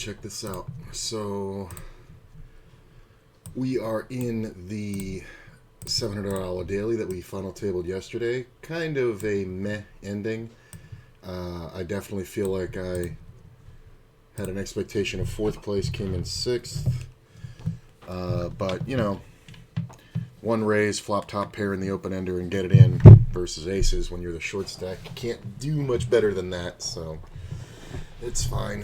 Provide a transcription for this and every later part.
check this out. So we are in the $700 daily that we final tabled yesterday. Kind of a meh ending. I definitely feel like I had an expectation of fourth place, came in sixth. But, you know, one raise, flop top pair in the open ender and get it in versus aces when you're the short stack. You can't do much better than that, so it's fine.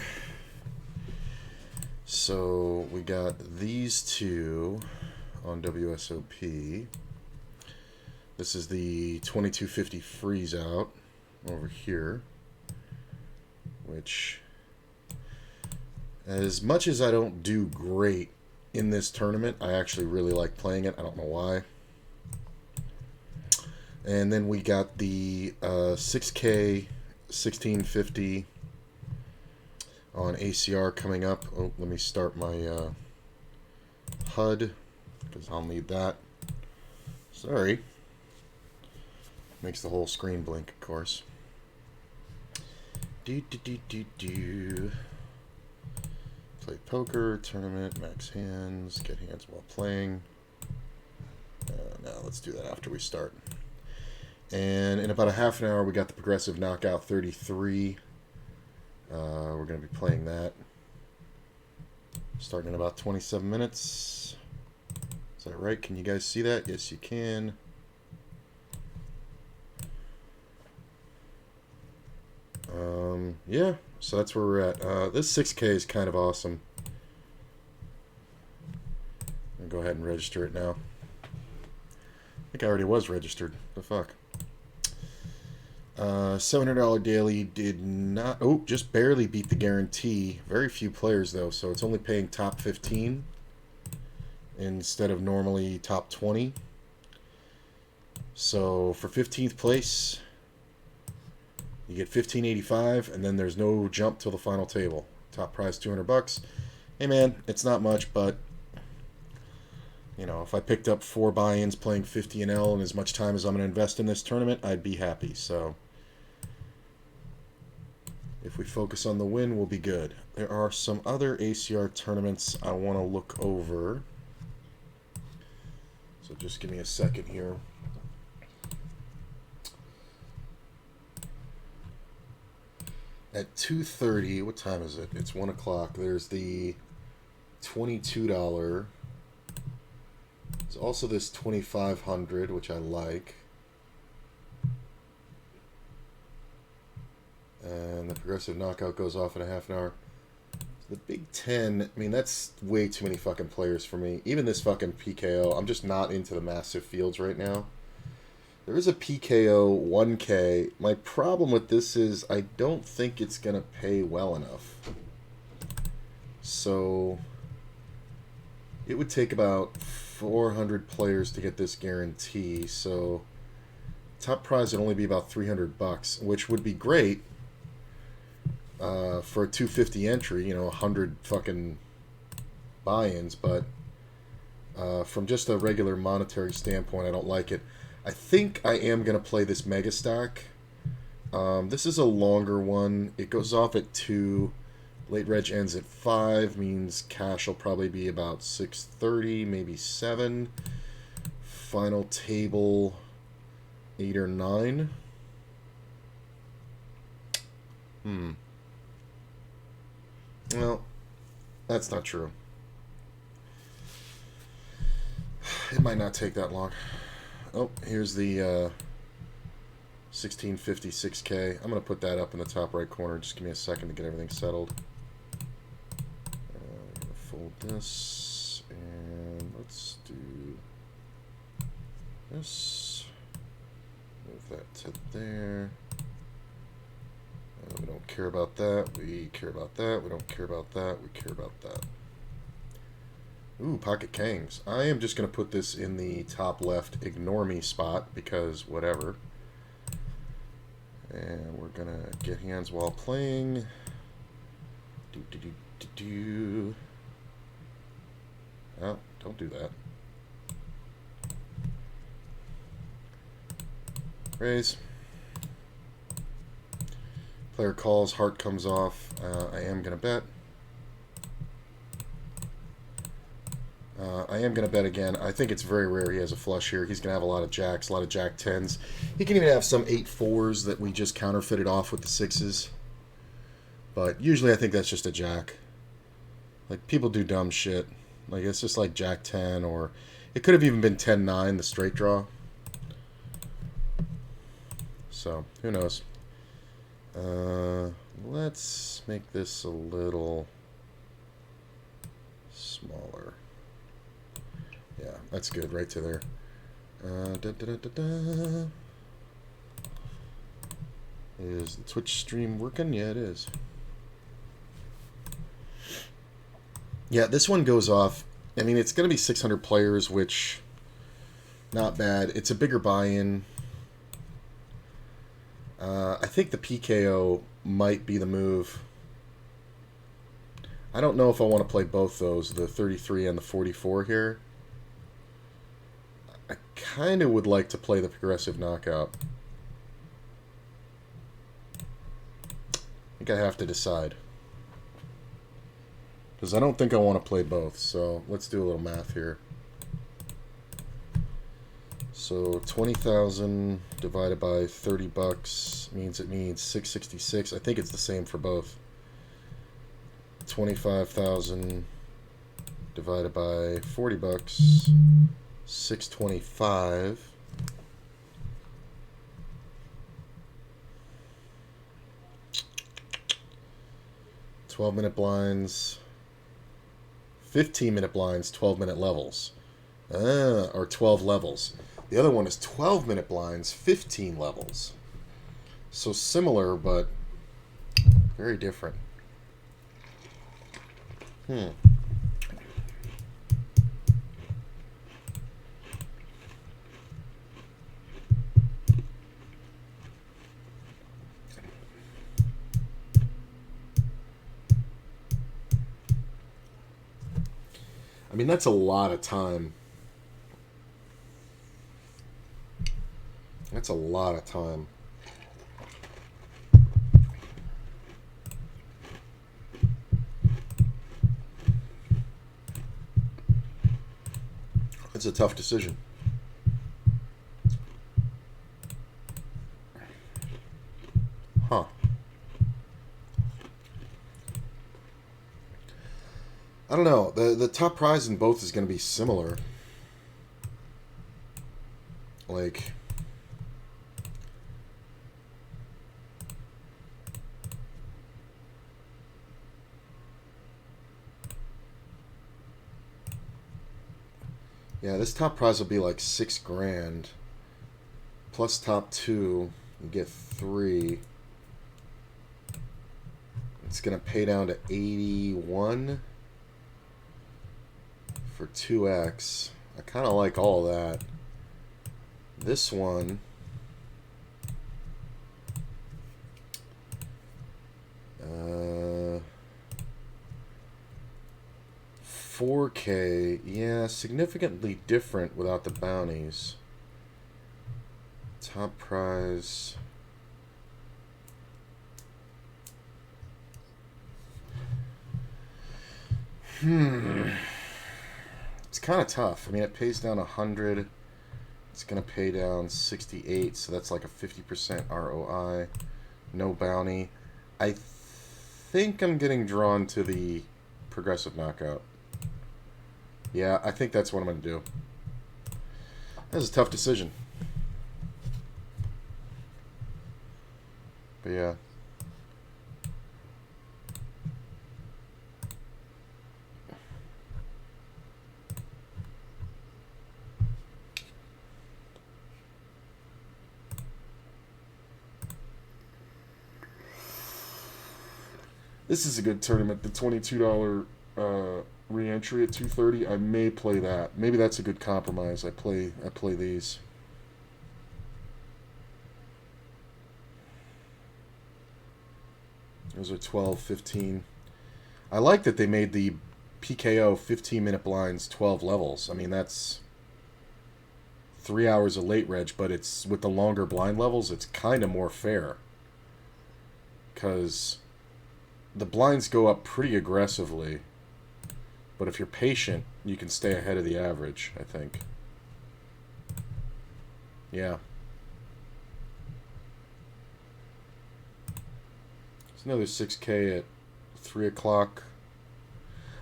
So we got these two on WSOP. This is the 2250 freeze out over here, which, as much as I don't do great in this tournament, I actually really like playing it. I don't know why. And then we got the 6K 1650 on ACR coming up. Oh, let me start my HUD because I'll need that. Sorry. Makes the whole screen blink, of course. Play poker, tournament, max hands, get hands while playing. Now let's do that after we start. And in about a half an hour, we got the progressive knockout 33. We're going to be playing that. Starting in about 27 minutes. Is that right? Can you guys see that? Yes, you can. Yeah, so that's where we're at. This 6K is kind of awesome. I'll go ahead and register it now. I think I already was registered. The fuck? $700 daily did not... Oh, just barely beat the guarantee. Very few players, though, so it's only paying top 15 instead of normally top 20. So for 15th place, you get $15.85, and then there's no jump till the final table. Top prize $200. Hey, man, it's not much, but... You know, if I picked up 4 buy-ins playing 50 and L and as much time as I'm going to invest in this tournament, I'd be happy. So, if we focus on the win, we'll be good. There are some other ACR tournaments I want to look over. So just give me a second here. At 2:30, what time is it? It's 1 o'clock. There's the $22. There's also this 2500, which I like. And the progressive knockout goes off in a half an hour. The Big Ten, I mean, that's way too many fucking players for me. Even this fucking PKO, I'm just not into the massive fields right now. There is a PKO 1K. My problem with this is I don't think it's going to pay well enough. So it would take about 400 players to get this guarantee. So top prize would only be about $300, which would be great for a 250 entry, you know, 100 fucking buy-ins, but from just a regular monetary standpoint, I don't like it. I think I am going to play this mega stack. This is a longer one. It goes off at 2. Late reg ends at 5. Means cash will probably be about 6:30, maybe 7. Final table 8 or 9. Well, that's not true. It might not take that long. Oh, here's the 1650 6K. I'm going to put that up in the top right corner. Just give me a second to get everything settled. I'm going to fold this, and let's do this. Move that to there. We don't care about that. We care about that. We don't care about that. We care about that. Ooh, Pocket Kangs. I am just going to put this in the top left ignore me spot because whatever. And we're going to get hands while playing. Oh, don't do that. Raise. Player calls, heart comes off. I am going to bet. I am going to bet again. I think it's very rare he has a flush here. He's going to have a lot of jacks, a lot of jack tens. He can even have some 8-4s that we just counterfeited off with the 6s. But usually I think that's just a jack. Like, people do dumb shit. Like, it's just like jack 10, or it could have even been 10-9, the straight draw. So, who knows? Let's make this a little smaller. Yeah, that's good, right to there. Is the Twitch stream working? Yeah, it is. Yeah, this one goes off. I mean, it's going to be 600 players, which, not bad. It's a bigger buy-in. I think the PKO might be the move. I don't know if I want to play both those, the 33 and the 44 here. I kind of would like to play the progressive knockout. I think I have to decide. Because I don't think I want to play both, so let's do a little math here. So 20,000 divided by 30 bucks means it needs 666. I think it's the same for both. 25,000 divided by 40 bucks, 625. "12-minute blinds, 15-minute blinds, 12-minute levels." Or 12 levels. The other one is 12-minute blinds, 15 levels. So similar, but very different. I mean, that's a lot of time. That's a lot of time. It's a tough decision. Huh. I don't know. The top prize in both is going to be similar. Like, yeah, this top prize will be like $6,000 plus top 2. You get 3. It's gonna pay down to 81 for 2x. I kind of like all that. This one, uh, 4K, yeah, significantly different without the bounties. Top prize. It's kind of tough. I mean, it pays down 100. It's going to pay down 68, so that's like a 50% ROI. No bounty. I think I'm getting drawn to the progressive knockout. Yeah, I think that's what I'm going to do. That's a tough decision. But yeah. This is a good tournament. The $22 re-entry at 230. I may play that. Maybe that's a good compromise. I play these. Those are 12, 15. I like that they made the PKO 15-minute blinds 12 levels. I mean, that's 3 hours of late reg, but it's with the longer blind levels, it's kind of more fair. Because the blinds go up pretty aggressively. But if you're patient, you can stay ahead of the average, I think. Yeah. There's another 6K at 3 o'clock.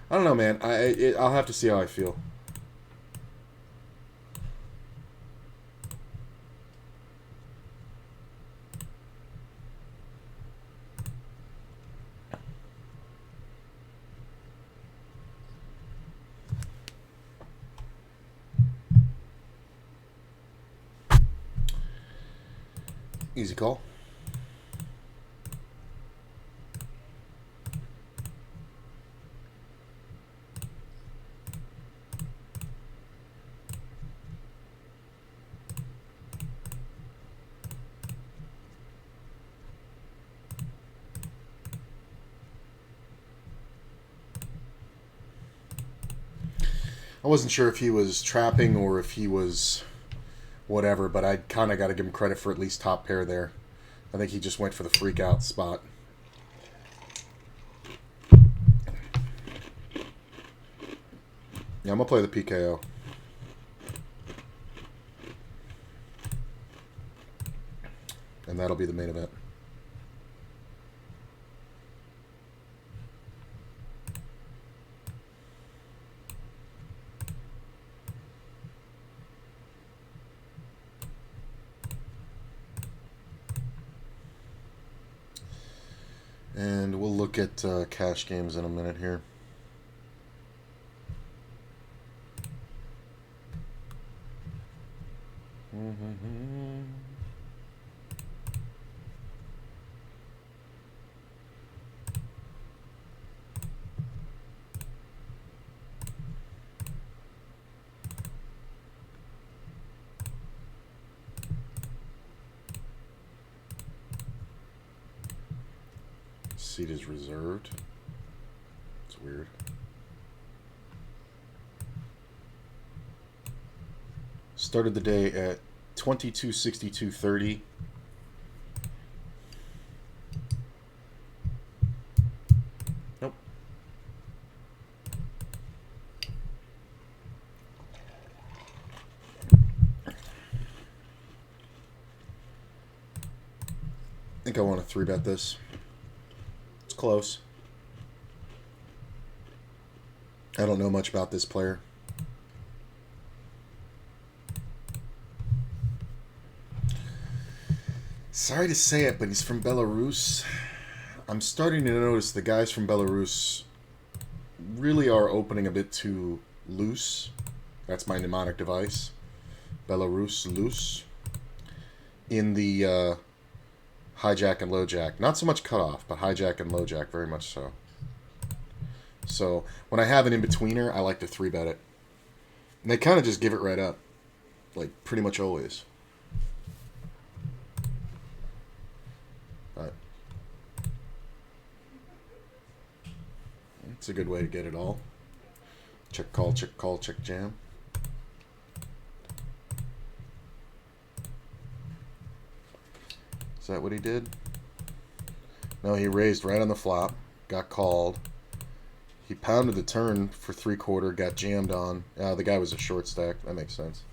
I don't know, man. I'll have to see how I feel. Easy call. I wasn't sure if he was trapping or if he was whatever, but I kind of got to give him credit for at least top pair there. I think he just went for the freak out spot. Yeah, I'm going to play the PKO. And that'll be the main event. And we'll look at cash games in a minute here. Seat is reserved. It's weird. Started the day at 2262.30. Nope. I think I want to 3-bet this. Close. I don't know much about this player. Sorry to say it, but he's from Belarus. I'm starting to notice the guys from Belarus really are opening a bit too loose. That's my mnemonic device. Belarus loose. In the hijack and low jack. Not so much cutoff, but hijack and low jack, very much so. So, when I have an in-betweener, I like to 3-bet it. And they kind of just give it right up. Like, pretty much always. But it's a good way to get it all. Check call, check jam. Is that what he did? No, he raised right on the flop. Got called. He pounded the turn for 3/4. Got jammed on. The guy was a short stack. That makes sense.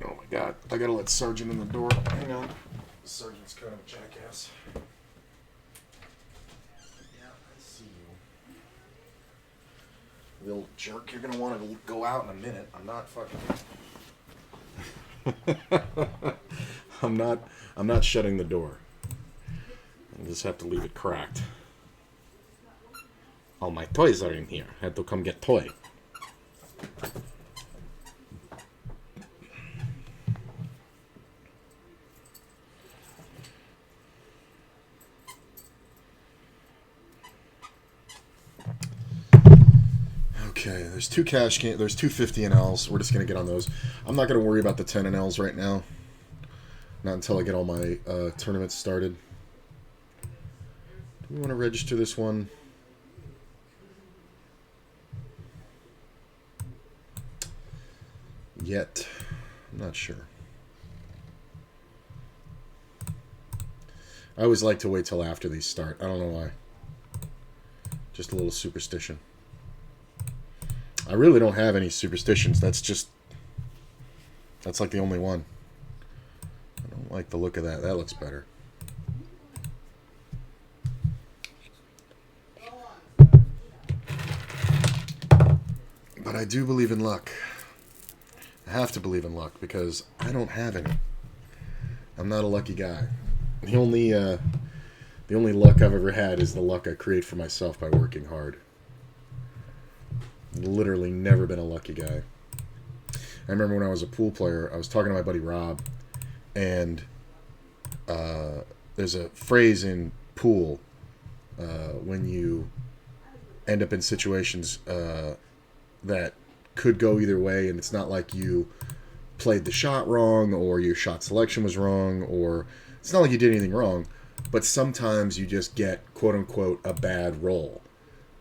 Oh my god. I gotta let Sergeant in the door. Hang on. Sergeant's kind of a jackass. Little jerk, you're gonna want to go out in a minute. I'm not fucking. I'm not shutting the door. I just have to leave it cracked. All my toys are in here. I had to come get toy. Okay, there's two cash games. There's two 50 NLs. We're just gonna get on those. I'm not gonna worry about the 10 NLs right now. Not until I get all my tournaments started. Do we want to register this one? yet. I'm not sure. I always like to wait till after these start. I don't know why. Just a little superstition. I really don't have any superstitions. That's like the only one. I don't like the look of that. That looks better. But I do believe in luck. I have to believe in luck because I don't have any. I'm not a lucky guy. The only luck I've ever had is the luck I create for myself by working hard. Literally never been a lucky guy. I remember when I was a pool player, I was talking to my buddy Rob, and there's a phrase in pool when you end up in situations that could go either way, and it's not like you played the shot wrong or your shot selection was wrong, or it's not like you did anything wrong, but sometimes you just get quote-unquote a bad roll.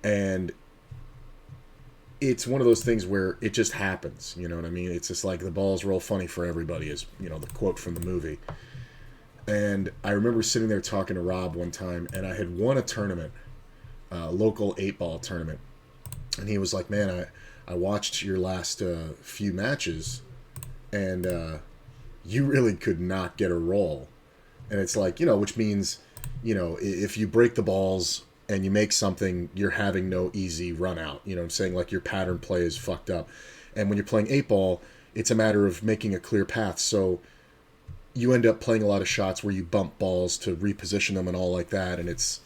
And it's one of those things where it just happens, you know what I mean? It's just like the balls roll funny for everybody is, you know, the quote from the movie. And I remember sitting there talking to Rob one time, and I had won a tournament, a local 8-ball tournament. And he was like, man, I watched your last few matches, and you really could not get a roll. And it's like, you know, which means, you know, if you break the balls and you make something, you're having no easy run out. You know what I'm saying? Like your pattern play is fucked up. And when you're playing 8-ball, it's a matter of making a clear path. So you end up playing a lot of shots where you bump balls to reposition them and all like that. And it's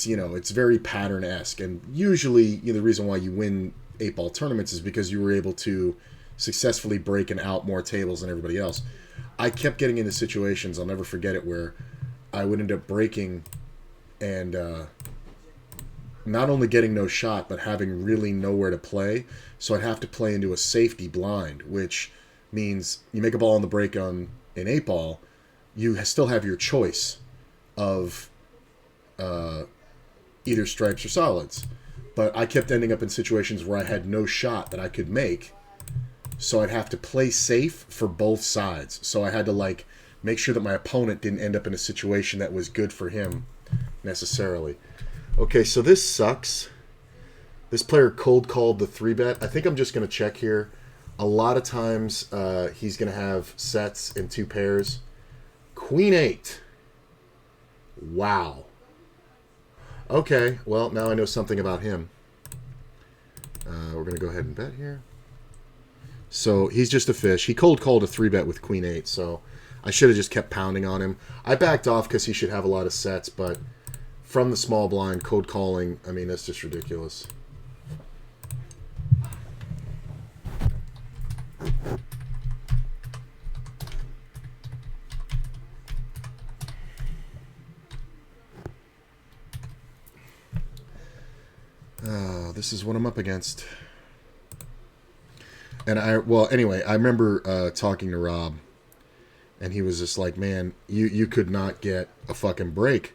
you know, it's very pattern-esque. And usually, you know, the reason why you win 8-ball tournaments is because you were able to successfully break and out more tables than everybody else. I kept getting into situations, I'll never forget it, where I would end up breaking and not only getting no shot, but having really nowhere to play. So I'd have to play into a safety blind, which means you make a ball on the break on an 8-ball, you still have your choice of either stripes or solids. But I kept ending up in situations where I had no shot that I could make, so I'd have to play safe for both sides. So I had to, like, make sure that my opponent didn't end up in a situation that was good for him necessarily. Okay, so this sucks. This player cold called the 3-bet. I think I'm just going to check here. A lot of times he's going to have sets in 2 pairs. Queen 8. Wow. Okay, well, now I know something about him. We're going to go ahead and bet here. So he's just a fish. He cold called a 3-bet with Queen 8, so I should have just kept pounding on him. I backed off because he should have a lot of sets, but from the small blind, cold calling, I mean, that's just ridiculous. This is what I'm up against. And anyway, I remember talking to Rob, and he was just like, man, you could not get a fucking break.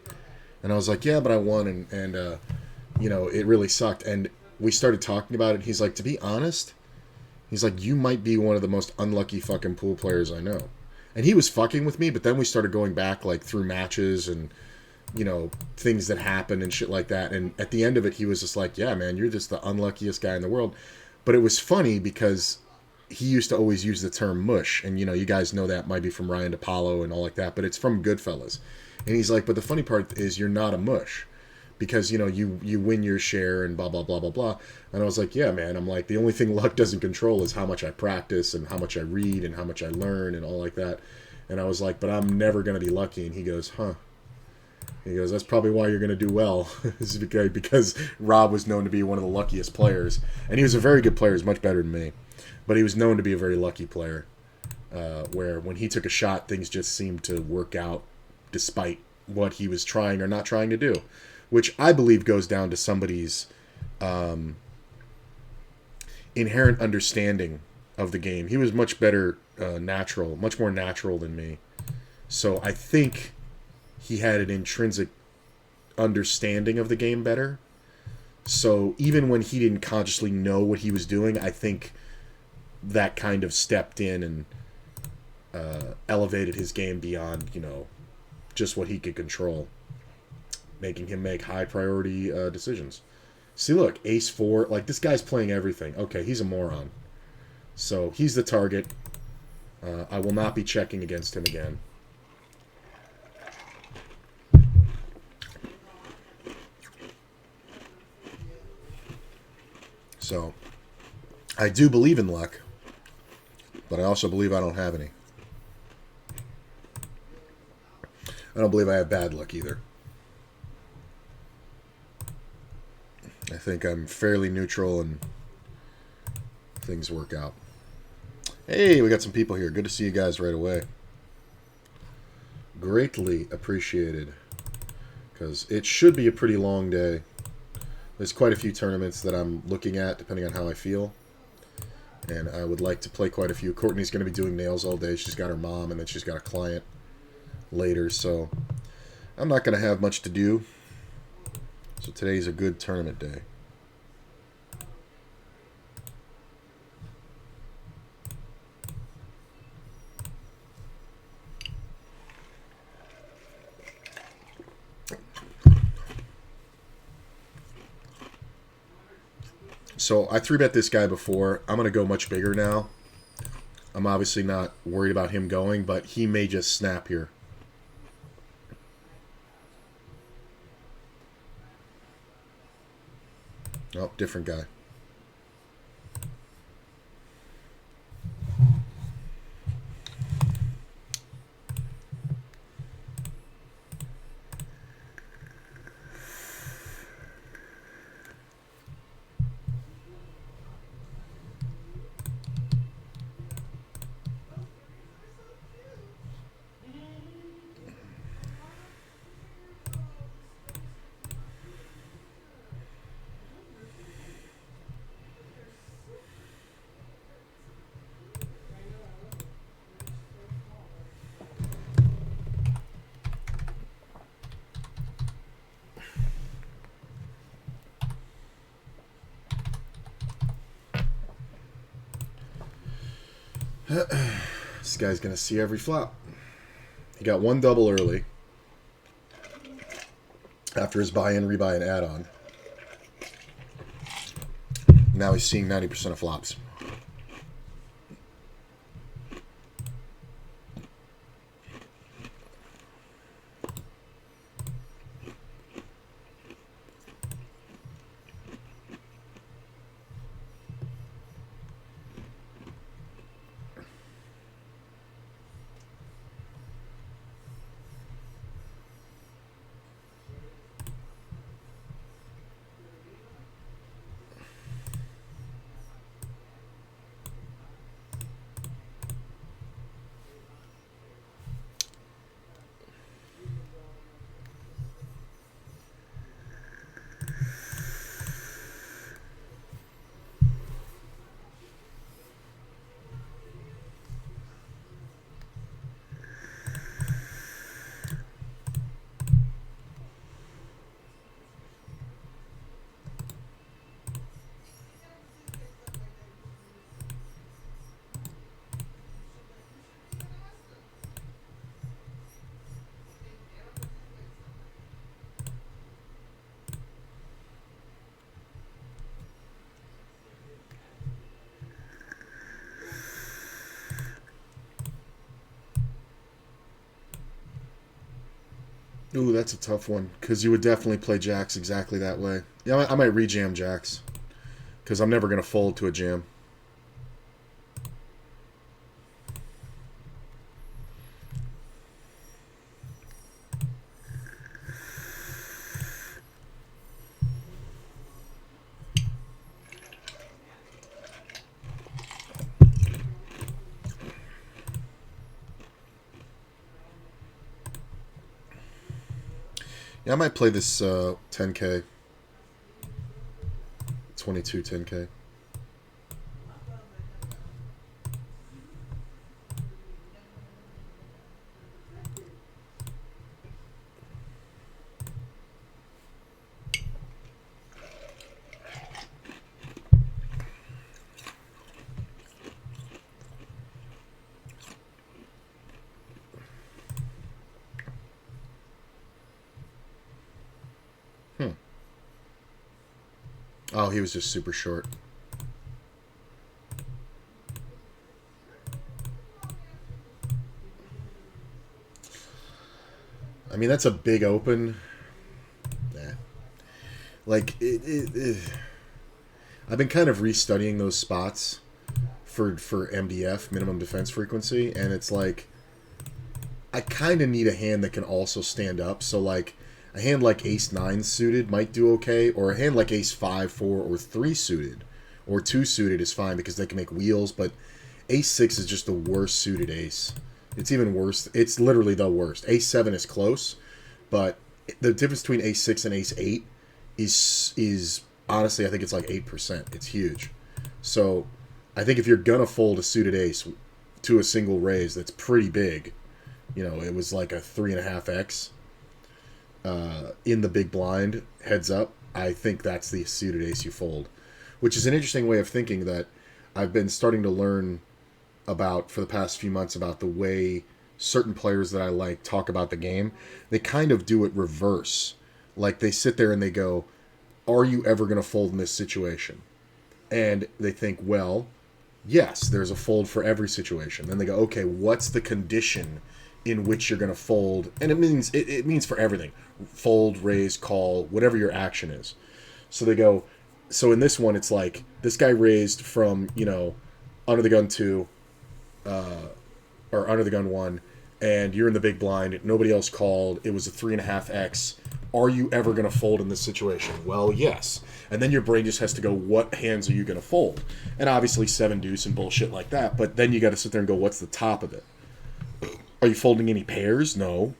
And I was like, yeah, but I won, and you know, it really sucked. And we started talking about it. He's like, to be honest, he's like, you might be one of the most unlucky fucking pool players I know. And he was fucking with me, but then we started going back, like, through matches and, you know, things that happened and shit like that. And at the end of it, he was just like, yeah, man, you're just the unluckiest guy in the world. But it was funny because he used to always use the term mush. And, you know, you guys know that might be from Ryan DePaulo and all like that, but it's from Goodfellas. And he's like, but the funny part is you're not a mush because, you know, you win your share and blah, blah, blah, blah, blah. And I was like, yeah, man, I'm like, the only thing luck doesn't control is how much I practice and how much I read and how much I learn and all like that. And I was like, but I'm never going to be lucky. And he goes, huh. He goes, that's probably why you're going to do well. This is because Rob was known to be one of the luckiest players. And he was a very good player. He was much better than me. But he was known to be a very lucky player. Where when he took a shot, things just seemed to work out despite what he was trying or not trying to do. Which I believe goes down to somebody's inherent understanding of the game. He was much better natural, much more natural than me. So I think he had an intrinsic understanding of the game better. So even when he didn't consciously know what he was doing, I think that kind of stepped in and elevated his game beyond, just what he could control, making him make high priority decisions. See, look, ace four. Like, this guy's playing everything. Okay, he's a moron. So he's the target. I will not be checking against him again. So I do believe in luck, but I also believe I don't have any. I don't believe I have bad luck either. I think I'm fairly neutral and things work out. Hey, we got some people here. Good to see you guys right away. Greatly appreciated, because it should be a pretty long day. There's quite a few tournaments that I'm looking at, depending on how I feel. And I would like to play quite a few. Courtney's going to be doing nails all day. She's got her mom, and then she's got a client later. So I'm not going to have much to do. So today's a good tournament day. So I 3-bet this guy before. I'm going to go much bigger now. I'm obviously not worried about him going, but he may just snap here. Oh, different guy. This guy's going to see every flop. He got one double early after his buy-in, rebuy, and add-on. Now he's seeing 90% of flops. Ooh, that's a tough one, because you would definitely play jacks exactly that way. Yeah, I might rejam jacks, because I'm never going to fold to a jam. Yeah, I might play this 10K. 22 10K. Oh, he was just super short. I mean, that's a big open. Nah. Like, I've been kind of restudying those spots for MDF, minimum defense frequency, and it's like, I kind of need a hand that can also stand up. So, like, a hand like Ace-9 suited might do okay, or a hand like Ace-5, 4, or 3 suited, or 2 suited is fine because they can make wheels, but Ace-6 is just the worst suited ace. It's even worse. It's literally the worst. Ace-7 is close, but the difference between Ace-6 and Ace-8 is honestly, I think it's like 8%. It's huge. So, I think if you're going to fold a suited ace to a single raise that's pretty big, you know, it was like a 3.5x in the big blind, heads up, I think that's the suited ace you fold. Which is an interesting way of thinking that I've been starting to learn about for the past few months about the way certain players that I like talk about the game. They kind of do it reverse. Like they sit there and they go, are you ever going to fold in this situation? And they think, well, yes, there's a fold for every situation. Then they go, okay, what's the condition in which you're going to fold? And it means for everything. Fold, raise, call, whatever your action is. So they go, so in this one, it's like, this guy raised from, you know, under the gun 2, or under the gun 1, and you're in the big blind, nobody else called, it was a 3.5x. Are you ever going to fold in this situation? Well, yes. And then your brain just has to go, what hands are you going to fold? And obviously 7 deuce and bullshit like that, but then you got to sit there and go, what's the top of it? Are you folding any pairs? No,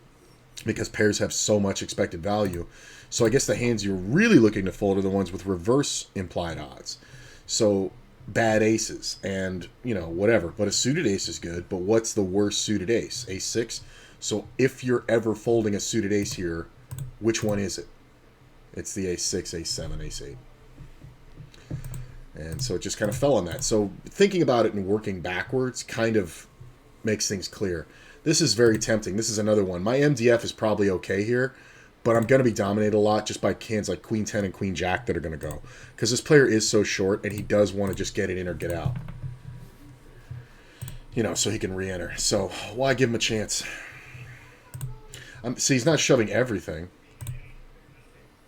because pairs have so much expected value. So I guess the hands you're really looking to fold are the ones with reverse implied odds. So bad aces and, you know, whatever. But a suited ace is good, but what's the worst suited ace? Ace-6? So if you're ever folding a suited ace here, which one is it? It's the Ace-6, Ace-7, Ace-8. And so it just kind of fell on that. So thinking about it and working backwards kind of makes things clear. This is very tempting. This is another one. My MDF is probably okay here, but I'm going to be dominated a lot just by hands like Queen 10 and Queen Jack that are going to go. Because this player is so short, and he does want to just get it in or get out. You know, so he can re-enter. So why give him a chance? See, he's not shoving everything.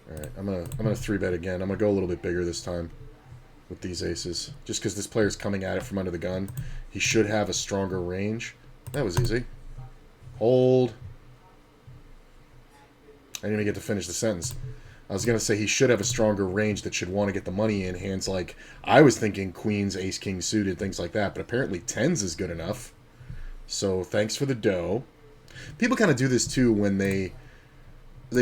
All right, I'm gonna 3-bet again. I'm gonna go a little bit bigger this time with these aces, just because this player's coming at it from under the gun. He should have a stronger range. That was easy. Hold. I didn't even get to finish the sentence. I was gonna say he should have a stronger range that should want to get the money in. Hands like I was thinking queens, ace, king suited, things like that. But apparently tens is good enough. So thanks for the dough. People kind of do this too when they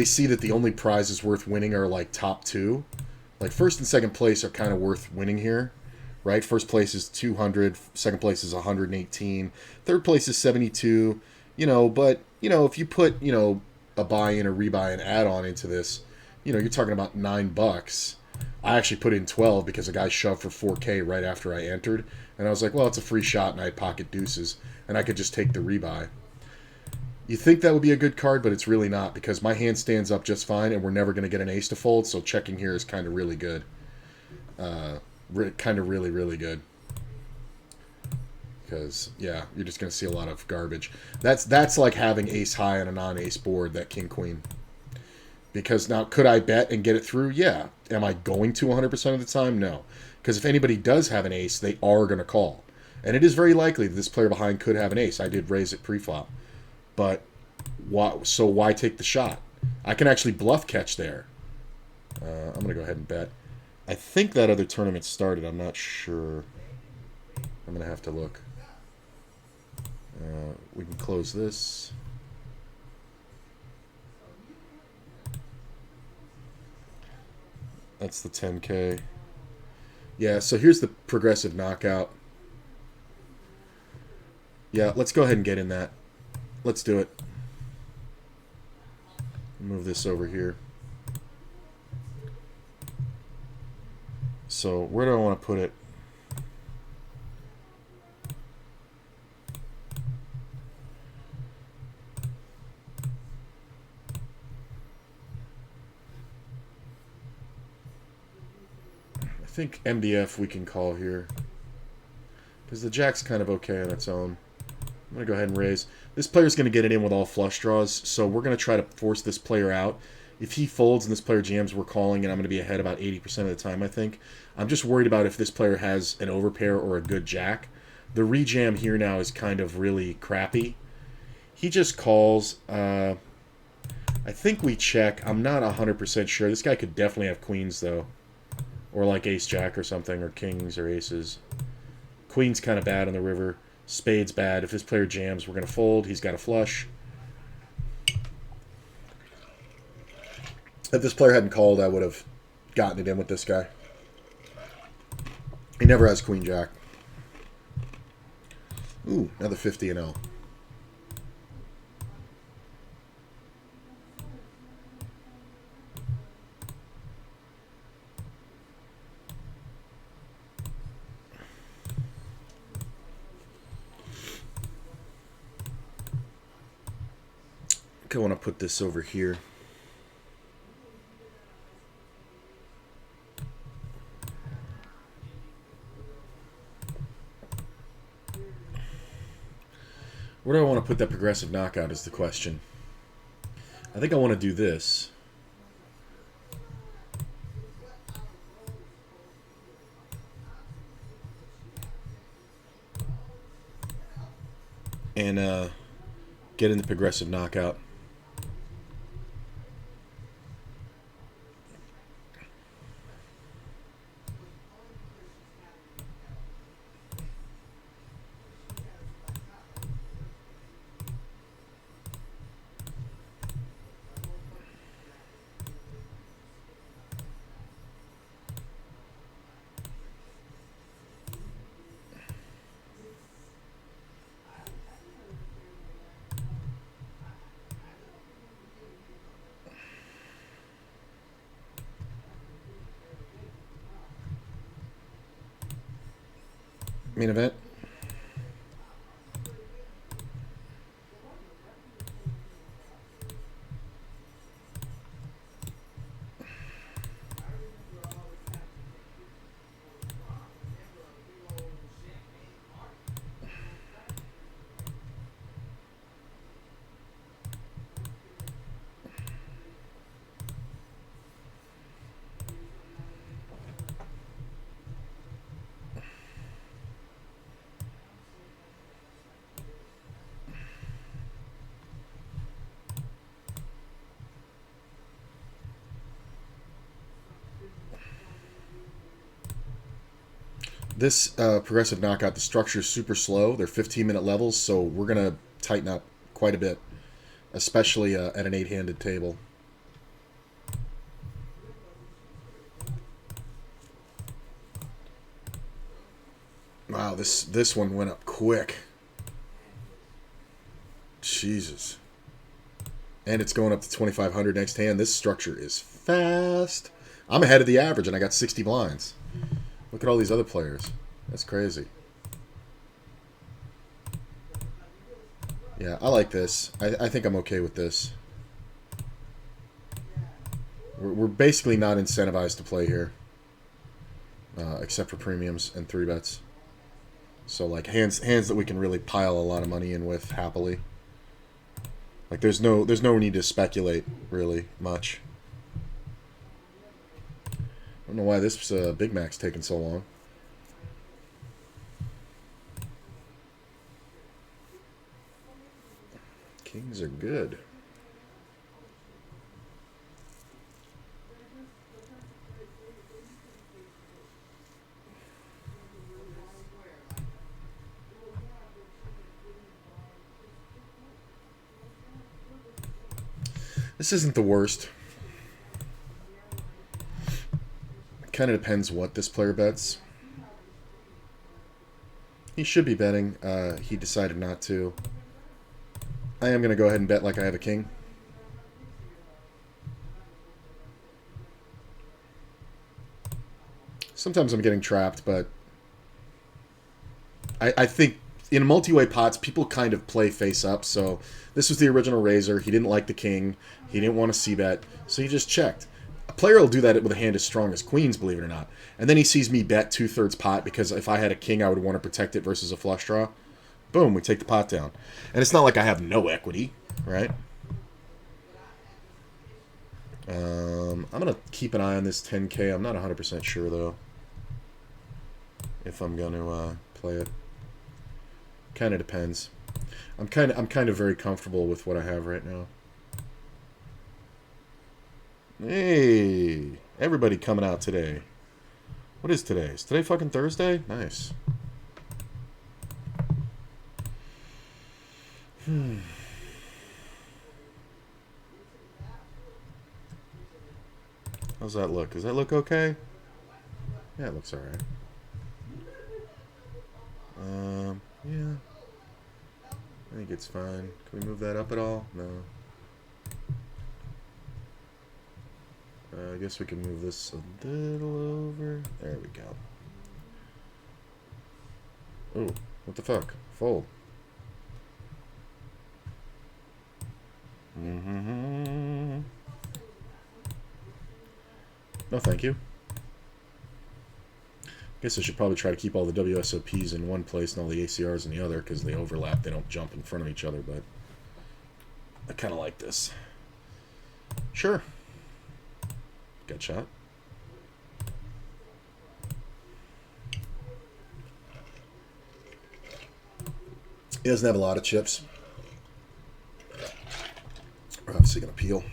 see that the only prizes worth winning are like top 2. Like first and second place are kind of worth winning here, right? First place is 200, second place is 118, third place is 72, you know, but, you know, if you put, you know, a buy-in, a rebuy, and add-on into this, you know, you're talking about $9. I actually put in 12 because a guy shoved for 4K right after I entered, and I was like, well, it's a free shot, and I had pocket deuces, and I could just take the rebuy. You think that would be a good card, but it's really not because my hand stands up just fine and we're never going to get an ace to fold, so checking here is kind of really good. Kind of really, really good. Because, yeah, you're just going to see a lot of garbage. That's like having ace high on a non-ace board, that king-queen. Because now, could I bet and get it through? Yeah. Am I going to 100% of the time? No. Because if anybody does have an ace, they are going to call. And it is very likely that this player behind could have an ace. I did raise it pre-flop. But why take the shot? I can actually bluff catch there. I'm going to go ahead and bet. I think that other tournament started. I'm not sure. I'm going to have to look. We can close this. That's the 10K. Yeah, so here's the progressive knockout. Yeah, let's go ahead and get in that. Let's do it. Move this over here. So where do I want to put it? think MDF we can call here. Because the jack's kind of okay on its own. I'm going to go ahead and raise. This player's going to get it in with all flush draws, so we're going to try to force this player out. If he folds and this player jams, we're calling, and I'm going to be ahead about 80% of the time, I think. I'm just worried about if this player has an overpair or a good jack. The rejam here now is kind of really crappy. He just calls. I think we check. I'm not 100% sure. This guy could definitely have queens, though. Or like ace-jack or something, or kings or aces. Queen's kind of bad on the river. Spade's bad. If this player jams, we're going to fold. He's got a flush. If this player hadn't called, I would have gotten it in with this guy. He never has queen-jack. Ooh, another 50 and L. I want to put this over here. Where do I want to put that progressive knockout is the question. I think I want to do this. And get in the progressive knockout. Main event. This progressive knockout, the structure is super slow. They're 15-minute levels, so we're going to tighten up quite a bit, especially at an 8-handed table. Wow, this one went up quick. Jesus. And it's going up to 2,500 next hand. This structure is fast. I'm ahead of the average, and I got 60 blinds. Look at all these other players. That's crazy. Yeah, I like this. I think I'm okay with this. We're basically not incentivized to play here. Except for premiums and 3-bets. So, like, hands that we can really pile a lot of money in with happily. Like, there's no need to speculate, really, much. I don't know why this Big Mac's taking so long. Kings are good. This isn't the worst. Kind of depends what this player bets. He should be betting. He decided not to. I am going to go ahead and bet like I have a king. Sometimes I'm getting trapped, but I think in multi-way pots, people kind of play face up. So this was the original raiser. He didn't like the king. He didn't want to c-bet, so he just checked. A player will do that with a hand as strong as queens, believe it or not. And then he sees me bet 2/3 pot because if I had a king, I would want to protect it versus a flush draw. Boom, we take the pot down. And it's not like I have no equity, right? I'm going to keep an eye on this 10K. I'm not 100% sure, though, if I'm going to play it. Kind of depends. I'm kind of very comfortable with what I have right now. Hey, everybody coming out today. What is today? Is today fucking Thursday? Nice. How's that look? Does that look okay? Yeah, it looks alright. Yeah. I think it's fine. Can we move that up at all? No. I guess we can move this a little over. There we go. Oh, what the fuck? Fold. No, thank you. Guess I should probably try to keep all the WSOPs in one place and all the ACRs in the other because they overlap. They don't jump in front of each other, but I kind of like this. Sure. Gut shot. He doesn't have a lot of chips. We're obviously going to peel.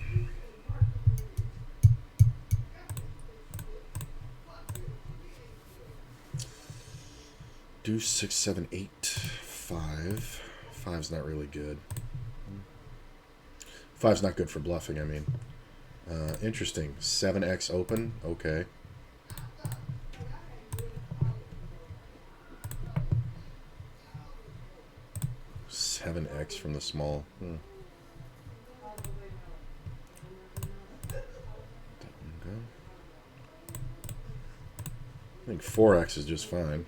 Deuce, 6, 7, 8, 5. 5's not really good. 5's not good for bluffing, I mean. Interesting. 7x open. Okay. Seven X from the small. Okay. I think 4x is just fine.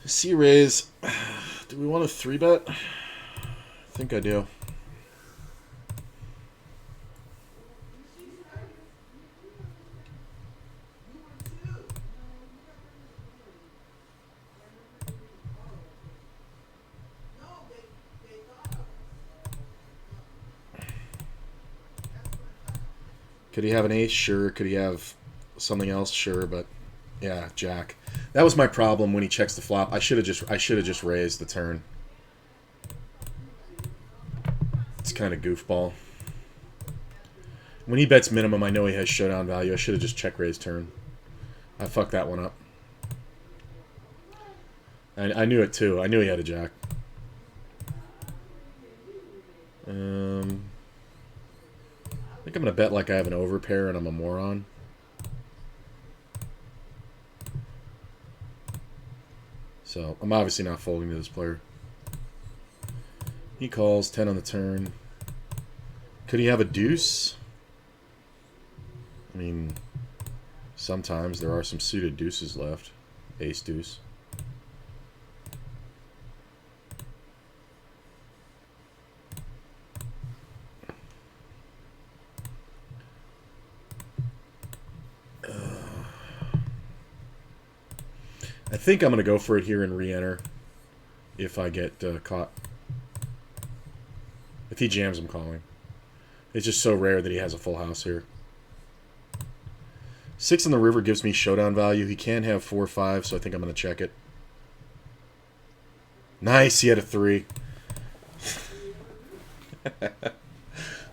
C-raise. Do we want a 3-bet? I think I do. Could he have an ace? Sure. Could he have something else? Sure. But yeah, jack. That was my problem when he checks the flop. I should have just raised the turn. It's kind of goofball. When he bets minimum, I know he has showdown value. I should have just check raised turn. I fucked that one up. I knew it too. I knew he had a jack. I think I'm gonna bet like I have an overpair and I'm a moron. So, I'm obviously not folding to this player. He calls, 10 on the turn. Could he have a deuce? I mean, sometimes there are some suited deuces left. Ace deuce. I think I'm going to go for it here and re-enter if I get caught. If he jams, I'm calling. It's just so rare that he has a full house here. 6 in the river gives me showdown value. He can have 4 or 5, so I think I'm going to check it. Nice, he had a 3.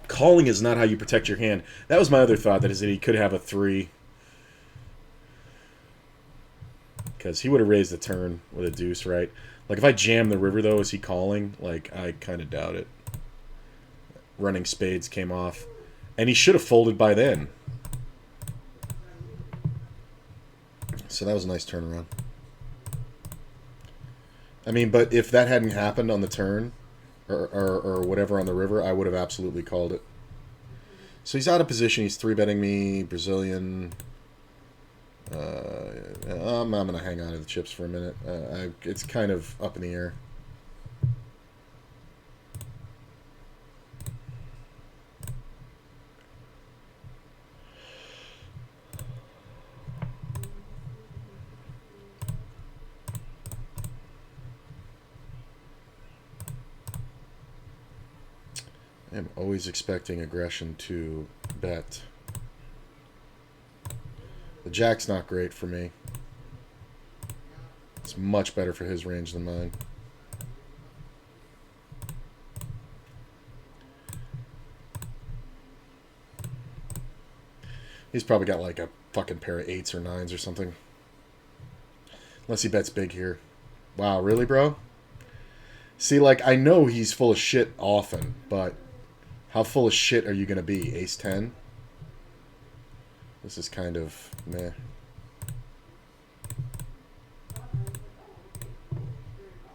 Calling is not how you protect your hand. That was my other thought, that is that he could have a 3. Because he would have raised the turn with a deuce, right? Like, if I jam the river, though, is he calling? Like, I kind of doubt it. Running spades came off. And he should have folded by then. So that was a nice turnaround. I mean, but if that hadn't happened on the turn, or whatever on the river, I would have absolutely called it. So he's out of position. He's 3-betting me, Brazilian. I'm going to hang on to the chips for a minute. It's kind of up in the air. I'm always expecting aggression to bet. The jack's not great for me. It's much better for his range than mine. He's probably got like a fucking pair of 8s or 9s or something. Unless he bets big here. Wow, really, bro? See, like, I know he's full of shit often, but how full of shit are you going to be? Ace 10? This is kind of meh.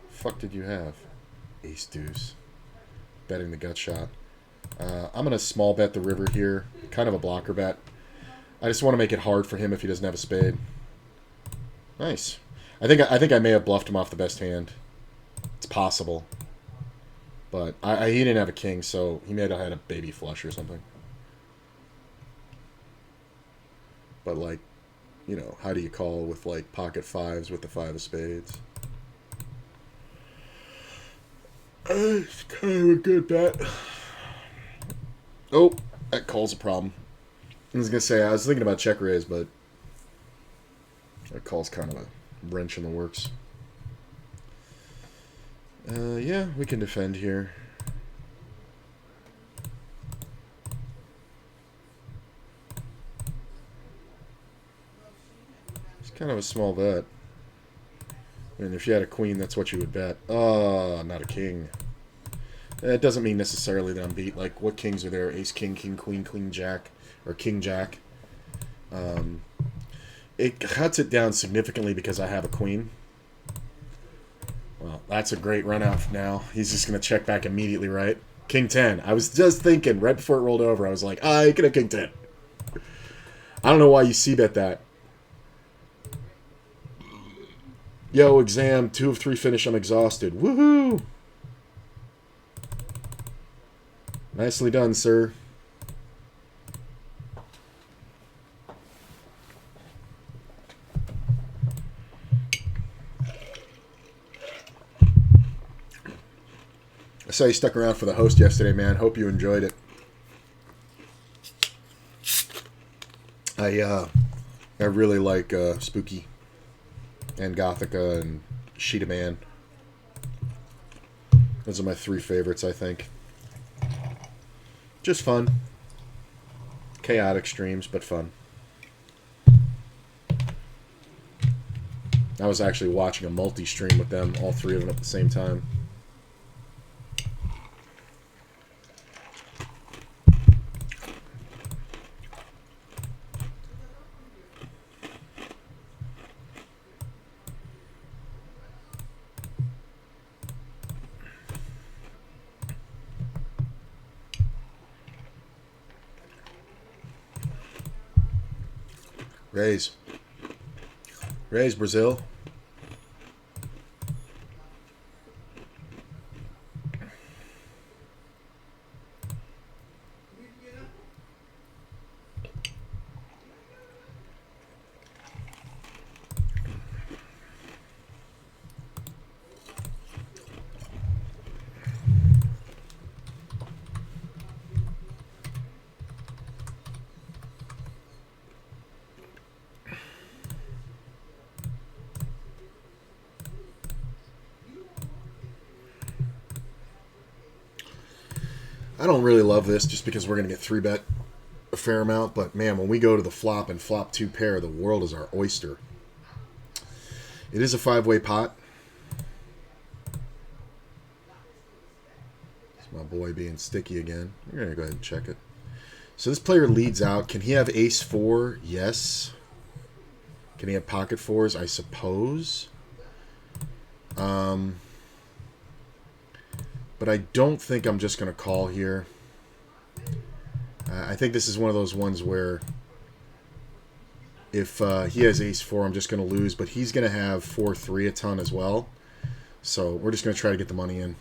Fuck did you have? Ace deuce. Betting the gut shot. I'm going to small bet the river here. Kind of a blocker bet. I just want to make it hard for him if he doesn't have a spade. Nice. I think I may have bluffed him off the best hand. It's possible. But he didn't have a king, so he may have had a baby flush or something. But, like, you know, how do you call with, like, pocket 5s with the 5 of spades? It's kind of a good bet. Oh, that call's a problem. I was going to say, I was thinking about check raise, but that call's kind of a wrench in the works. Yeah, we can defend here. It's kind of a small bet. I mean, if you had a queen, that's what you would bet. Oh, not a king. It doesn't mean necessarily that I'm beat. Like, what kings are there? Ace, king, king, queen, queen, jack. Or king, jack. It cuts it down significantly because I have a queen. Well, that's a great run out now. He's just going to check back immediately, right? King 10. I was just thinking, right before it rolled over, I was like, you could have king 10. I don't know why you c-bet that. Yo, exam, 2 of 3 finish, I'm exhausted. Woohoo! Nicely done, sir. I saw you stuck around for the host yesterday, man. Hope you enjoyed it. I really like Spooky and Gothica and Sheeta Man. Those are my 3 favorites, I think. Just fun. Chaotic streams, but fun. I was actually watching a multi-stream with them, all 3 of them at the same time. Raise. Raise, Brazil. I don't really love this just because we're going to get 3-bet a fair amount, but man, when we go to the flop and flop 2 pair, the world is our oyster. It is a 5-way pot. It's my boy being sticky again. We're going to go ahead and check it. So this player leads out. Can he have ace 4? Yes. Can he have pocket 4s? I suppose. But I don't think I'm just going to call here. I think this is one of those ones where If he has ace-4, I'm just going to lose. But he's going to have 4-3 a ton as well. So we're just going to try to get the money in.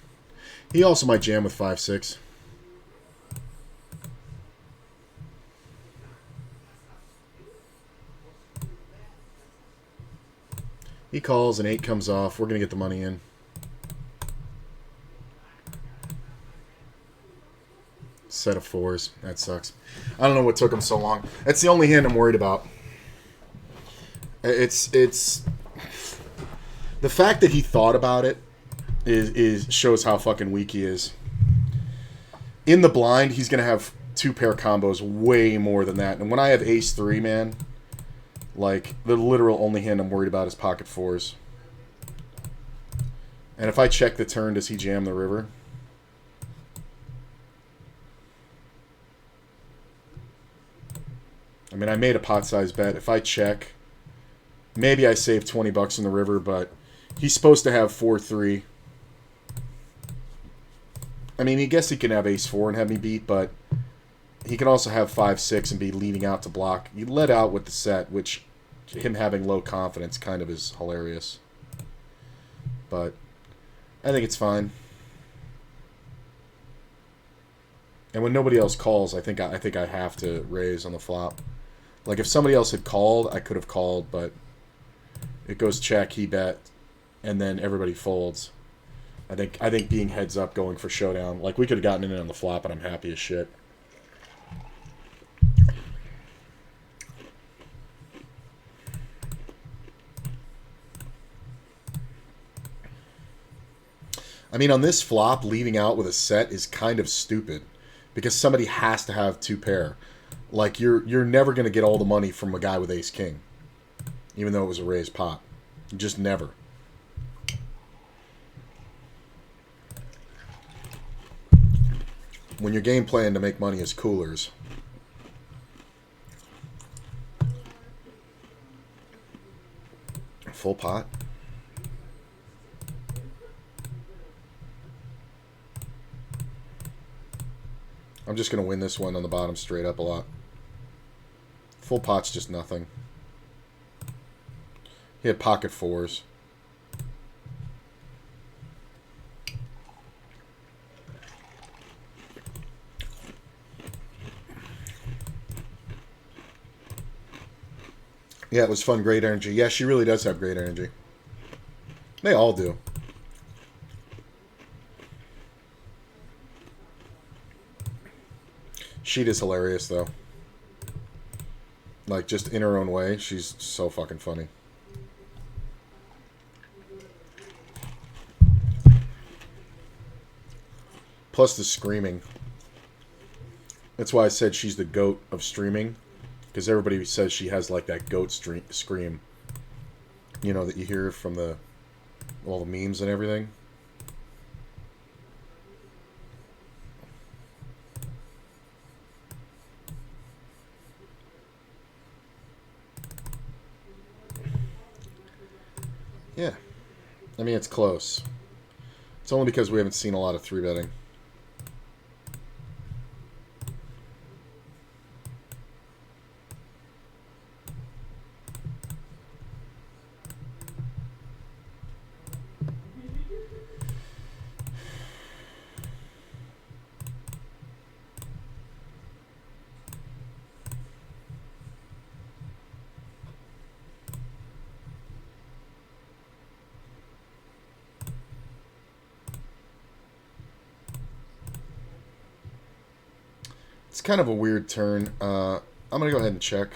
He also might jam with 5-6. He calls, an 8 comes off. We're going to get the money in. Set of 4s. That sucks. I don't know what took him so long. That's the only hand I'm worried about. It's the fact that he thought about it is shows how fucking weak he is. In the blind, he's going to have 2-pair combos way more than that. And when I have ace-3, man, like, the literal only hand I'm worried about is pocket 4s. And if I check the turn, does he jam the river? I mean, I made a pot-sized bet. If I check, maybe I save 20 bucks in the river, but he's supposed to have 4-3. I mean, I guess he can have ace-4 and have me beat, but he can also have 5-6 and be leading out to block. He let out with the set, which him having low confidence kind of is hilarious. But I think it's fine. And when nobody else calls, I think I have to raise on the flop. Like, if somebody else had called, I could have called, but it goes check, he bet, and then everybody folds. I think being heads up going for showdown, like, we could have gotten in on the flop, and I'm happy as shit. I mean, on this flop, leading out with a set is kind of stupid because somebody has to have 2-pair. Like, you're never going to get all the money from a guy with ace-king, even though it was a raised pot. Just never. When your game plan to make money is coolers. Full pot. I'm just going to win this one on the bottom straight up a lot. Full pot's just nothing. He had pocket 4s. Yeah, it was fun. Great energy. Yeah, she really does have great energy. They all do. She is hilarious, though. Like, just in her own way, she's so fucking funny. Plus the screaming. That's why I said she's the goat of streaming. Because everybody says she has, like, that goat scream. You know, that you hear from all the memes and everything. Yeah. I mean, it's close. It's only because we haven't seen a lot of 3-betting. It's kind of a weird turn. I'm going to go ahead and check.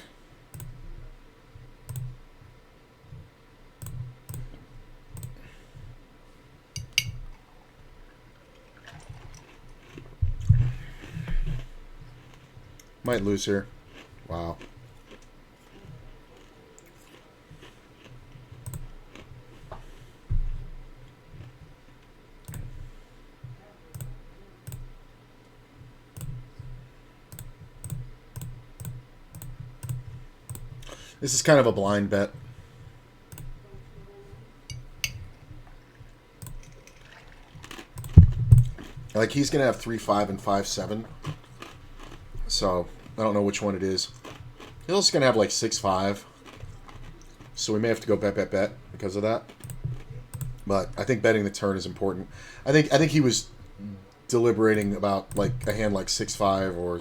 Might lose here. Wow. This is kind of a blind bet. Like, he's going to have 3-5 and 5-7. So, I don't know which one it is. He's also going to have, like, 6-5. So we may have to go bet because of that. But I think betting the turn is important. I think he was deliberating about like a hand like 6-5 or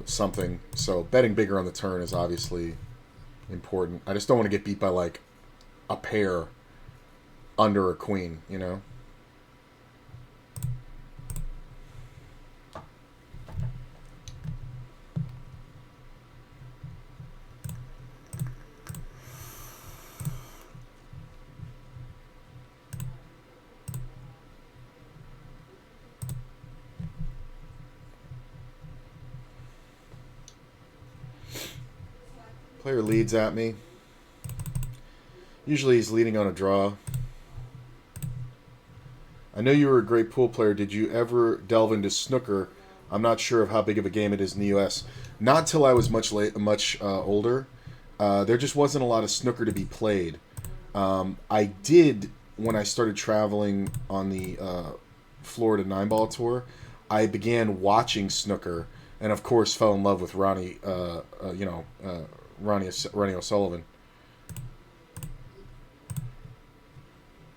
something. So betting bigger on the turn is obviously important. I just don't want to get beat by like a pair under a queen, you know? Player leads at me. Usually he's leading on a draw. I know you were a great pool player. Did you ever delve into snooker? I'm not sure of how big of a game it is in the U.S. Not till I was much older. There just wasn't a lot of snooker to be played. I did when I started traveling on the Florida 9-ball tour. I began watching snooker, and of course fell in love with Ronnie O'Sullivan.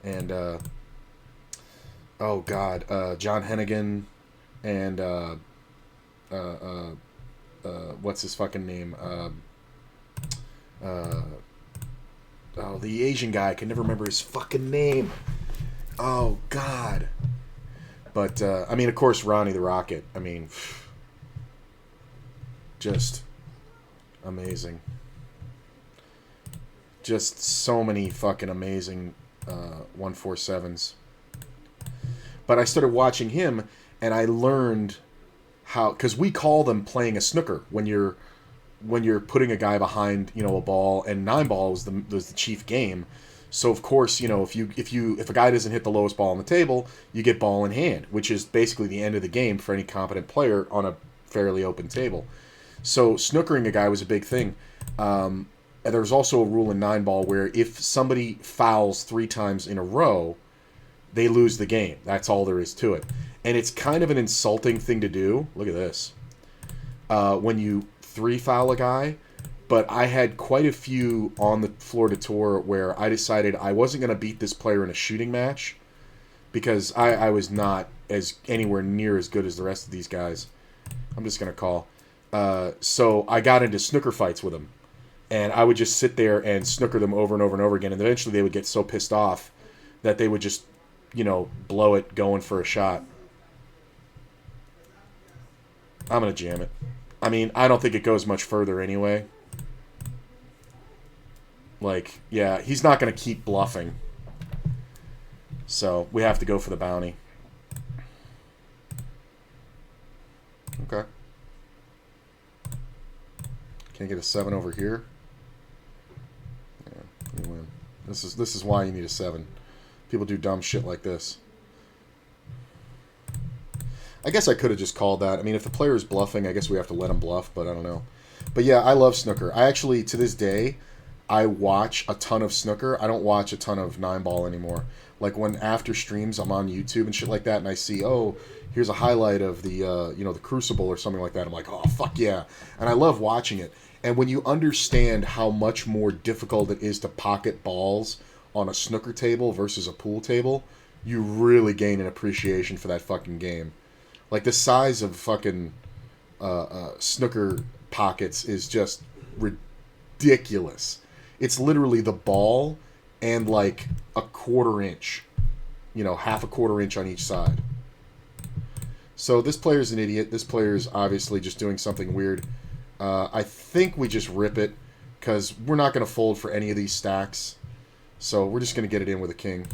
And oh god, John Hennigan, and what's his fucking name? The Asian guy. I can never remember his fucking name. Oh god. But I mean, of course, Ronnie the Rocket. I mean, just amazing. Just so many fucking amazing 147s. But I started watching him, and I learned how, because we call them playing a snooker when you're putting a guy behind, you know, a ball, and 9-ball was the chief game. So of course, you know, if a guy doesn't hit the lowest ball on the table, you get ball in hand, which is basically the end of the game for any competent player on a fairly open table. So snookering a guy was a big thing. And there was also a rule in 9-ball where if somebody fouls 3 times in a row, they lose the game. That's all there is to it. And it's kind of an insulting thing to do. Look at this. When you 3-foul a guy. But I had quite a few on the Florida tour where I decided I wasn't going to beat this player in a shooting match because I was not anywhere near as good as the rest of these guys. I'm just going to call. So I got into snooker fights with them. And I would just sit there and snooker them over and over and over again. And eventually they would get so pissed off that they would just, you know, blow it going for a shot. I'm going to jam it. I mean, I don't think it goes much further anyway. Like, yeah, he's not going to keep bluffing. So, we have to go for the bounty. Okay. Can't get a 7 over here. Yeah, you win. This is why you need a 7. People do dumb shit like this. I guess I could have just called that. I mean, if the player is bluffing, I guess we have to let him bluff, but I don't know. But yeah, I love snooker. I actually, to this day, I watch a ton of snooker. I don't watch a ton of 9-ball anymore. Like when after streams I'm on YouTube and shit like that, and I see, oh, here's a highlight of the the Crucible or something like that. I'm like, oh fuck yeah, and I love watching it. And when you understand how much more difficult it is to pocket balls on a snooker table versus a pool table, you really gain an appreciation for that fucking game. Like the size of fucking snooker pockets is just ridiculous. It's literally the ball and like a quarter inch, half a quarter inch on each side. So this player's an idiot. This player's obviously just doing something weird. I think we just rip it because we're not going to fold for any of these stacks. So we're just going to get it in with a king.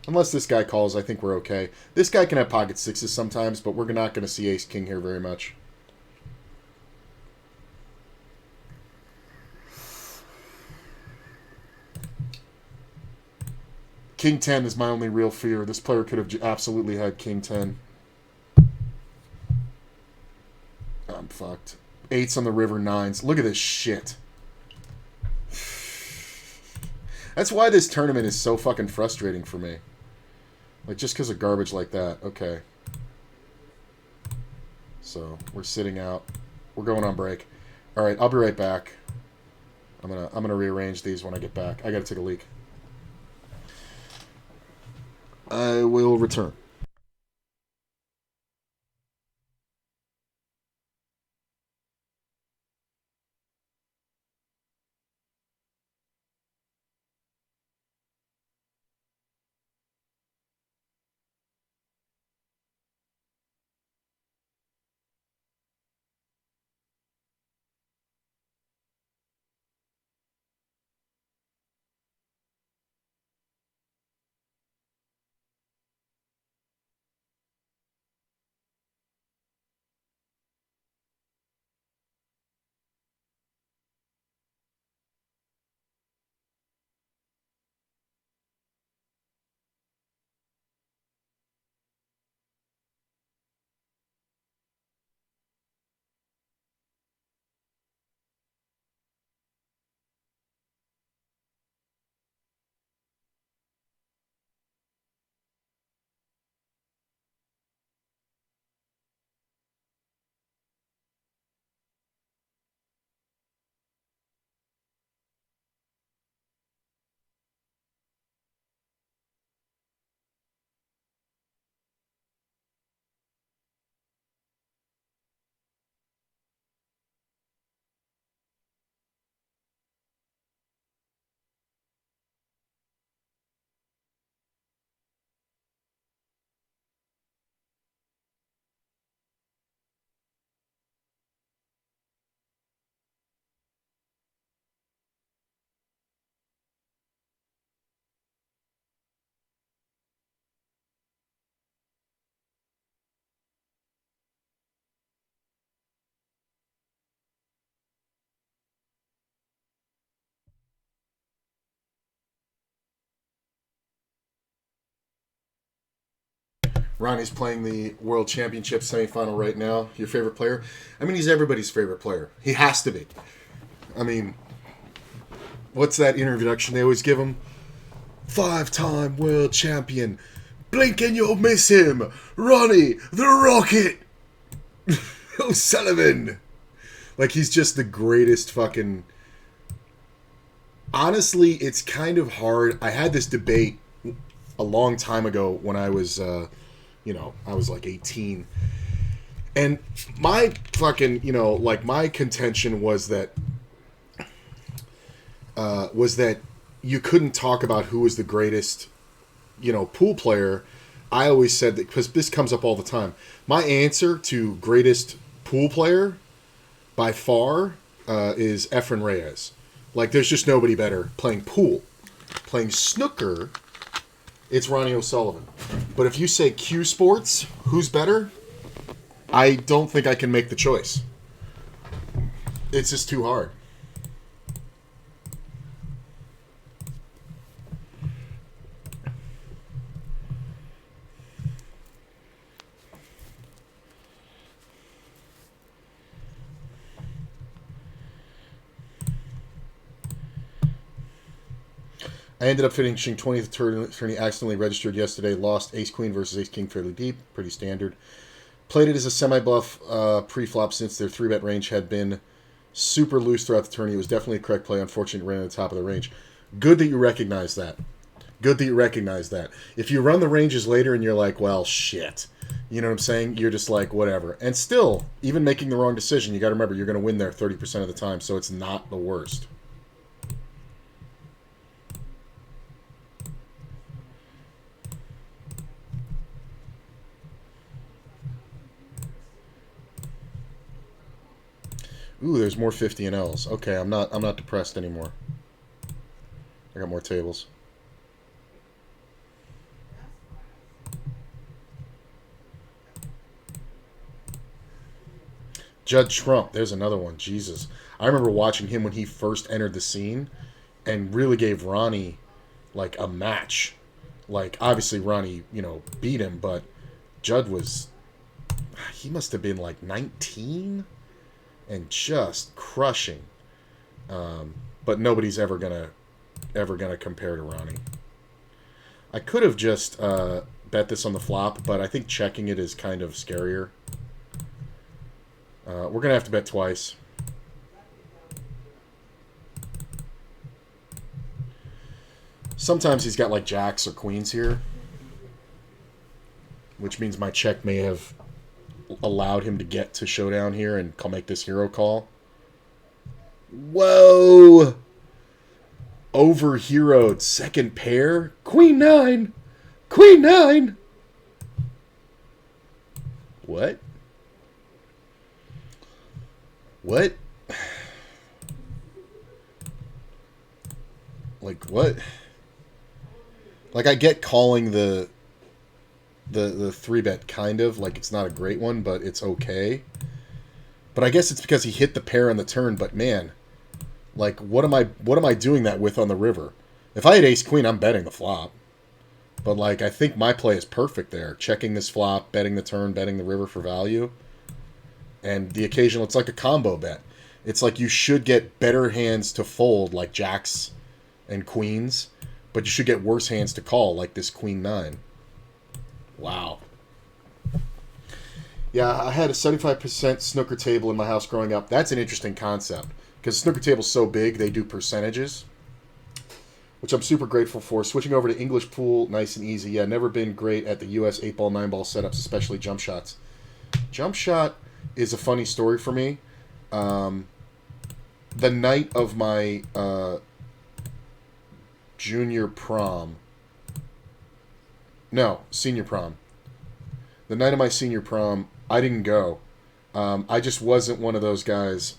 Unless this guy calls, I think we're okay. This guy can have pocket sixes sometimes, but we're not going to see ace-king here very much. King 10 is my only real fear. This player could have absolutely had king 10. I'm fucked. 8s on the river, 9s. Look at this shit. That's why this tournament is so fucking frustrating for me. Like, just because of garbage like that. Okay. So, we're sitting out. We're going on break. All right, I'll be right back. I'm gonna rearrange these when I get back. I gotta take a leak. I will return. Ronnie's playing the World Championship semifinal right now. Your favorite player? I mean, he's everybody's favorite player. He has to be. I mean, what's that introduction they always give him? 5-time world champion. Blink and you'll miss him. Ronnie, the Rocket O'Sullivan. Like, he's just the greatest fucking... Honestly, it's kind of hard. I had this debate a long time ago when I was, I was like 18. And my fucking, like, my contention was that you couldn't talk about who was the greatest, pool player. I always said that, because this comes up all the time. My answer to greatest pool player, by far, is Efren Reyes. Like, there's just nobody better playing pool. Playing snooker, it's Ronnie O'Sullivan. But if you say Q Sports, who's better? I don't think I can make the choice. It's just too hard. I ended up finishing 20th tourney, accidentally registered yesterday. Lost Ace-Queen versus Ace-King fairly deep. Pretty standard. Played it as a semi-bluff pre-flop since their 3-bet range had been super loose throughout the tourney. It was definitely a correct play. Unfortunately, it ran at the top of the range. Good that you recognize that. Good that you recognize that. If you run the ranges later and you're like, well, shit. You know what I'm saying? You're just like, whatever. And still, even making the wrong decision, you got to remember, you're going to win there 30% of the time, so it's not the worst. Ooh, there's more 50 and L's. Okay, I'm not depressed anymore. I got more tables. Judd Trump, there's another one. Jesus. I remember watching him when he first entered the scene and really gave Ronnie like a match. Like, obviously Ronnie, beat him, but Judd he must have been like 19 and just crushing. But nobody's ever gonna compare to Ronnie. I could have just bet this on the flop, but I think checking it is kind of scarier. We're gonna have to bet twice. Sometimes he's got like jacks or queens here, which means my check may have allowed him to get to showdown here and make this hero call. Whoa! Over-heroed second pair? Queen 9! Queen 9! What? What? Like, what? Like, I get calling the 3-bet kind of, like, it's not a great one, but it's okay. But I guess it's because he hit the pair on the turn, but man, like, what am I doing that with on the river? If I had ace-queen, I'm betting the flop. But, like, I think my play is perfect there. Checking this flop, betting the turn, betting the river for value. And the occasional, it's like a combo bet. It's like you should get better hands to fold, like jacks and queens, but you should get worse hands to call, like this queen 9. Wow. Yeah, I had a 75% snooker table in my house growing up. That's an interesting concept, because snooker table's so big, they do percentages, which I'm super grateful for. Switching over to English pool, nice and easy. Yeah, never been great at the US 8-ball, 9-ball setups, especially jump shots. Jump shot is a funny story for me. The night of my junior prom. No, senior prom. The night of my senior prom, I didn't go. I just wasn't one of those guys.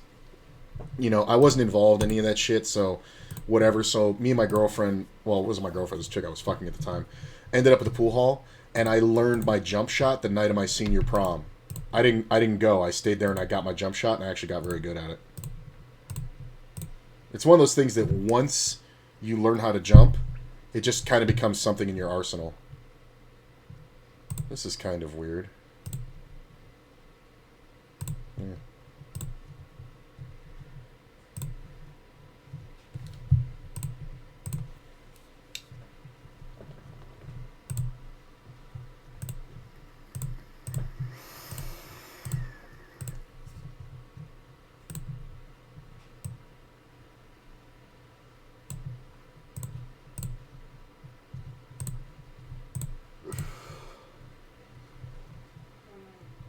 You know, I wasn't involved in any of that shit, so whatever. So me and my girlfriend, well, it wasn't my girlfriend, this chick I was fucking at the time, ended up at the pool hall, and I learned my jump shot the night of my senior prom. I didn't go. I stayed there and I got my jump shot, and I actually got very good at it. It's one of those things that once you learn how to jump, it just kind of becomes something in your arsenal. This is kind of weird. Yeah.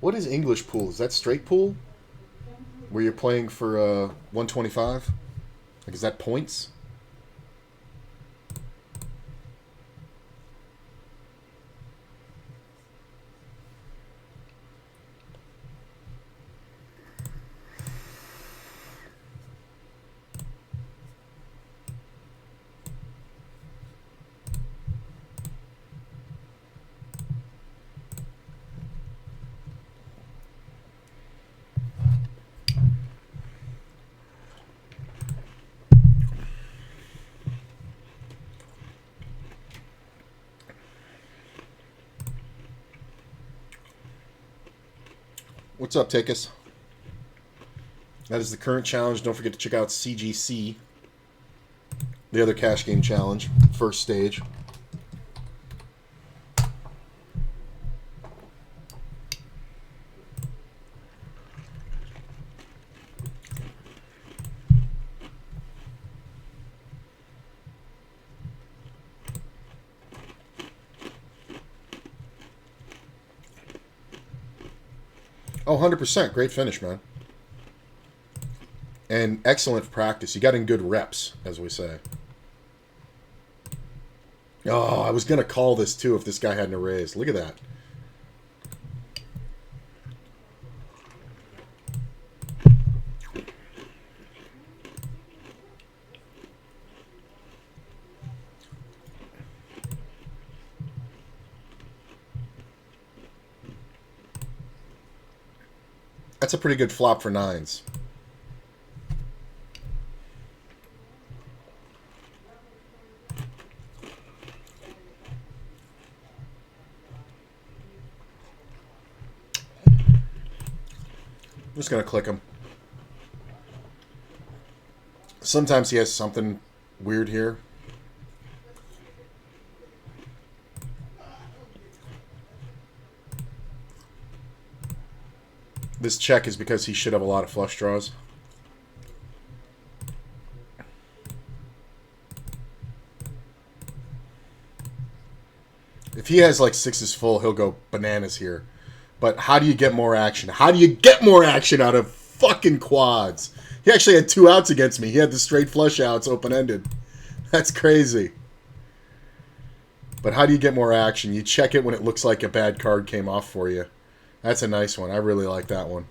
What is English pool? Is that straight pool? Where you're playing for 125? Like, is that points? What's up, Takis? That is the current challenge. Don't forget to check out CGC, the other cash game challenge, first stage. Oh, 100%. Great finish, man. And excellent practice. You got in good reps, as we say. Oh, I was going to call this, too, if this guy hadn't raised. Look at that. That's a pretty good flop for nines. I'm just going to click him. Sometimes he has something weird here. This check is because he should have a lot of flush draws. he has like sixes full, he'll go bananas here. But how do you get more action? How do you get more action out of fucking quads? He actually had 2 outs against me. He had the straight flush outs open-ended. That's crazy. But how do you get more action? You check it when it looks like a bad card came off for you. That's a nice one. I really like that one.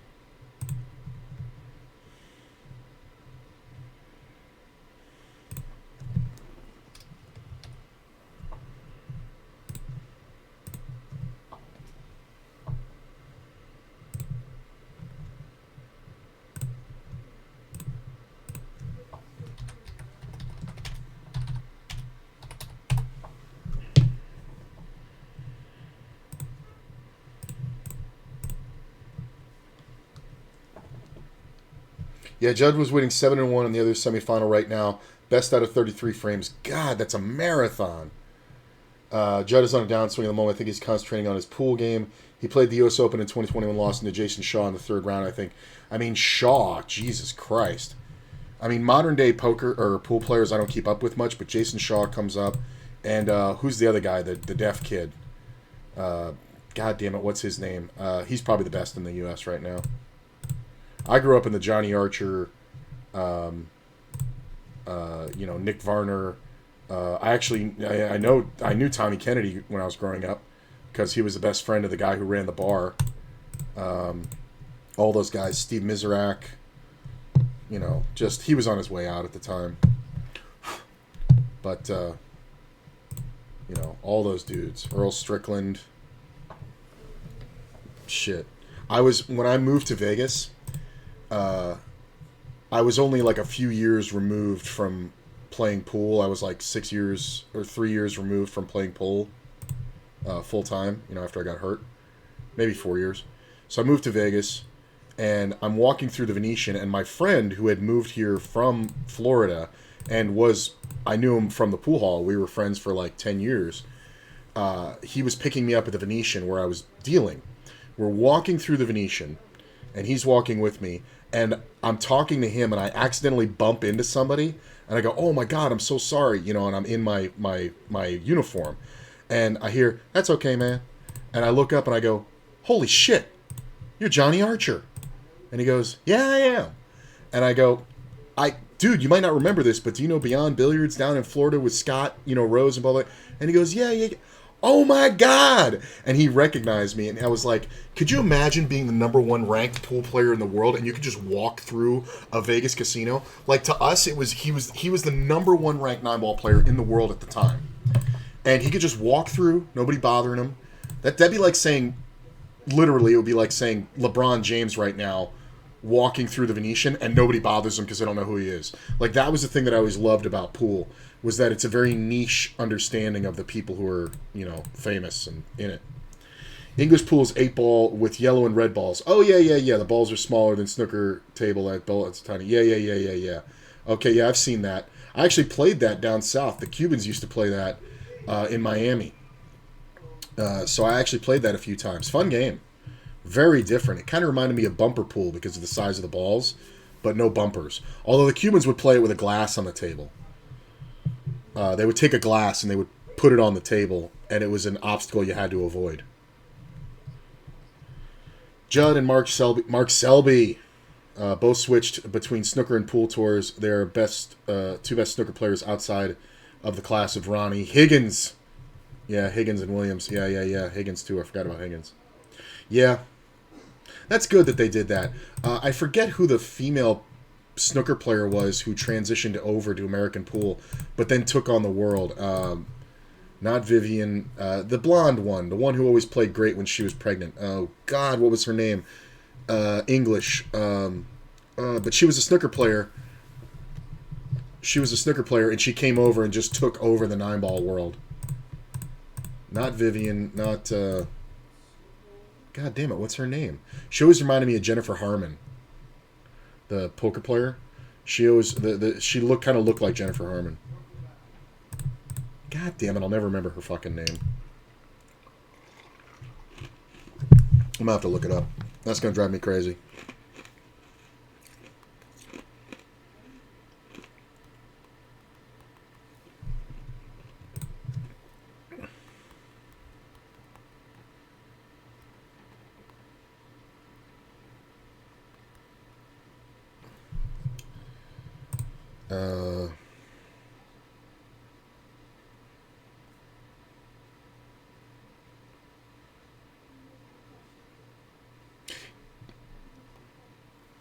Yeah, Judd was winning 7-1 in the other semifinal right now. Best out of 33 frames. God, that's a marathon. Judd is on a downswing at the moment. I think he's concentrating on his pool game. He played the U.S. Open in 2021, lost to Jason Shaw in the 3rd round, I think. I mean, Shaw, Jesus Christ. I mean, modern day poker or pool players I don't keep up with much, but Jason Shaw comes up. And who's the other guy, the deaf kid? God damn it, what's his name? He's probably the best in the U.S. right now. I grew up in the Johnny Archer, Nick Varner. I knew Tommy Kennedy when I was growing up because he was the best friend of the guy who ran the bar. All those guys, Steve Miserak, he was on his way out at the time. But, all those dudes. Earl Strickland. Shit. When I moved to Vegas, I was only like a few years removed from playing pool. I was like 6 years or 3 years removed from playing pool full time, after I got hurt. Maybe 4 years. So I moved to Vegas, and I'm walking through the Venetian, and my friend who had moved here from Florida and I knew him from the pool hall. We were friends for like 10 years. He was picking me up at the Venetian where I was dealing. We're walking through the Venetian, and he's walking with me, and I'm talking to him, and I accidentally bump into somebody, and I go, "Oh my God, I'm so sorry," and I'm in my uniform, and I hear, "That's okay, man," and I look up and I go, "Holy shit, you're Johnny Archer," and he goes, "Yeah, I am," and I go, "Dude, you might not remember this, but do you know Beyond Billiards down in Florida with Scott, Rose and blah blah," and he goes, "Yeah." Oh my God! And he recognized me, and I was like, could you imagine being the #1 ranked pool player in the world, and you could just walk through a Vegas casino? Like, to us, he was the #1 ranked 9-ball player in the world at the time. And he could just walk through, nobody bothering him. That'd be like saying, literally, it would be like saying LeBron James right now walking through the Venetian, and nobody bothers him because they don't know who he is. Like, that was the thing that I always loved about pool, was that it's a very niche understanding of the people who are, famous and in it. English pool's 8-ball with yellow and red balls. Oh, yeah. The balls are smaller than snooker table. That ball, it's tiny. Yeah. Okay, yeah, I've seen that. I actually played that down south. The Cubans used to play that in Miami. So I actually played that a few times. Fun game. Very different. It kind of reminded me of bumper pool because of the size of the balls, but no bumpers. Although the Cubans would play it with a glass on the table. They would take a glass and they would put it on the table, and it was an obstacle you had to avoid. Judd and Mark Selby both switched between snooker and pool tours. They're two best snooker players outside of the class of Ronnie. Higgins. Yeah, Higgins and Williams. Yeah. Higgins, too. I forgot about Higgins. Yeah. That's good that they did that. I forget who the female snooker player was who transitioned over to American pool, but then took on the world. Not Vivian. The blonde one. The one who always played great when she was pregnant. Oh, God, what was her name? English. But she was a snooker player. And she came over and just took over the 9-ball world. Not Vivian. Not... God damn it, what's her name? She always reminded me of Jennifer Harmon, the poker player. She always she kind of looked like Jennifer Harmon. God damn it, I'll never remember her fucking name. I'm gonna have to look it up. That's gonna drive me crazy. Uh,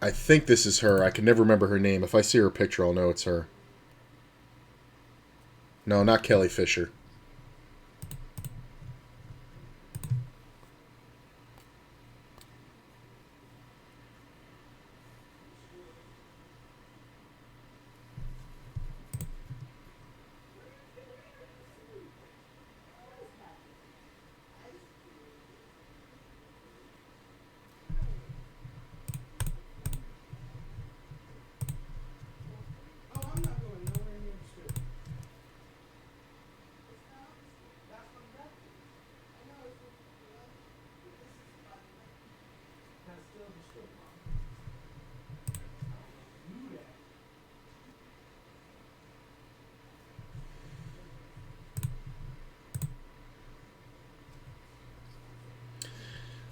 I think this is her. I can never remember her name. If I see her picture, I'll know it's her. No, not Kelly Fisher.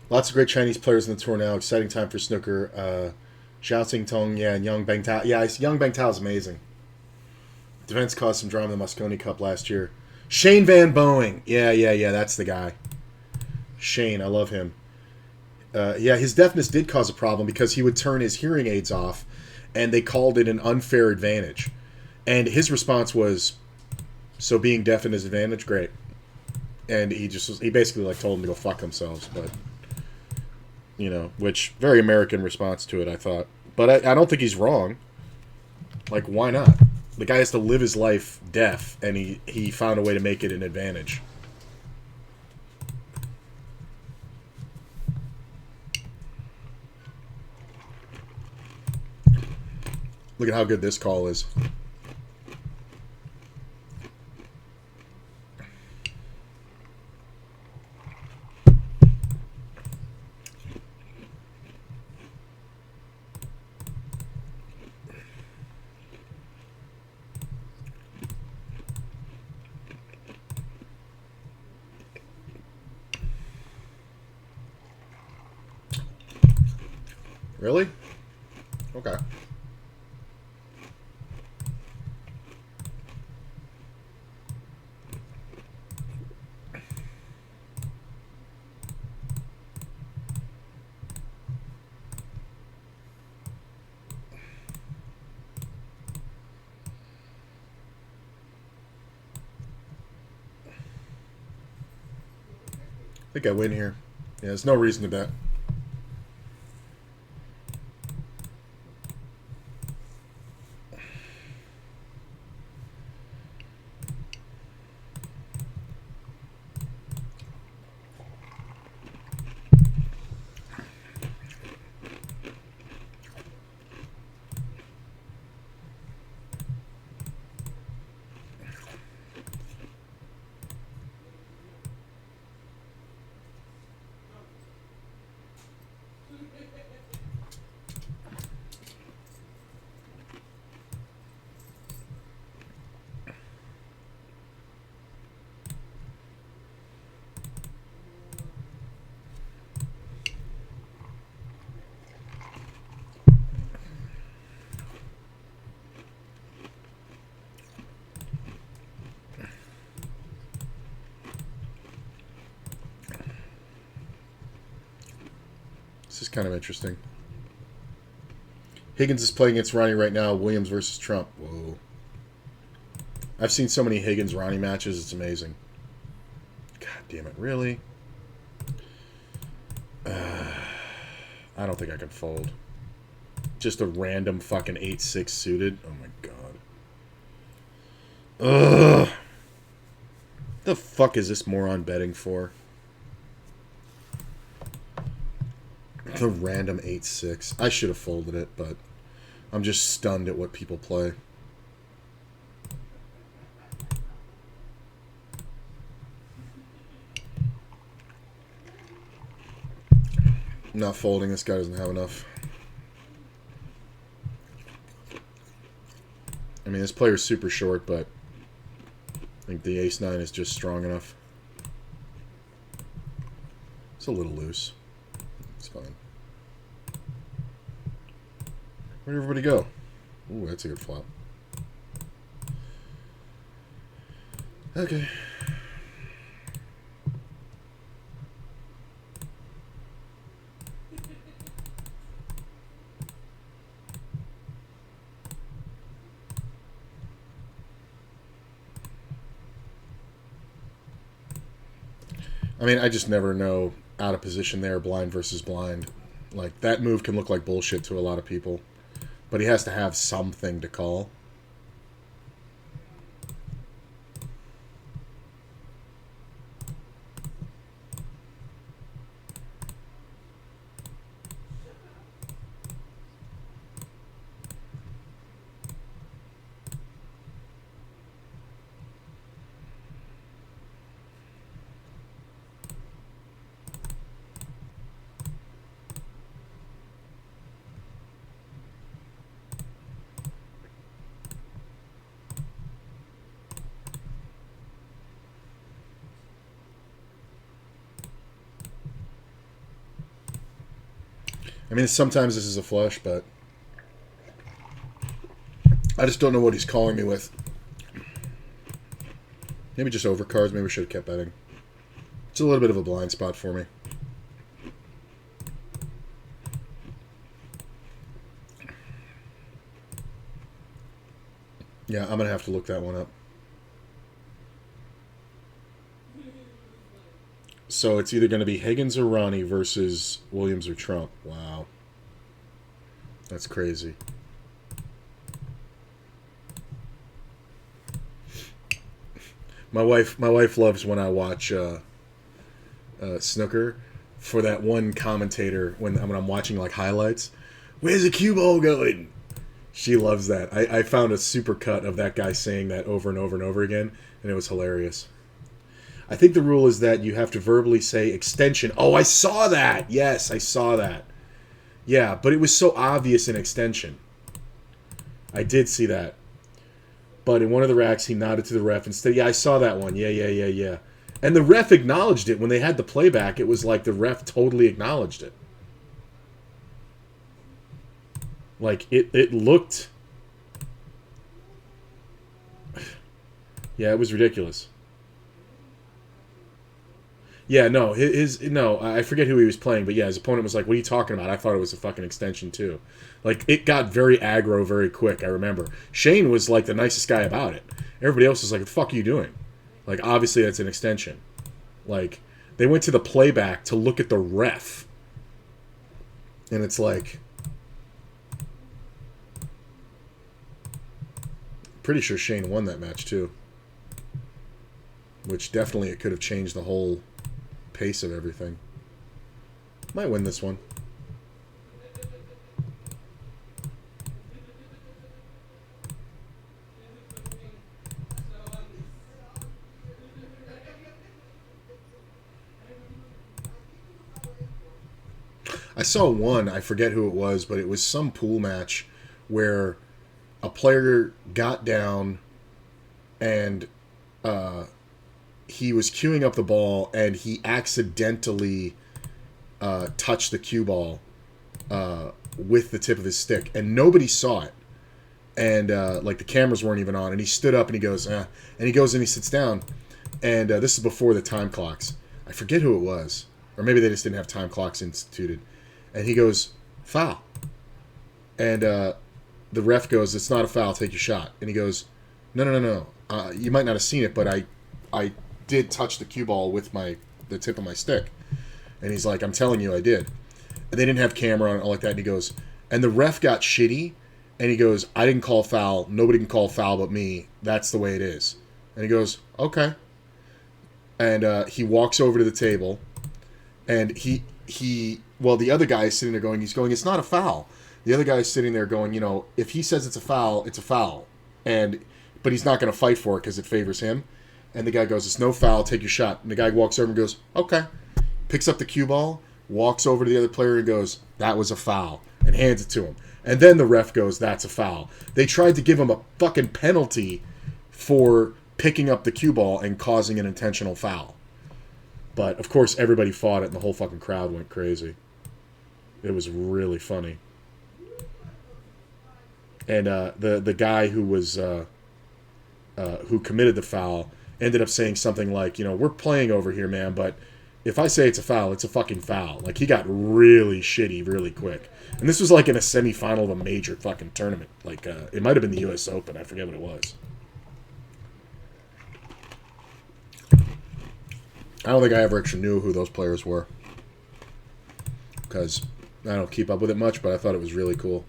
Lots of great Chinese players in the tour now. Exciting time for snooker. Zhao Xingtong, yeah, and Yang Bengtao. Yeah, Yang Bengtao is amazing. Defense caused some drama in the Moscone Cup last year. Shane Van Boeing. Yeah, that's the guy. Shane, I love him. Yeah, his deafness did cause a problem because he would turn his hearing aids off, and they called it an unfair advantage. And his response was, "So being deaf in his advantage, great." And he basically like told them to go fuck themselves, but which very American response to it, I thought. But I don't think he's wrong. Like, why not? The guy has to live his life deaf, and he found a way to make it an advantage. Look at how good this call is. Really? Okay. I think I win here. Yeah, there's no reason to bet. This is kind of interesting. Higgins is playing against Ronnie right now. Williams versus Trump. Whoa. I've seen so many Higgins-Ronnie matches. It's amazing. God damn it. Really? I don't think I can fold. Just a random fucking 8-6 suited. Oh my god. Ugh. The fuck is this moron betting for? The random 8-6. I should have folded it, but I'm just stunned at what people play. I'm not folding. This guy doesn't have enough. I mean, this player's super short, but I think the ace-9 is just strong enough. It's a little loose. It's fine. Where'd everybody go? Ooh, that's a good flop. Okay. I mean, I just never know out of position there, blind versus blind. Like, that move can look like bullshit to a lot of people. But he has to have something to call. I mean, sometimes this is a flush, but I just don't know what he's calling me with. Maybe just overcards. Maybe we should have kept betting. It's a little bit of a blind spot for me. Yeah, I'm going to have to look that one up. So it's either going to be Higgins or Ronnie versus Williams or Trump. Wow. That's crazy. My wife loves when I watch snooker for that one commentator when I'm watching like highlights. Where's the cue ball going? She loves that. I found a super cut of that guy saying that over and over and over again, and it was hilarious. I think the rule is that you have to verbally say extension. Oh, I saw that. Yes, I saw that. Yeah, but it was so obvious in extension. I did see that. But in one of the racks, he nodded to the ref and said, yeah, I saw that one. Yeah. And the ref acknowledged it. When they had the playback, it was like the ref totally acknowledged it. Like, it looked... Yeah, it was ridiculous. Yeah, no, I forget who he was playing, but yeah, his opponent was like, what are you talking about? I thought it was a fucking extension, too. Like, it got very aggro very quick, I remember. Shane was, like, the nicest guy about it. Everybody else was like, what the fuck are you doing? Like, obviously that's an extension. Like, they went to the playback to look at the ref. And it's like... Pretty sure Shane won that match, too. Which definitely it could have changed the whole pace of everything. Might win this one. I saw one, I forget who it was, but it was some pool match where a player got down and he was queuing up the ball and he accidentally touched the cue ball with the tip of his stick, and nobody saw it. And like the cameras weren't even on, and he stood up and he goes, and he goes and he sits down, and this is before the time clocks. I forget who it was, or maybe they just didn't have time clocks instituted. And he goes, foul. And the ref goes, it's not a foul, take your shot. And he goes, no. You might not have seen it, but I did touch the cue ball with the tip of my stick. And he's like, I'm telling you I did. And they didn't have camera on it, all like that. And he goes, and the ref got shitty. And he goes, I didn't call foul. Nobody can call foul but me. That's the way it is. And he goes, okay. And he walks over to the table. And well, the other guy is sitting there going, it's not a foul. The other guy is sitting there going, if he says it's a foul, it's a foul. But he's not going to fight for it because it favors him. And the guy goes, it's no foul, take your shot. And the guy walks over and goes, okay. Picks up the cue ball, walks over to the other player and goes, that was a foul. And hands it to him. And then the ref goes, that's a foul. They tried to give him a fucking penalty for picking up the cue ball and causing an intentional foul. But, of course, everybody fought it and the whole fucking crowd went crazy. It was really funny. And the guy who was who committed the foul ended up saying something like, we're playing over here, man, but if I say it's a foul, it's a fucking foul. Like, he got really shitty really quick. And this was like in a semifinal of a major fucking tournament. Like, it might have been the US Open. I forget what it was. I don't think I ever actually knew who those players were, because I don't keep up with it much, but I thought it was really cool.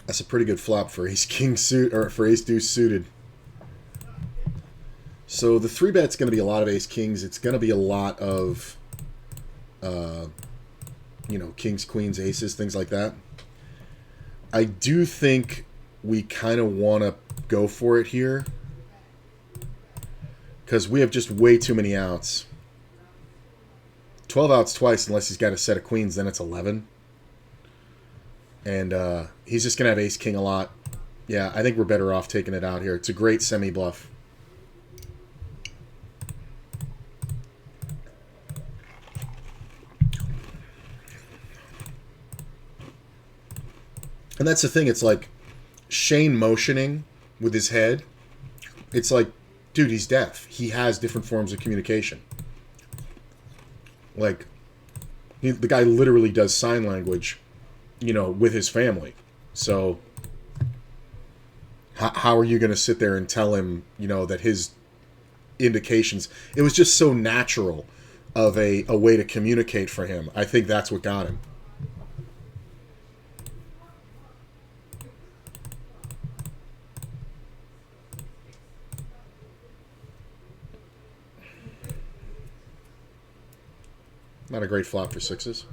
That's a pretty good flop for ace king suit, or for ace deuce suited. So the 3-bet's going to be a lot of ace kings. It's going to be a lot of, kings, queens, aces, things like that. I do think we kind of want to go for it here, because we have just way too many outs. 12 outs twice, unless he's got a set of queens, then it's 11. And he's just going to have ace-king a lot. Yeah, I think we're better off taking it out here. It's a great semi-bluff. And that's the thing. It's like Shane motioning with his head. It's like, dude, he's deaf. He has different forms of communication. Like, the guy literally does sign language, with his family. So how are you going to sit there and tell him, that his indications, it was just so natural of a way to communicate for him. I think that's what got him. Not a great flop for sixes.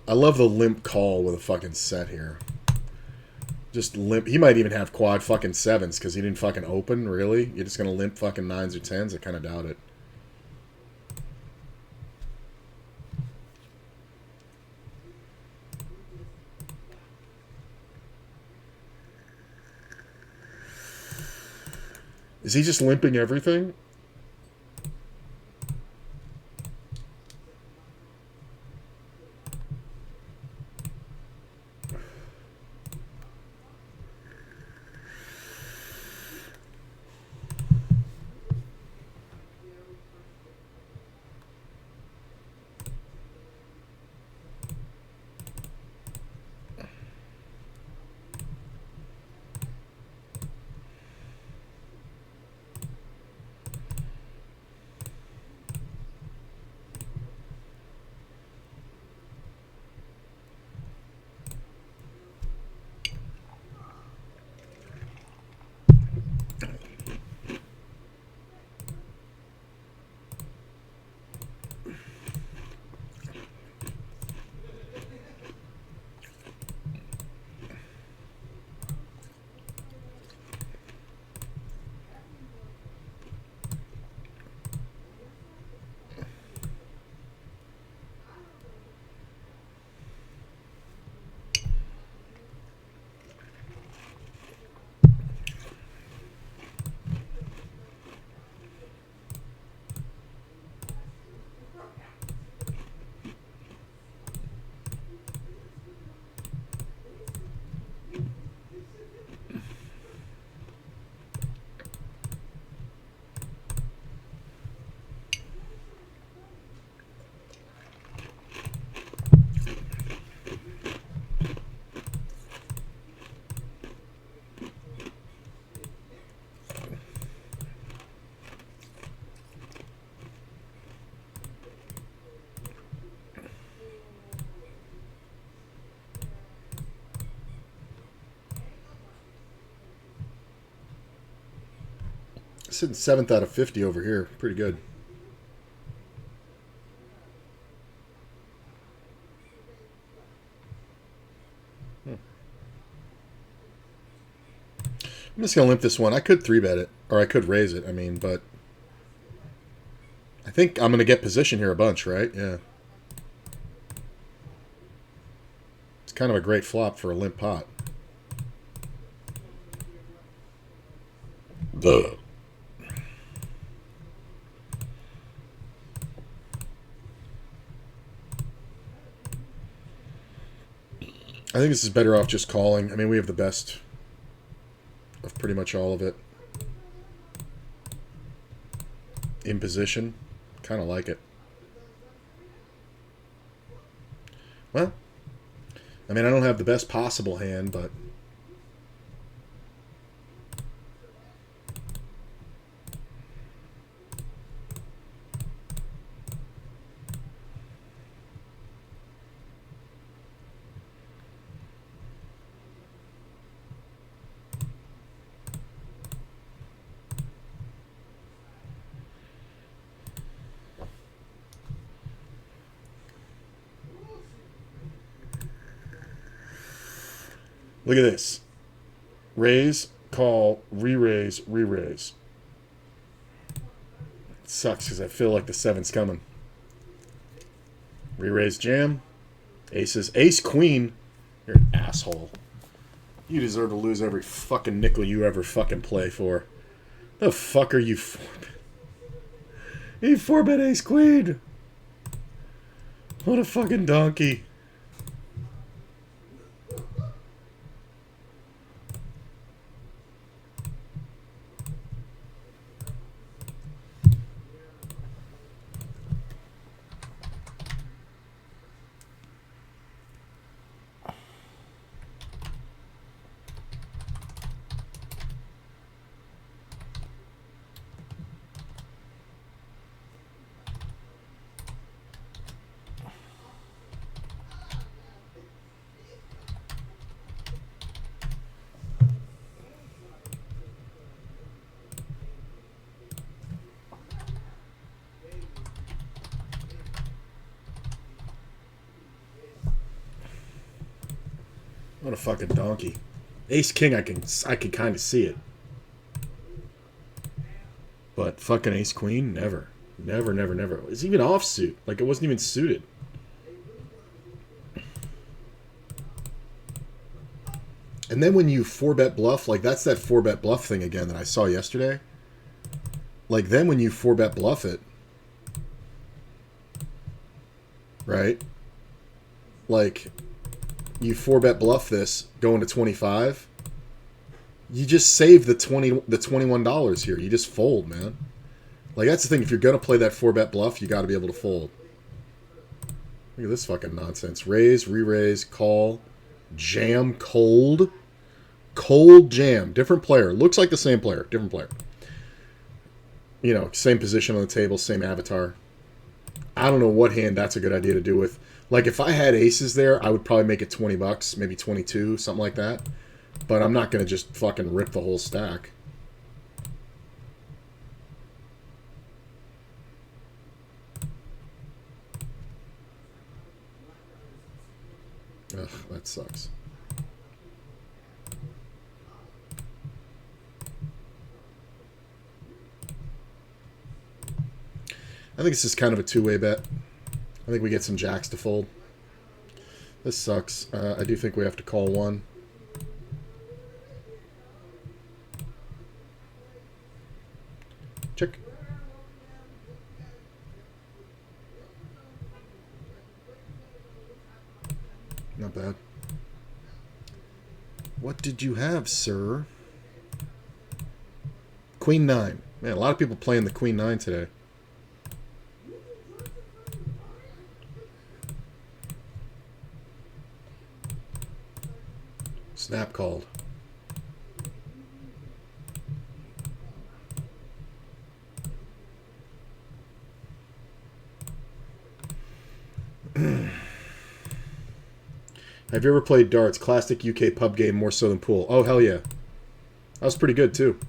I love the limp call with a fucking set here. Just limp. He might even have quad fucking sevens because he didn't fucking open, really? You're just going to limp fucking nines or tens? I kind of doubt it. Is he just limping everything? Sitting 7th out of 50 over here. Pretty good. I'm just going to limp this one. I could 3-bet it, or I could raise it, I mean, but I think I'm going to get position here a bunch, right? Yeah. It's kind of a great flop for a limp pot. Duh. I think this is better off just calling. I mean, we have the best of pretty much all of it. In position. Kind of like it. Well, I mean, I don't have the best possible hand, but... Look at this. Raise, call, re-raise, re-raise. It sucks because I feel like the 7's coming. Re-raise jam. Aces. Ace, queen. You're an asshole. You deserve to lose every fucking nickel you ever fucking play for. The fuck are you for? You 4-bet ace queen. What a fucking donkey. What a fucking donkey. Ace king, I can kind of see it. But fucking ace queen, never. Never, never, never. It was even offsuit. Like, it wasn't even suited. And then when you 4-bet bluff, like, that's that 4-bet bluff thing again that I saw yesterday. Like, then when you 4-bet bluff it, right? Like, you 4-bet bluff this, going to 25. You just save the $21 here. You just fold, man. Like, that's the thing. If you're going to play that 4-bet bluff, you got to be able to fold. Look at this fucking nonsense. Raise, re-raise, call, jam, cold. Cold jam. Different player. Looks like the same player. Different player. You know, same position on the table, same avatar. I don't know what hand that's a good idea to do with. Like, if I had aces there, I would probably make it $20, maybe 22, something like that. But I'm not going to just fucking rip the whole stack. Ugh, that sucks. I think this is kind of a two-way bet. I think we get some jacks to fold. This sucks. I do think we have to call one. Check. Not bad. What did you have, sir? Queen 9. Man, a lot of people playing the Queen 9 today. Snap called. Have you ever played darts? Classic UK pub game more so than pool. Oh, hell yeah. That was pretty good, too.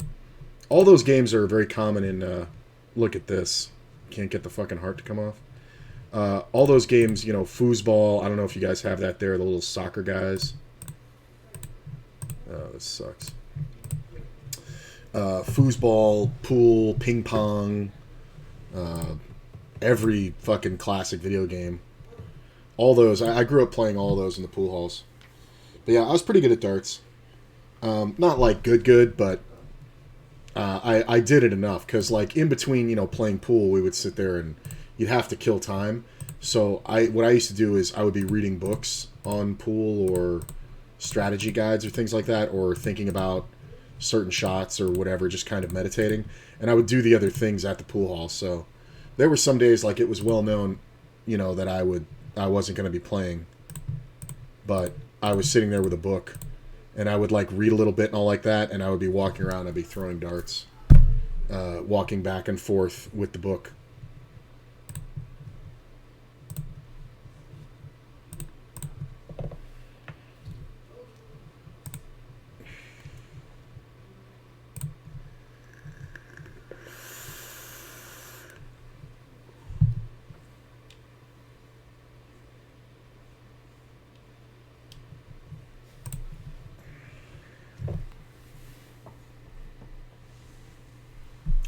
All those games are very common in... look at this. Can't get the fucking heart to come off. All those games, you know, foosball. I don't know if you guys have that there. The little soccer guys. Oh, this sucks. Foosball, pool, ping pong, every fucking classic video game. All those. I grew up playing all those in the pool halls. But yeah, I was pretty good at darts. Not like good, but I did it enough. Because like in between, you know, playing pool, we would sit there and you'd have to kill time. So what I used to do is I would be reading books on pool or strategy guides or things like that, or thinking about certain shots or whatever, just kind of meditating. And I would do the other things at the pool hall. So there were some days like it was well known, you know, that I wasn't going to be playing, but I was sitting there with a book, and I would like read a little bit and all like that, and I would be walking around. I'd be throwing darts, walking back and forth with the book.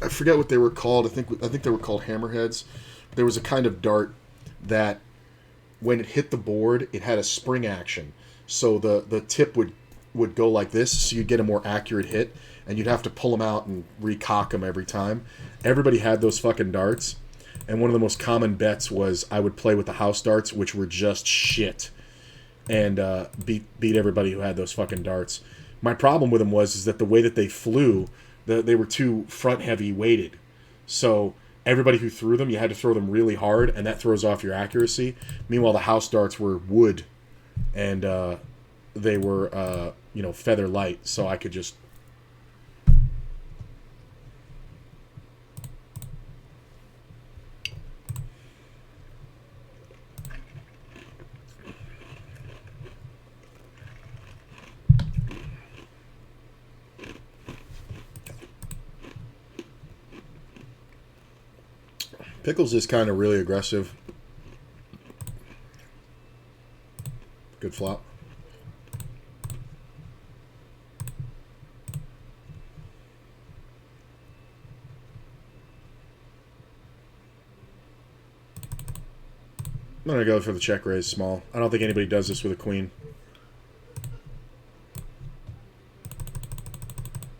I forget what they were called. I think they were called hammerheads. There was a kind of dart that, when it hit the board, it had a spring action. So the tip would go like this, so you'd get a more accurate hit, and you'd have to pull them out and recock them every time. Everybody had those fucking darts, and one of the most common bets was I would play with the house darts, which were just shit, and beat everybody who had those fucking darts. My problem with them is that the way that they flew, they were too front heavy weighted. So everybody who threw them, you had to throw them really hard, and that throws off your accuracy. Meanwhile, the house darts were wood, and they were feather light, so I could just. Pickles is kind of really aggressive. Good flop. I'm going to go for the check raise small. I don't think anybody does this with a queen.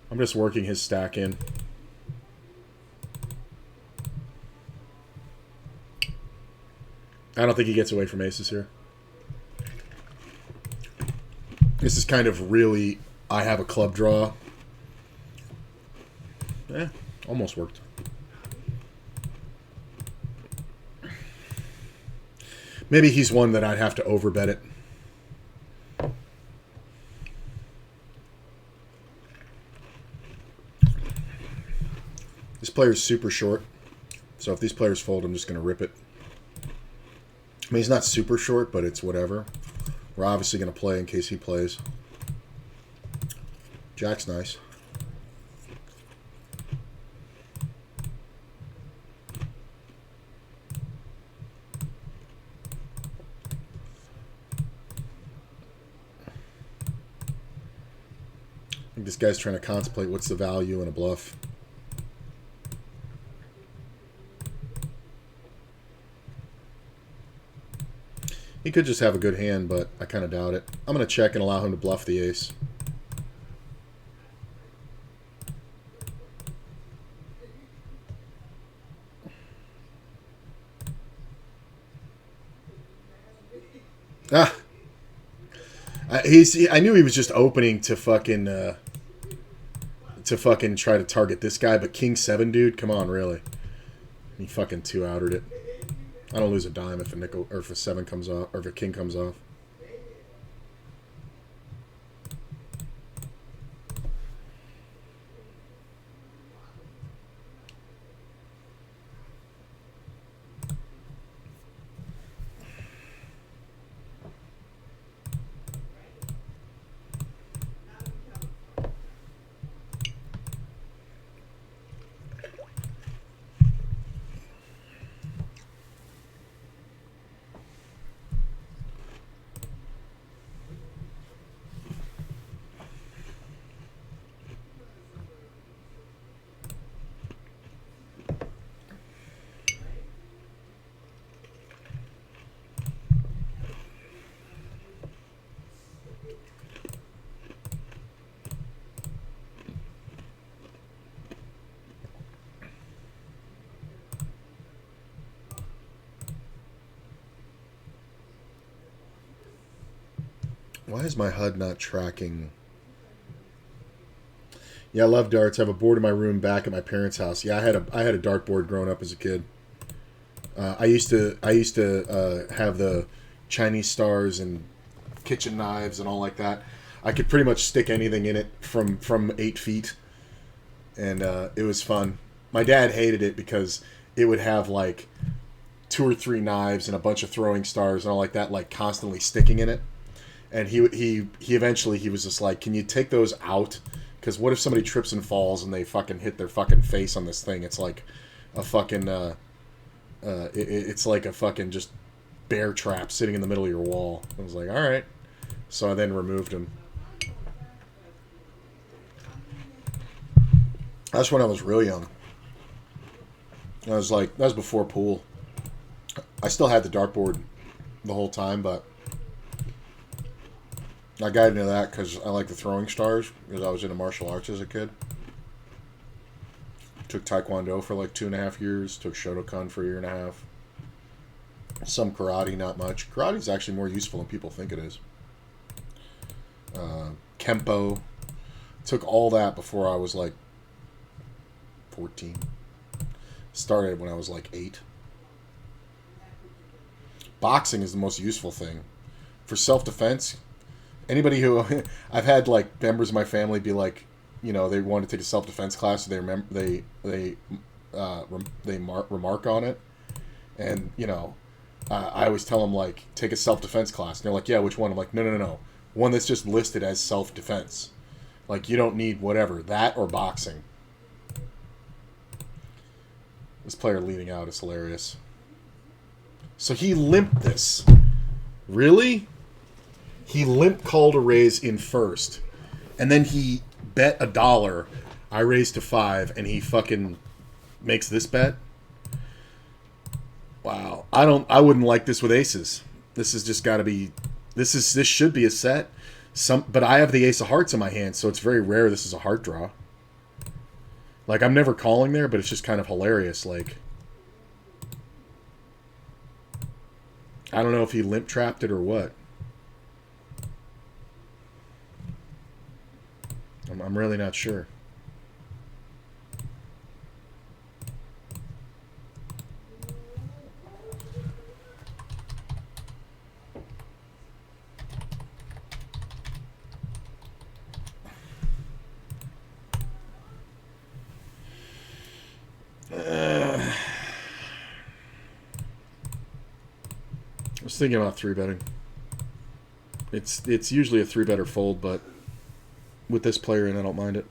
I'm just working his stack in. I don't think he gets away from aces here. This is kind of really, I have a club draw. Almost worked. Maybe he's one that I'd have to overbet it. This player's super short, so if these players fold, I'm just going to rip it. I mean, he's not super short, but it's whatever. We're obviously going to play in case he plays. Jack's nice. I think this guy's trying to contemplate what's the value in a bluff. He could just have a good hand, but I kind of doubt it. I'm going to check and allow him to bluff the ace. I knew he was just opening to fucking try to target this guy, but King 7, dude, come on, really? He fucking 2-outered it. I don't lose a dime if a nickel or if a 7 comes off or if a king comes off. Why is my HUD not tracking? Yeah, I love darts. I have a board in my room back at my parents' house. Yeah, I had a dartboard growing up as a kid. I used to have the Chinese stars and kitchen knives and all like that. I could pretty much stick anything in it from 8 feet, and it was fun. My dad hated it because it would have like 2 or 3 knives and a bunch of throwing stars and all like that, like constantly sticking in it. And he eventually he was just like, "Can you take those out? Because what if somebody trips and falls and they fucking hit their fucking face on this thing? It's like a fucking it's like a fucking just bear trap sitting in the middle of your wall." I was like, "All right." So I then removed them. That's when I was real young. I was like, that was before pool. I still had the dartboard the whole time, but I got into that because I like the throwing stars, because I was into martial arts as a kid. Took Taekwondo for like 2.5 years. Took Shotokan for a year and a half. Some karate, not much. Karate is actually more useful than people think it is. Kempo. Took all that before I was like 14. Started when I was like 8. Boxing is the most useful thing. For self-defense, anybody who... I've had like members of my family be like, you know, they want to take a self-defense class, so they remark on it. And, you know, I always tell them, like, take a self-defense class. And they're like, yeah, which one? I'm like, no. One that's just listed as self-defense. Like, you don't need whatever. That or boxing. This player leading out is hilarious. So he limped this. Really? He limp called a raise in first. And then he bet $1. I raised to 5, and he fucking makes this bet. Wow. I wouldn't like this with aces. This has just got to be... This should be a set. But I have the ace of hearts in my hand, so it's very rare this is a heart draw. Like, I'm never calling there, but it's just kind of hilarious. Like, I don't know if he limp trapped it or what. I'm really not sure. I was thinking about 3-betting. It's usually a 3-better fold, but with this player in, I don't mind it.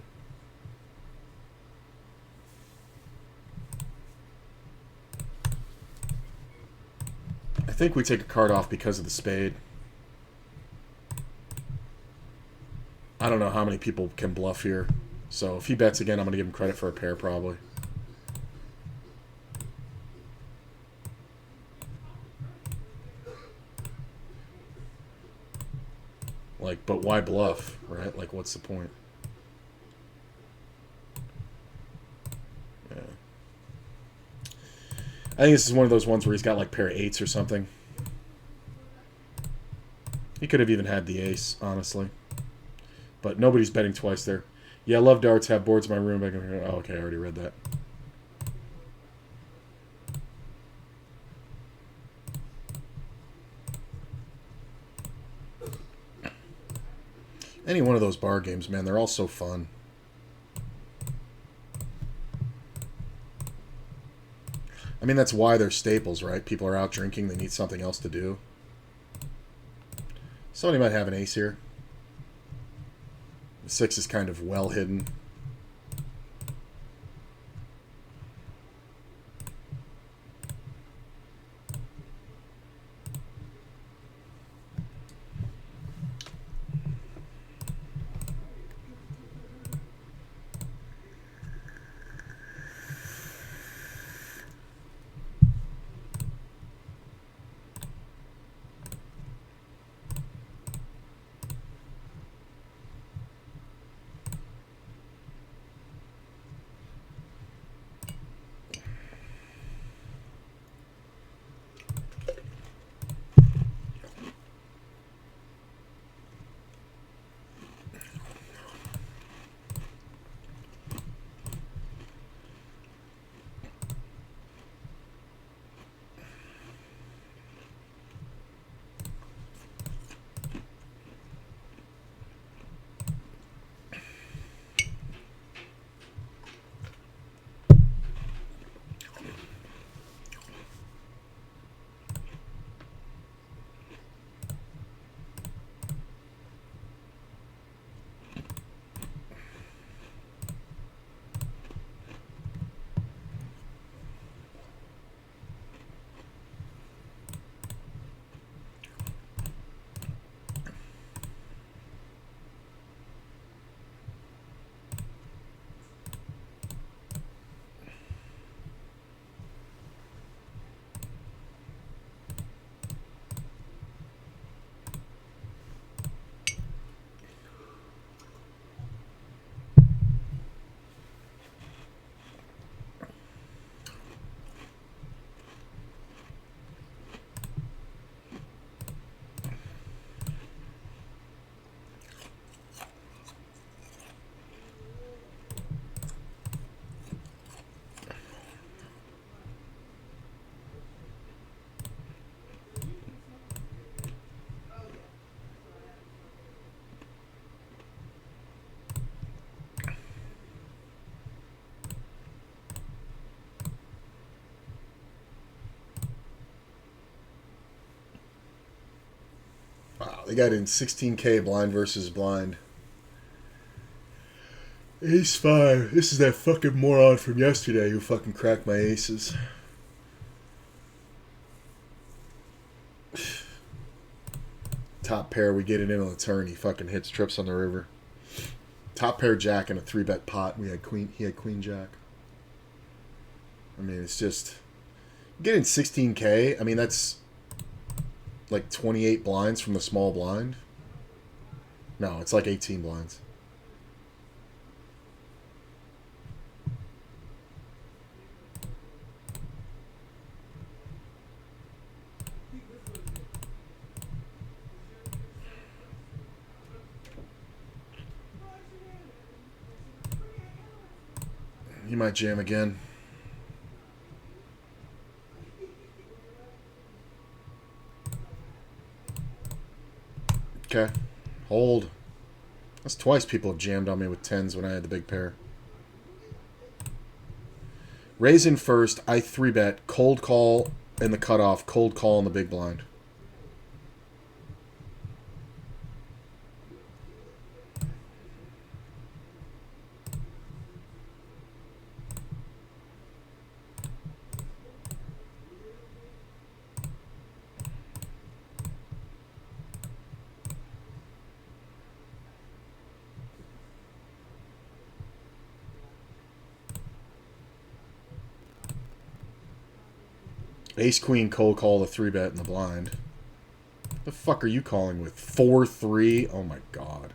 I think we take a card off because of the spade. I don't know how many people can bluff here. So if he bets again, I'm going to give him credit for a pair, probably. Like, but why bluff, right? Like, what's the point? Yeah. I think this is one of those ones where he's got, like, pair of 8s or something. He could have even had the ace, honestly. But nobody's betting twice there. Yeah, I love darts. Have boards in my room. Oh, okay, I already read that. Any one of those bar games, man, they're all so fun. I mean, that's why they're staples, right? People are out drinking. They need something else to do. Somebody might have an ace here. The 6 is kind of well hidden. They got in 16K blind versus blind. Ace 5. This is that fucking moron from yesterday who fucking cracked my aces. Top pair, we get it in on the turn. He fucking hits trips on the river. Top pair jack in a 3-bet pot. We had queen. He had queen jack. I mean, it's just getting 16K. I mean, that's like 28 blinds from the small blind. No, it's like 18 blinds. He might jam again. Okay. Hold. That's twice people have jammed on me with 10s when I had the big pair. Raise in first. I 3-bet. Cold call in the cutoff. Cold call in the big blind. Ace queen cold call the 3-bet in the blind. The fuck are you calling with? 4-3? Oh my god.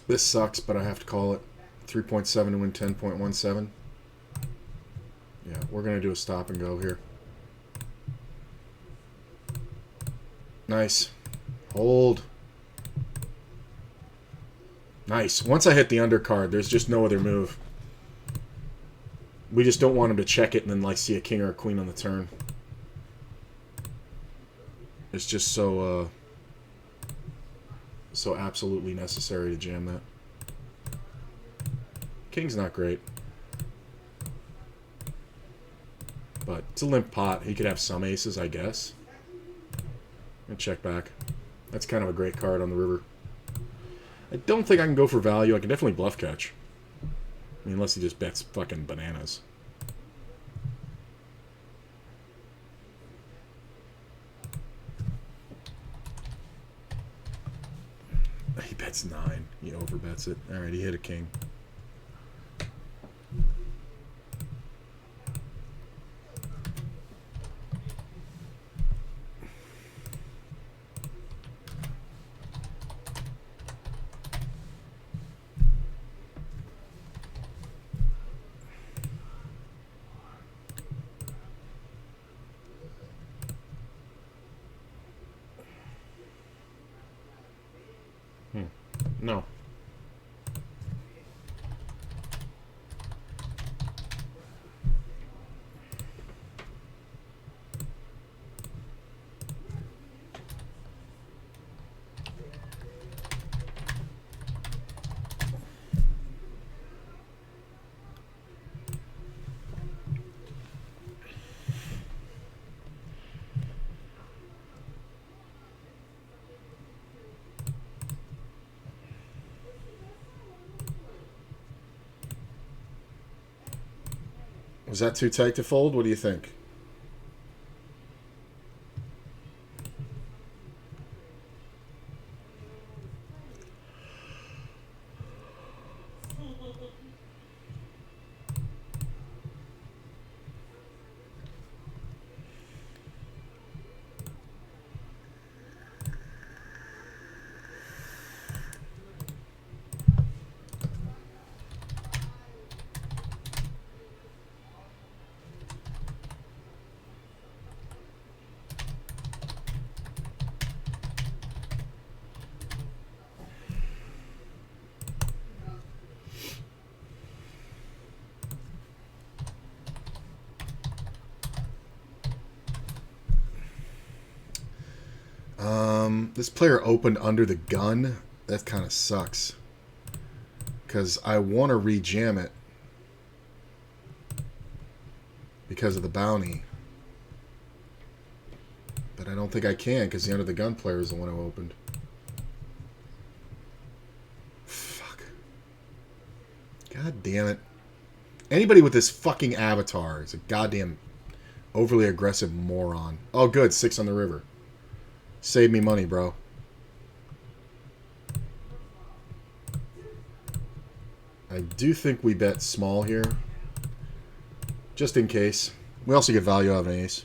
This sucks, but I have to call it. 3.7 to win 10.17. Yeah, we're going to do a stop and go here. Nice. Hold. Nice. Once I hit the undercard, there's just no other move. We just don't want him to check it and then like see a king or a queen on the turn. It's just so so absolutely necessary to jam that. King's not great. But it's a limp pot. He could have some aces, I guess. And check back. That's kind of a great card on the river. I don't think I can go for value. I can definitely bluff catch. I mean, unless he just bets fucking bananas. He bets 9. He overbets it. Alright, he hit a king. No. Was that too tight to fold? What do you think? This player opened under the gun. That kind of sucks. Because I want to rejam it. Because of the bounty. But I don't think I can because the under the gun player is the one who opened. Fuck. God damn it. Anybody with this fucking avatar is a goddamn overly aggressive moron. Oh good, 6 on the river. Save me money, bro. I do think we bet small here. Just in case. We also get value out of an ace.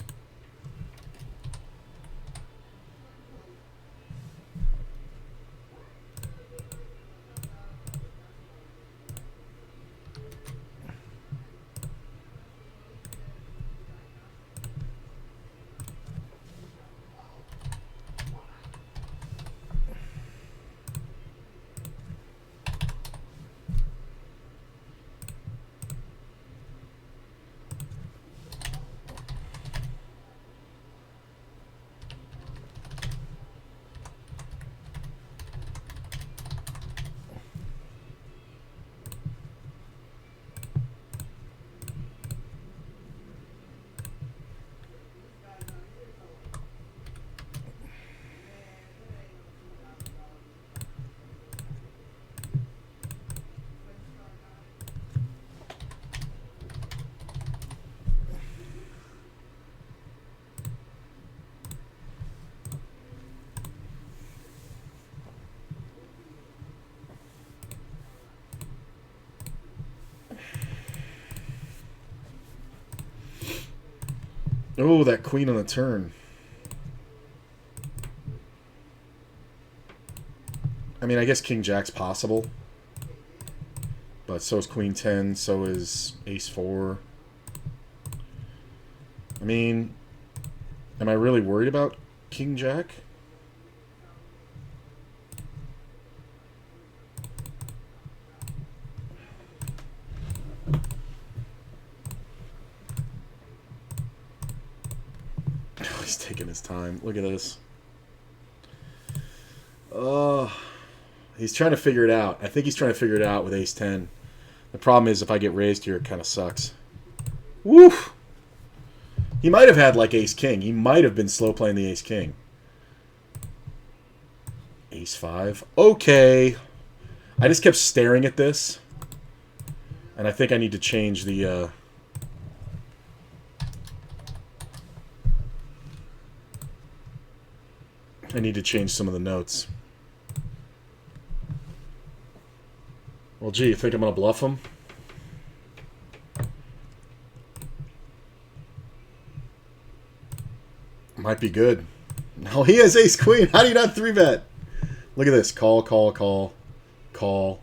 Oh, that queen on the turn. I mean, I guess King Jack's possible. But so is Queen 10, so is Ace 4. I mean, am I really worried about King Jack? He's taking his time. Look at this. He's trying to figure it out. I think he's trying to figure it out with Ace 10. The problem is if I get raised here, it kind of sucks. Woof! He might have had like Ace King. He might have been slow playing the Ace King. Ace 5. Okay. I just kept staring at this. And I think I need to change the... I need to change some of the notes. Well, gee, you think I'm going to bluff him? Might be good. No, he has ace queen. How do you not 3-bet? Look at this. Call, call, call, call.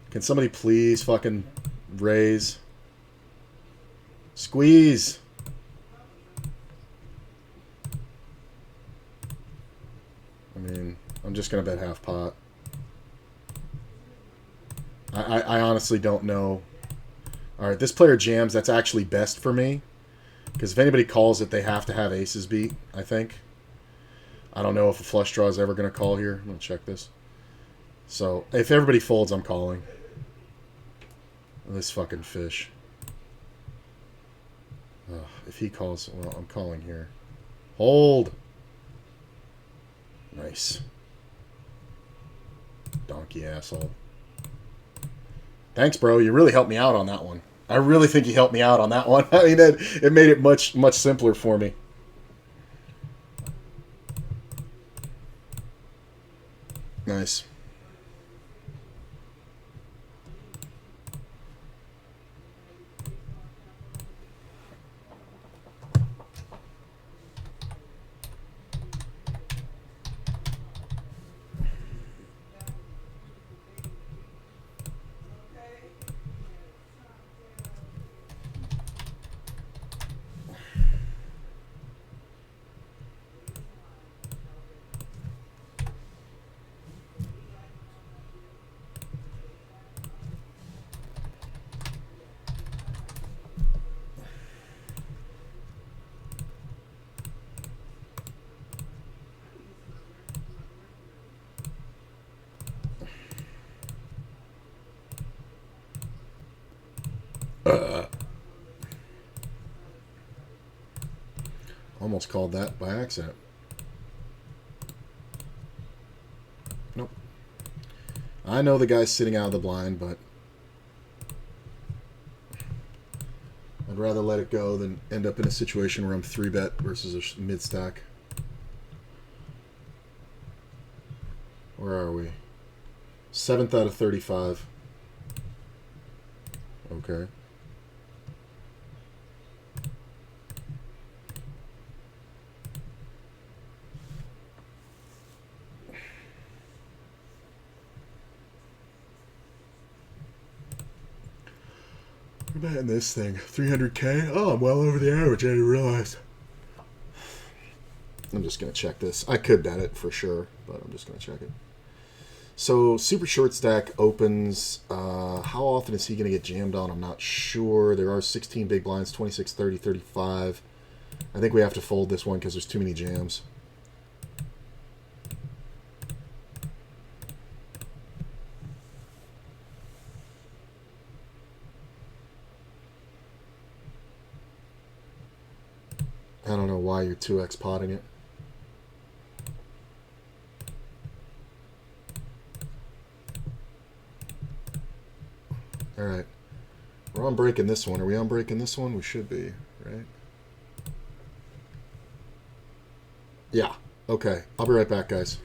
Can somebody please fucking raise? Squeeze. I mean, I'm just going to bet half pot. I honestly don't know. Alright, this player jams. That's actually best for me. Because if anybody calls it, they have to have aces beat, I think. I don't know if a flush draw is ever going to call here. I'm going to check this. So, if everybody folds, I'm calling. This fucking fish. If he calls, well, I'm calling here. Hold! Nice. Donkey asshole. Thanks, bro. You really helped me out on that one. I really think you helped me out on that one. I mean, it made it much simpler for me. Nice. Almost called that by accident. Nope. I know the guy's sitting out of the blind, but I'd rather let it go than end up in a situation where I'm 3-bet versus a mid-stack. Where are we? 7th out of 35. Okay. We're betting this thing. 300K? Oh, I'm well over the average. I didn't realize. I'm just going to check this. I could bet it for sure, but I'm just going to check it. So, super short stack opens. How often is he going to get jammed on? I'm not sure. There are 16 big blinds, 26, 30, 35. I think we have to fold this one because there's too many jams. I don't know why you're 2x potting it. Alright. We're on breaking this one. Are we on breaking this one? We should be, right? Yeah. Okay. I'll be right back, guys.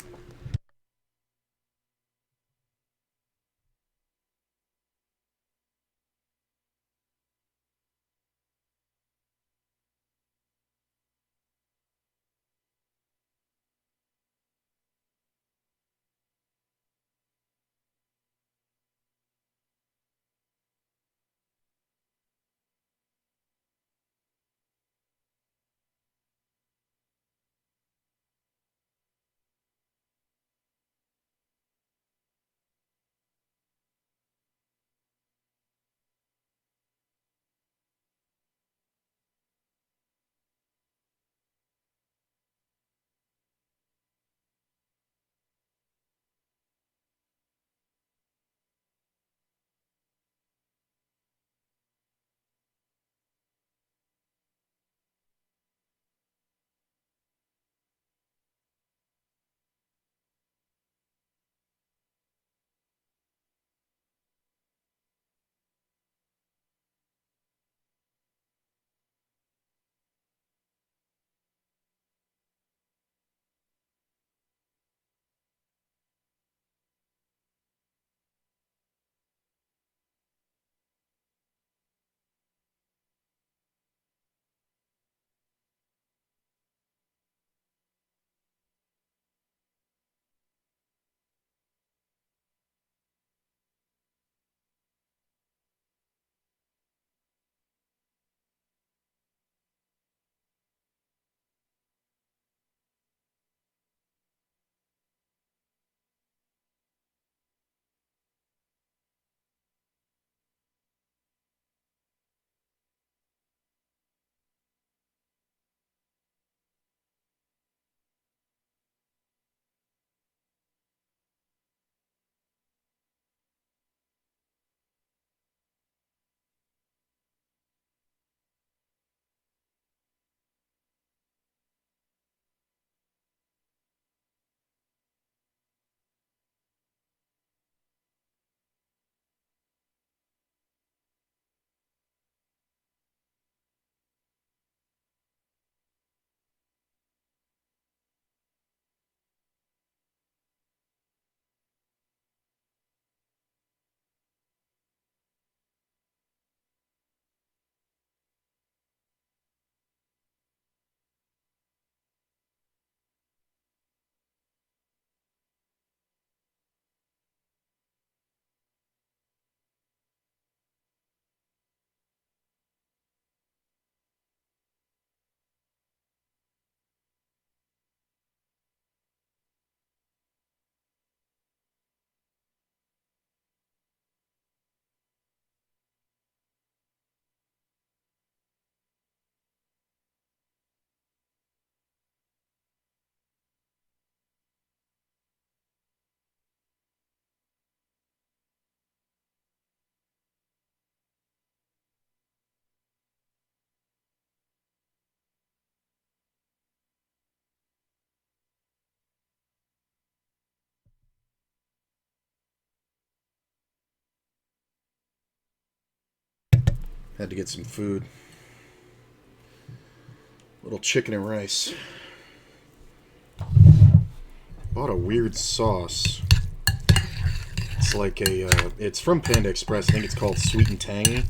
Had to get some food. Little chicken and rice. Bought a weird sauce. It's like a, it's from Panda Express. I think it's called Sweet and Tangy.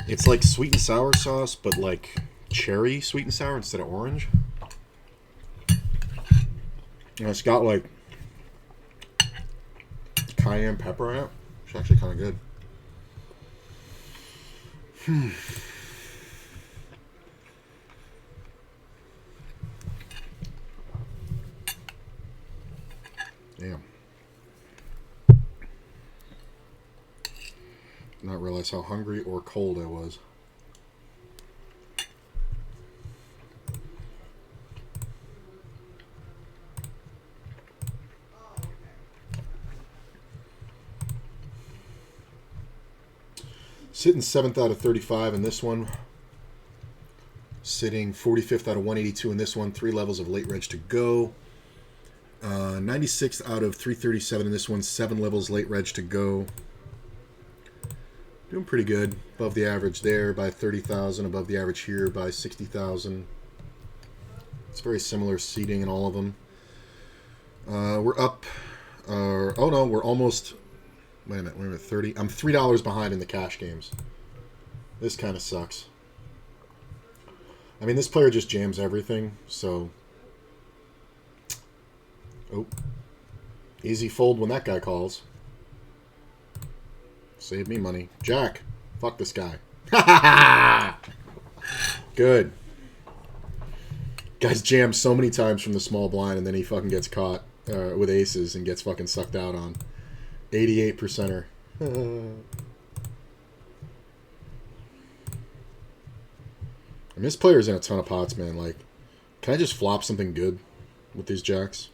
It's like sweet and sour sauce, but like cherry sweet and sour instead of orange. And it's got like cayenne pepper in it. It's actually kind of good. Damn. Not realize how hungry or cold I was. Sitting 7th out of 35 in this one. Sitting 45th out of 182 in this one. 3 levels of late reg to go. 96th out of 337 in this one. 7 levels late reg to go. Doing pretty good. Above the average there by 30,000. Above the average here by 60,000. It's very similar seating in all of them. We're up. Oh no, we're almost. Wait a minute, 30. I'm $3 behind in the cash games. This kind of sucks. I mean, this player just jams everything, so. Oh. Easy fold when that guy calls. Save me money. Jack. Fuck this guy. Good. Guy's jammed so many times from the small blind, and then he fucking gets caught with aces and gets fucking sucked out on. 88%er. I mean, this player's in a ton of pots, man. Like, can I just flop something good with these jacks?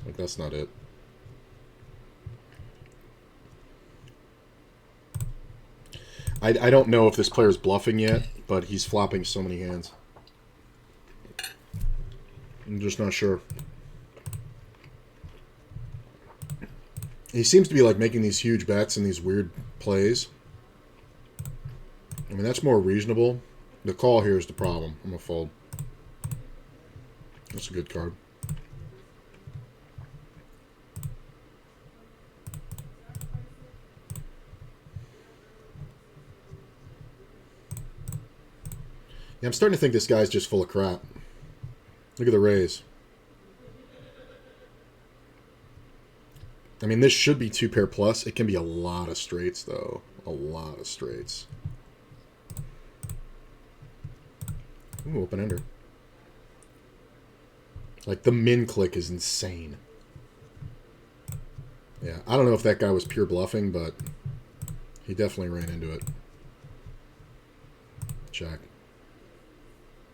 Like, that's not it. I don't know if this player's bluffing yet, but he's flopping so many hands. I'm just not sure. He seems to be like making these huge bets and these weird plays. I mean, that's more reasonable. The call here is the problem. I'm going to fold. That's a good card. Yeah, I'm starting to think this guy's just full of crap. Look at the raise. I mean, this should be 2 pair plus. It can be a lot of straights, though. A lot of straights. Ooh, open ender. Like, the min click is insane. Yeah, I don't know if that guy was pure bluffing, but he definitely ran into it. Check.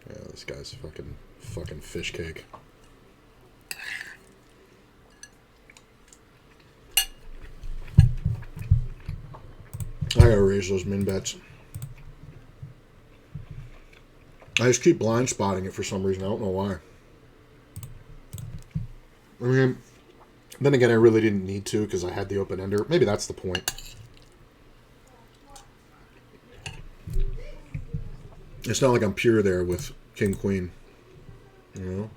Yeah, this guy's fucking fish cake. I gotta raise those min bets. I just keep blind spotting it for some reason. I don't know why. I mean, then again, I really didn't need to because I had the open ender. Maybe that's the point. It's not like I'm pure there with King Queen. You know?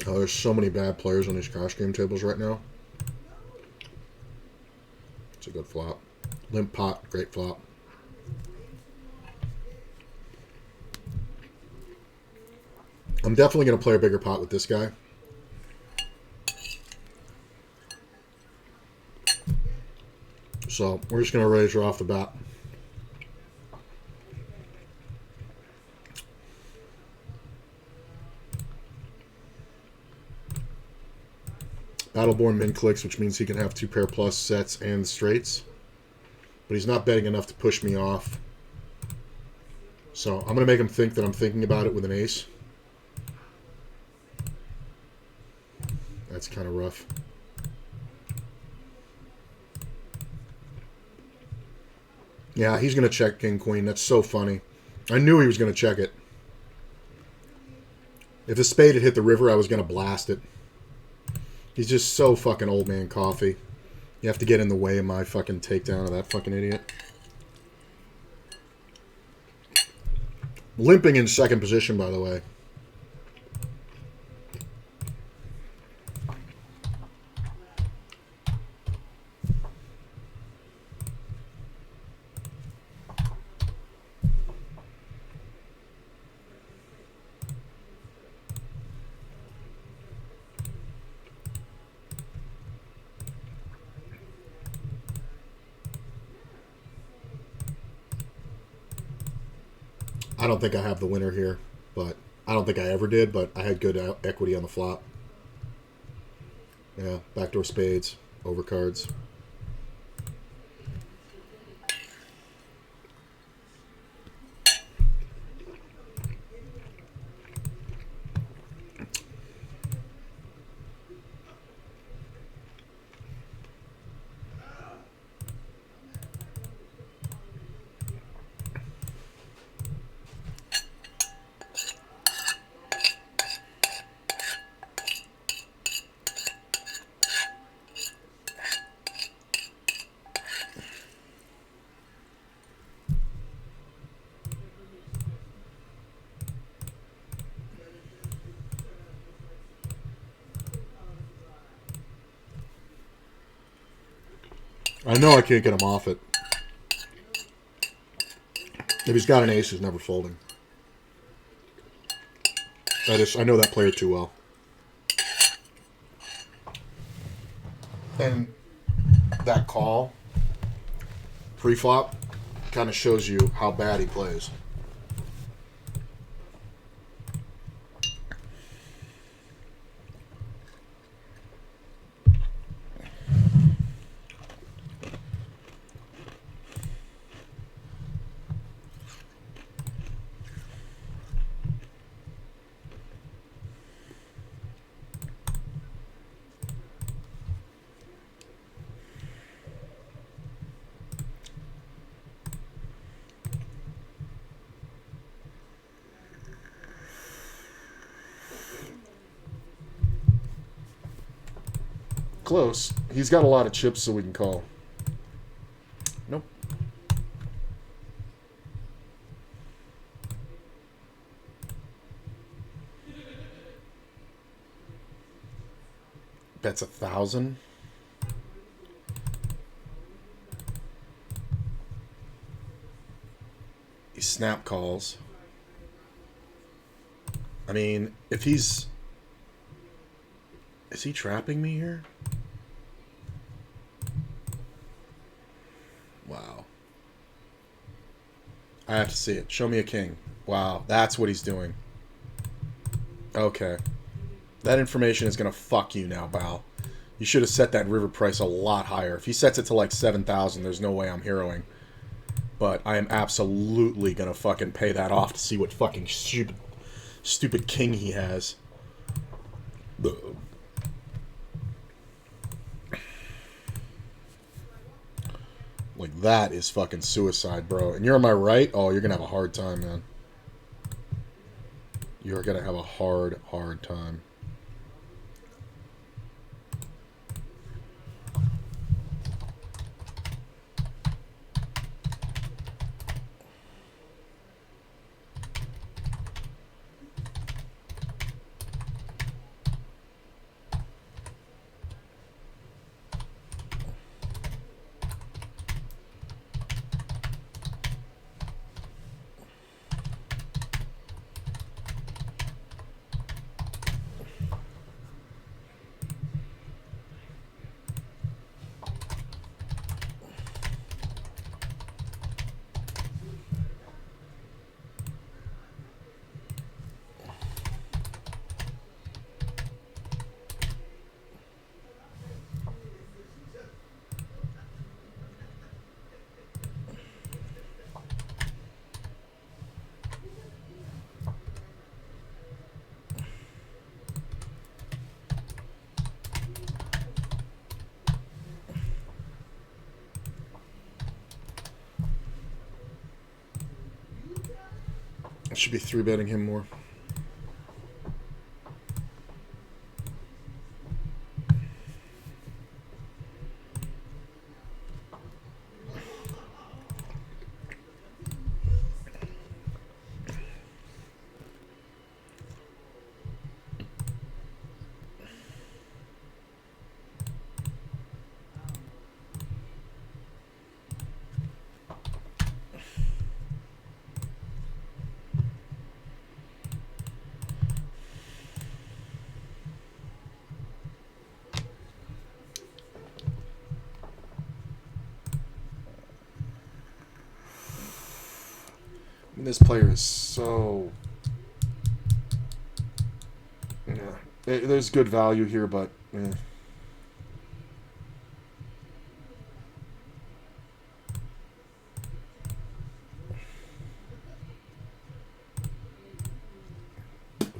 Oh, there's so many bad players on these cash game tables right now. It's a good flop. Limp pot, great flop. I'm definitely going to play a bigger pot with this guy. So, we're just going to raise her off the bat. Battleborn min clicks, which means he can have 2 pair plus sets and straights. But he's not betting enough to push me off. So I'm going to make him think that I'm thinking about it with an ace. That's kind of rough. Yeah, he's going to check King Queen. That's so funny. I knew he was going to check it. If the spade had hit the river, I was going to blast it. He's just so fucking old man coffee. You have to get in the way of my fucking takedown of that fucking idiot. Limping in second position, by the way. I don't think I have the winner here, but I don't think I ever did, but I had good equity on the flop. Yeah, backdoor spades, overcards. I know I can't get him off it. If he's got an ace, he's never folding. I know that player too well. And that call, pre-flop, kind of shows you how bad he plays. Close. He's got a lot of chips, so we can call. Nope. Bets 1,000. He snap calls. I mean, if he's... Is he trapping me here? Wow. I have to see it. Show me a king. Wow, that's what he's doing. Okay. That information is going to fuck you now, Bal. You should have set that river price a lot higher. If he sets it to like 7,000, there's no way I'm heroing. But I am absolutely going to fucking pay that off to see what fucking stupid king he has. Like, that is fucking suicide, bro. And you're on my right? Oh, you're going to have a hard time, man. You're going to have a hard time. Should be 3-betting him more. This player is so... Yeah. There's good value here, but...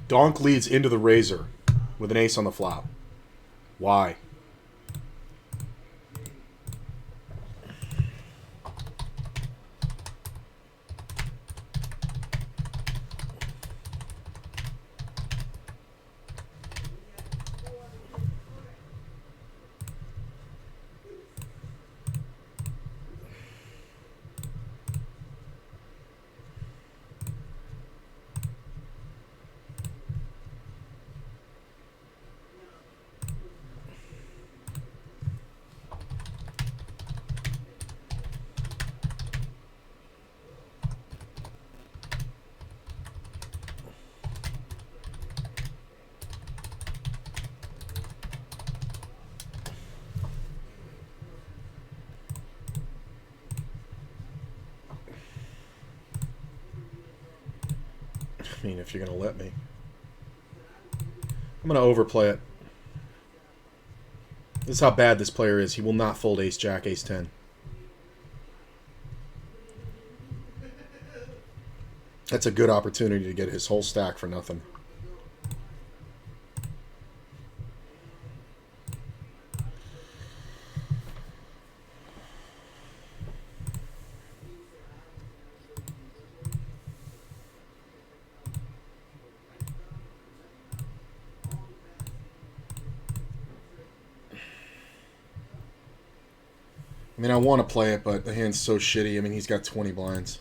Donk leads into the razor with an ace on the flop. Why? I mean, if you're going to let me. I'm going to overplay it. This is how bad this player is. He will not fold ace-jack, ace-10. That's a good opportunity to get his whole stack for nothing. I mean, I want to play it, but the hand's so shitty. I mean, he's got 20 blinds.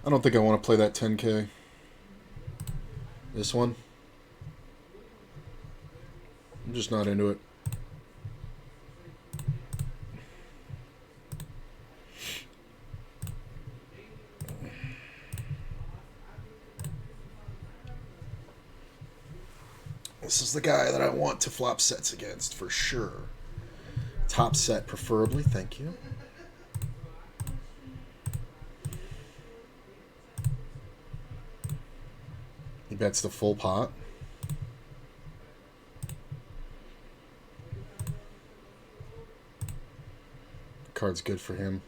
I don't think I want to play that 10K. This one. I'm just not into it. This is the guy that I want to flop sets against, for sure. Top set, preferably. Thank you. He bets the full pot. The card's good for him.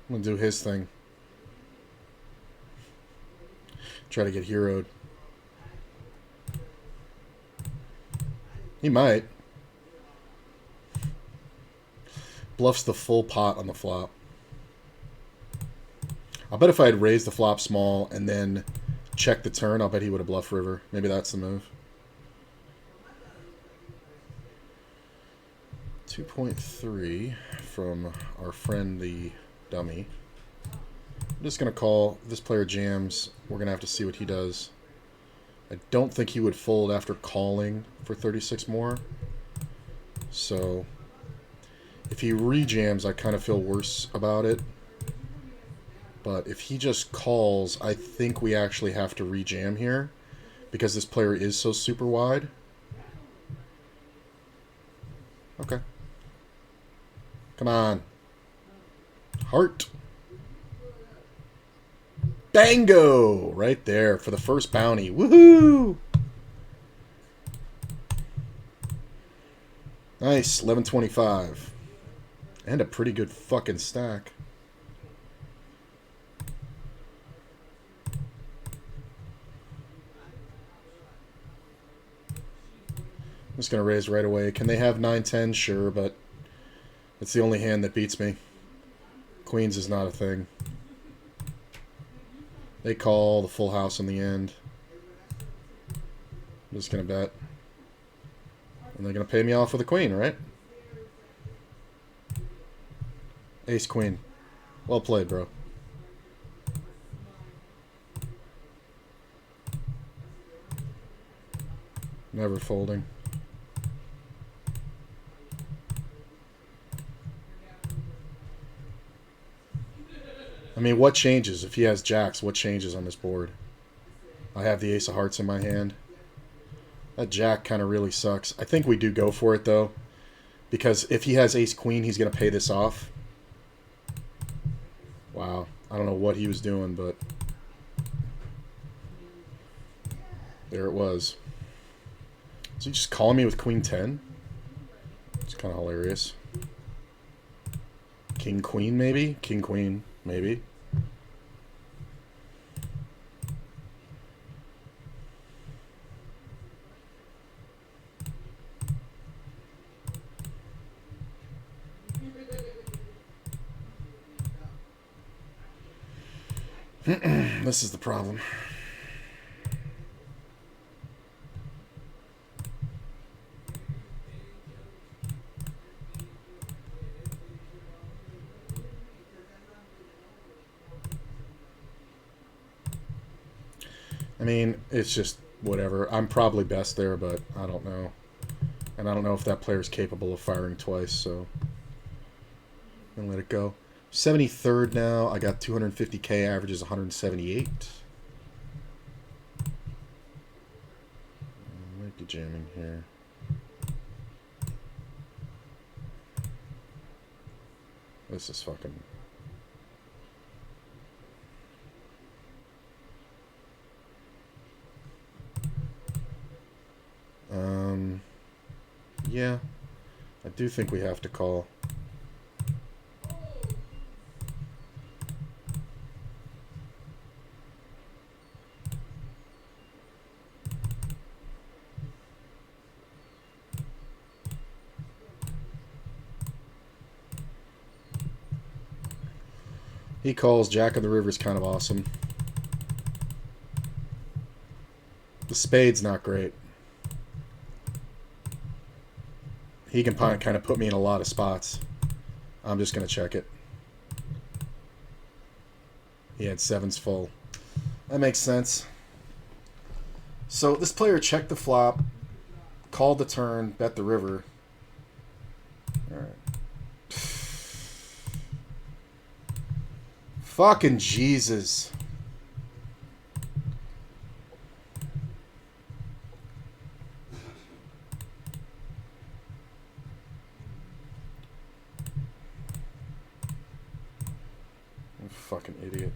I'm going to do his thing. Try to get heroed. He might. Bluffs the full pot on the flop. I'll bet if I had raised the flop small and then checked the turn, I'll bet he would have bluffed river. Maybe that's the move. 2.3 from our friend the dummy. I'm just going to call. If this player jams, we're going to have to see what he does. I don't think he would fold after calling for 36 more. So if he rejams, I kind of feel worse about it. But if he just calls, I think we actually have to rejam here because this player is so super wide. Okay. Come on. Heart. Bango! Right there for the first bounty. Woohoo! Nice. 1125. And a pretty good fucking stack. I'm just going to raise right away. Can they have 9-10? Sure, but it's the only hand that beats me. Queens is not a thing. They call the full house in the end. I'm just going to bet. And they're going to pay me off with a queen, right? Ace queen. Well played, bro. Never folding. I mean, what changes? If he has jacks, what changes on this board? I have the ace of hearts in my hand. That jack kind of really sucks. I think we do go for it, though. Because if he has ace queen, he's going to pay this off. Wow. I don't know what he was doing, but... there it was. Is he just calling me with queen 10? It's kind of hilarious. King queen, maybe? King queen, maybe. This is the problem. I mean, it's just whatever. I'm probably best there, but I don't know. And I don't know if that player's capable of firing twice, so I'm gonna let it go. 73rd now. I got 250k, averages 178. I might be jamming here. This is fucking... yeah, I do think we have to call. He calls. Jack of the River is kind of awesome. The spade's not great. He can kind of put me in a lot of spots. I'm just going to check it. He had sevens full. That makes sense. So this player checked the flop, called the turn, bet the river. Alright. Fucking Jesus. Fucking idiot.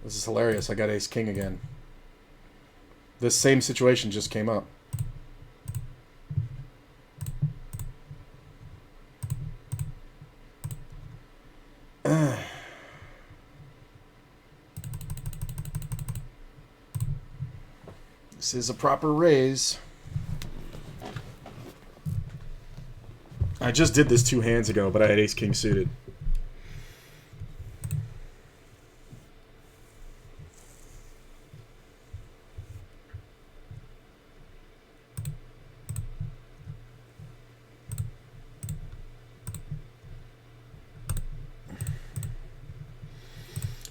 This is hilarious. I got ace king again. This same situation just came up. This is a proper raise. I just did this 2 hands ago, but I had ace king suited.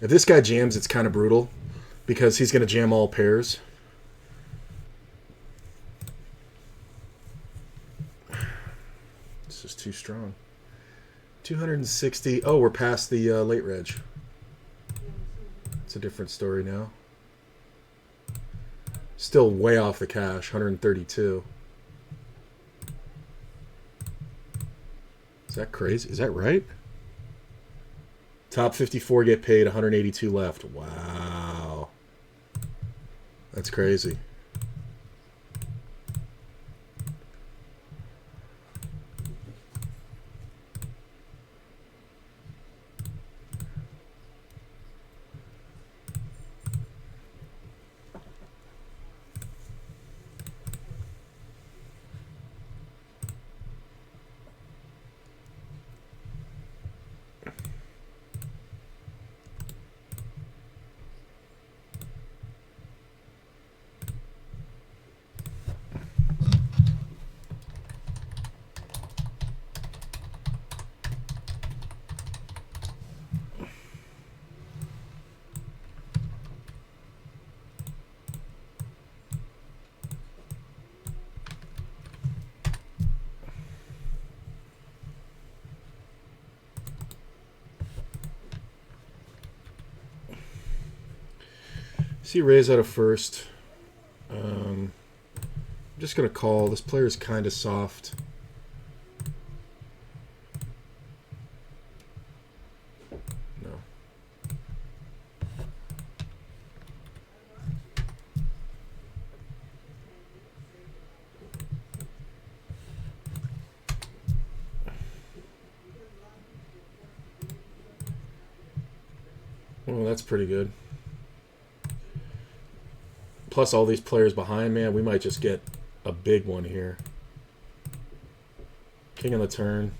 If this guy jams, it's kind of brutal because he's going to jam all pairs. This is too strong. 260. Oh, we're past the late reg. It's a different story now. Still way off the cash, 132. Is that crazy? Is that right? Top 54 get paid, 182 left. Wow. That's crazy. See, raise out of first. I'm just going to call. This player's kind of soft. No. Well, that's pretty good. Plus all these players behind, man, we might just get a big one here. King on the turn.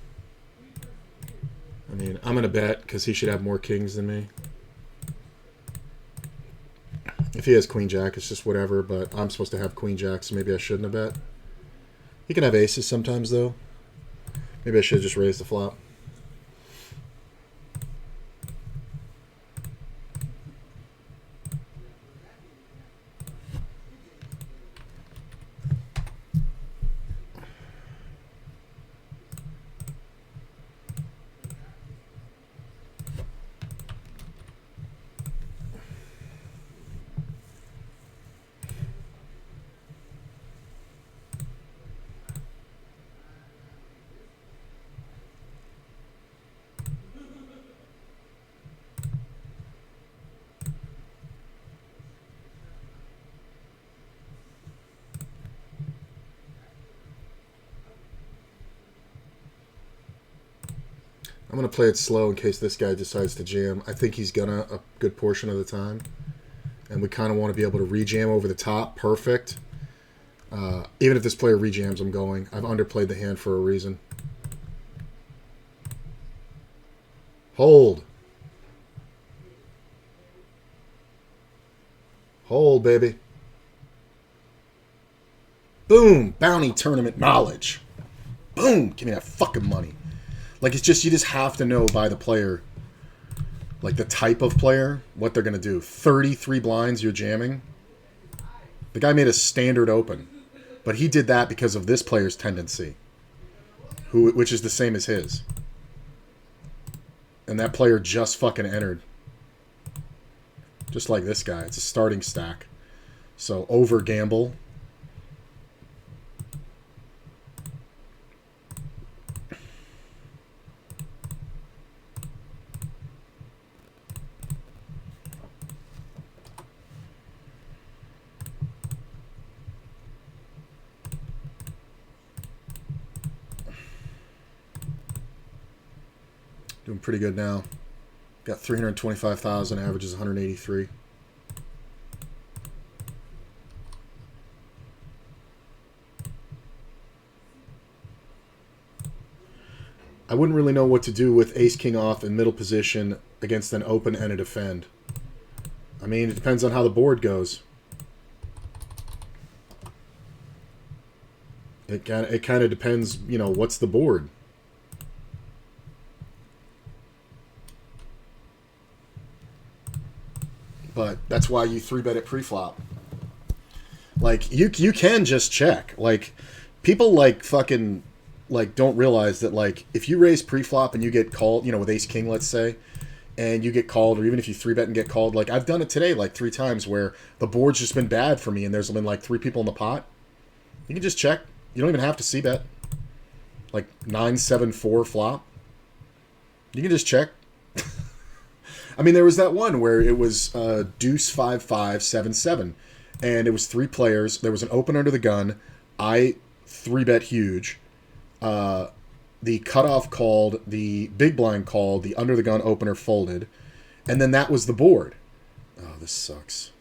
I mean, I'm going to bet because he should have more kings than me. If he has queen jack, it's just whatever, but I'm supposed to have queen jack, so maybe I shouldn't have bet. He can have aces sometimes, though. Maybe I should have just raised the flop. I'm going to play it slow in case this guy decides to jam. I think he's going to a good portion of the time. And we kind of want to be able to rejam over the top. Perfect. Even if this player rejams, I'm going. I've underplayed the hand for a reason. Hold. Hold, baby. Boom. Bounty tournament knowledge. Boom. Give me that fucking money. Like, it's just, you just have to know by the player, like the type of player, what they're going to do. 33 blinds, you're jamming. The guy made a standard open. But he did that because of this player's tendency, which is the same as his. And that player just fucking entered. Just like this guy. It's a starting stack. So, over gamble. Doing pretty good now. Got 325,000, averages 183. I wouldn't really know what to do with ace-king off in middle position against an open and a defend. I mean, it depends on how the board goes. It kind of depends, you know, what's the board. But that's why you 3-bet it pre-flop. Like, you can just check. Like, people, like, fucking, like, don't realize that, like, if you raise pre-flop and you get called, you know, with ace-king, let's say, and you get called, or even if you 3-bet and get called, like I've done it today like 3 times where the board's just been bad for me and there's been like 3 people in the pot, you can just check. You don't even have to c-bet. Like 9-7-4 flop. You can just check. I mean, there was that one where it was deuce 5-5 7-7, and it was 3 players. There was an open under the gun. I 3-bet huge. The cutoff called, the big blind called, the under the gun opener folded, and then that was the board. Oh, this sucks.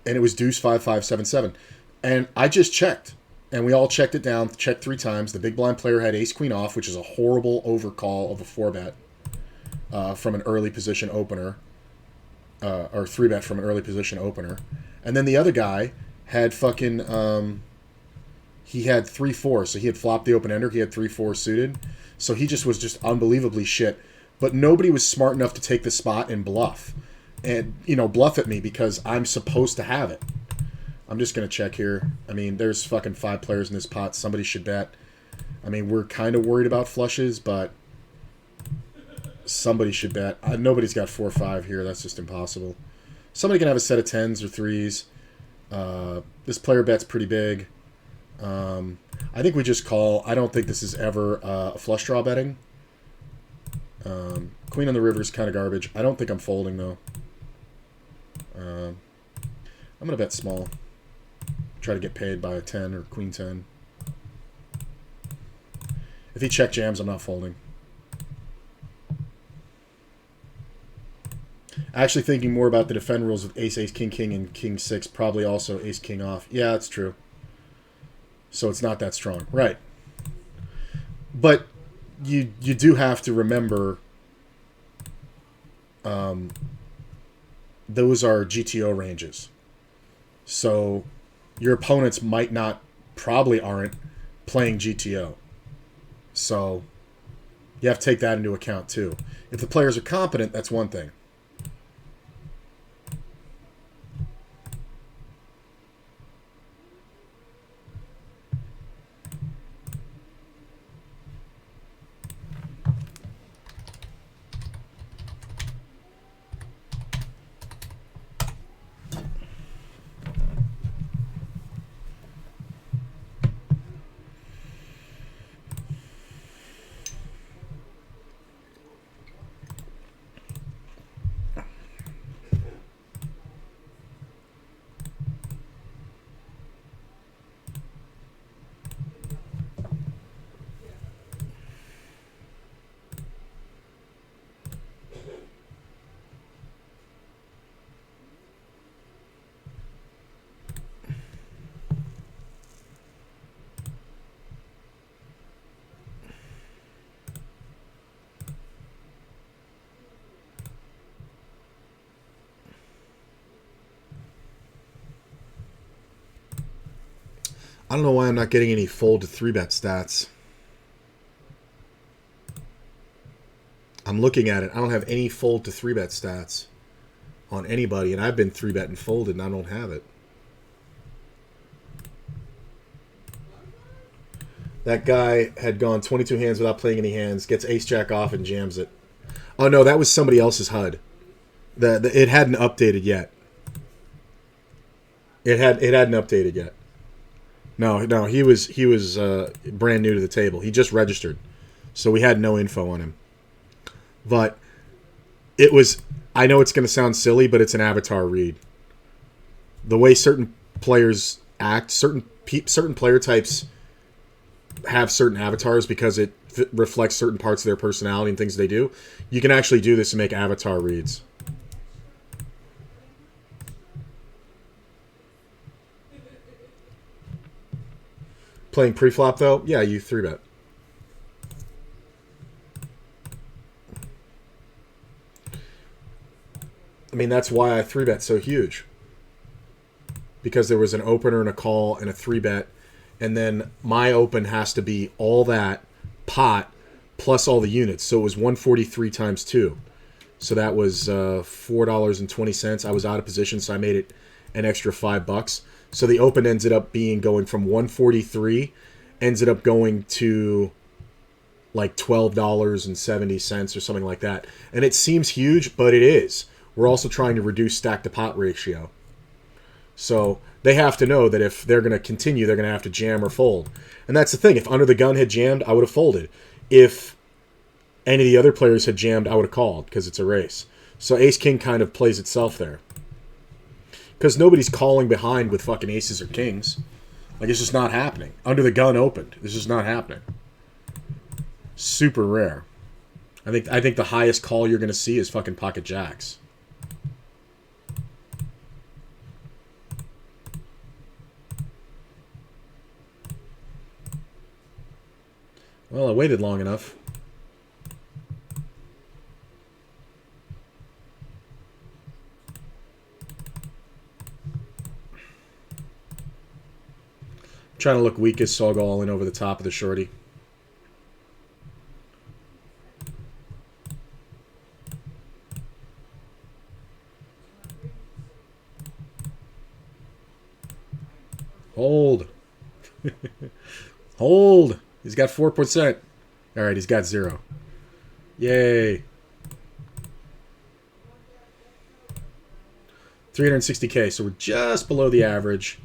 And it was deuce 5-5 7-7, and I just checked, and we all checked it down, checked 3 times. The big blind player had ace queen off, which is a horrible overcall of a 4-bet from an early position opener, or 3-bet from an early position opener, and then the other guy had fucking he had 3-4, so he had flopped the open ender. He had 3-4 suited, so he just was just unbelievably shit. But nobody was smart enough to take the spot and bluff. And, you know, bluff at me because I'm supposed to have it. I'm just going to check here. I mean, there's fucking 5 players in this pot. Somebody should bet. I mean, we're kind of worried about flushes, but somebody should bet. Nobody's got 4-5 here. That's just impossible. Somebody can have a set of 10s or 3s. This player bet's pretty big. I think we just call. I don't think this is ever a flush draw betting. Queen on the river is kind of garbage. I don't think I'm folding, though. I'm going to bet small. Try to get paid by a 10 or queen 10. If he check jams, I'm not folding. Actually thinking more about the defend rules with ace, ace, king, king, and king 6. Probably also ace, king off. Yeah, that's true. So it's not that strong. Right. But you do have to remember those are GTO ranges. So your opponents might not, probably aren't playing GTO. So you have to take that into account too. If the players are competent, that's one thing. I don't know why I'm not getting any fold to 3-bet stats. I'm looking at it. I don't have any fold to 3-bet stats on anybody, and I've been 3-bet and folded, and I don't have it. That guy had gone 22 hands without playing any hands, gets ace-jack off, and jams it. Oh, no, that was somebody else's HUD. It hadn't updated yet. It hadn't updated yet. No, he was brand new to the table. He just registered, so we had no info on him. But it was. I know it's going to sound silly, but it's an avatar read. The way certain players act, certain player types have certain avatars because it reflects certain parts of their personality and things they do. You can actually do this and make avatar reads. Playing pre-flop, though? Yeah, you 3-bet. I mean, that's why I 3-bet so huge. Because there was an opener and a call and a 3-bet. And then my open has to be all that pot plus all the units. So it was 143 times 2. So that was $4.20. I was out of position, so I made it an extra $5. So the open ended up going from 143, ended up going to like $12.70 or something like that. And it seems huge, but it is. We're also trying to reduce stack to pot ratio. So they have to know that if they're going to continue, they're going to have to jam or fold. And that's the thing. If Under the Gun had jammed, I would have folded. If any of the other players had jammed, I would have called because it's a race. So Ace-King kind of plays itself there. Because nobody's calling behind with fucking aces or kings. Like, it's just not happening. Under the Gun opened. This is not happening. Super rare. I think the highest call you're going to see is fucking pocket jacks. Well, I waited long enough. I'm trying to look weakest, so I'll go all in over the top of the shorty. Hold. Hold. He's got 4%. All right, he's got 0. Yay. 360K, so we're just below the average.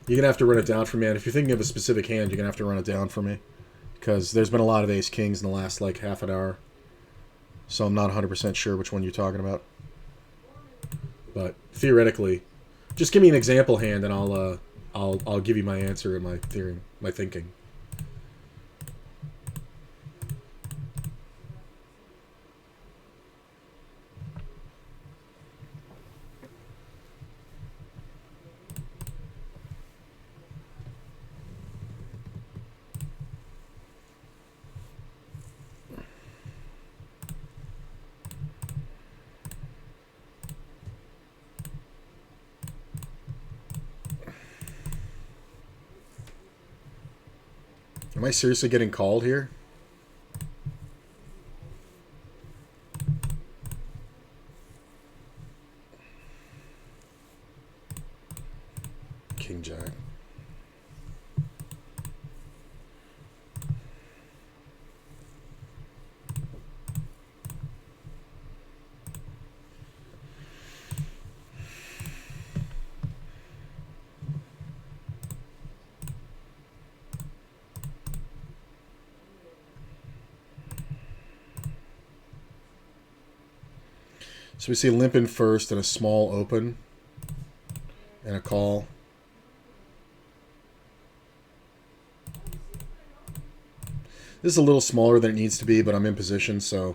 You're going to have to run it down for me. And if you're thinking of a specific hand, you're going to have to run it down for me. Because there's been a lot of ace-kings in the last, like, half an hour. So I'm not 100% sure which one you're talking about. But theoretically, just give me an example hand and I'll give you my answer and my theory, my thinking. Am I seriously getting called here? King Jack. So we see a limp in first and a small open and a call. This is a little smaller than it needs to be, but I'm in position, so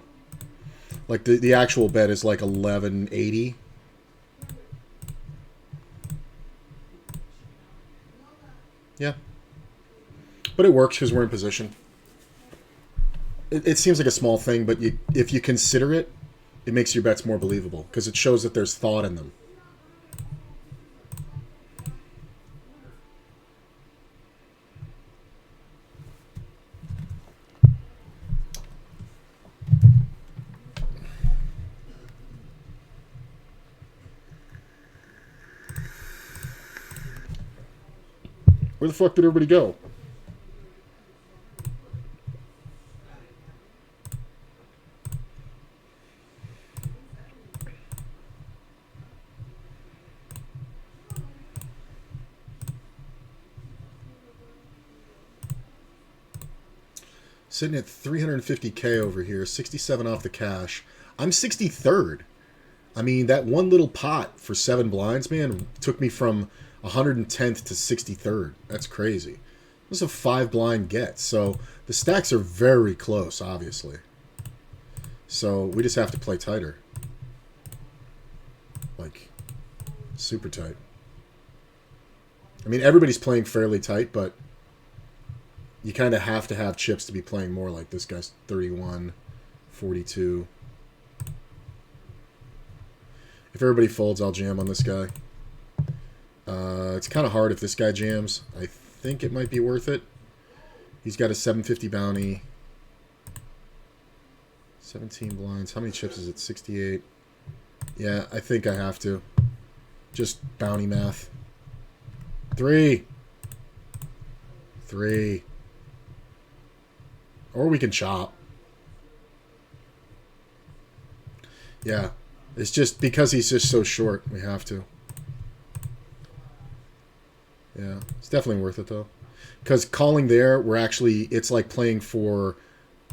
like the actual bet is like 1180. Yeah. But it works because we're in position. It seems like a small thing, but if you consider it, it makes your bets more believable because it shows that there's thought in them. Where the fuck did everybody go? Sitting at 350K over here, 67 off the cash. I'm 63rd. I mean, that one little pot for 7 blinds, man, took me from 110th to 63rd. That's crazy. This is a 5 blind get. So the stacks are very close, obviously. So we just have to play tighter. Like, super tight. I mean, everybody's playing fairly tight, but you kind of have to have chips to be playing more like this guy's 31, 42. If everybody folds, I'll jam on this guy. It's kind of hard if this guy jams. I think it might be worth it. He's got a 750 bounty. 17 blinds. How many chips is it? 68. Yeah, I think I have to. Just bounty math. 3. Or we can chop. Yeah. It's just because he's just so short, we have to. Yeah. It's definitely worth it, though. Because calling there, we're actually... It's like playing for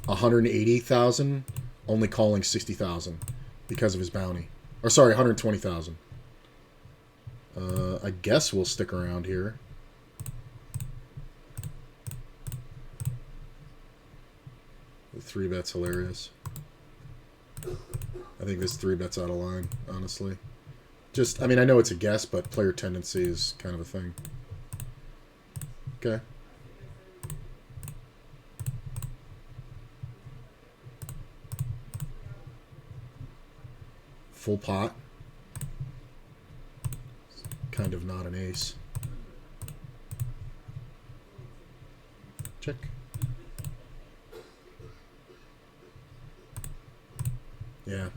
180,000, only calling 60,000 because of his bounty. Or sorry, 120,000. I guess we'll stick around here. The 3-bet's hilarious. I think this 3-bet's out of line, honestly. Just, I mean, I know it's a guess, but player tendency is kind of a thing. Okay. Full pot. Kind of not an ace. Check. Yeah.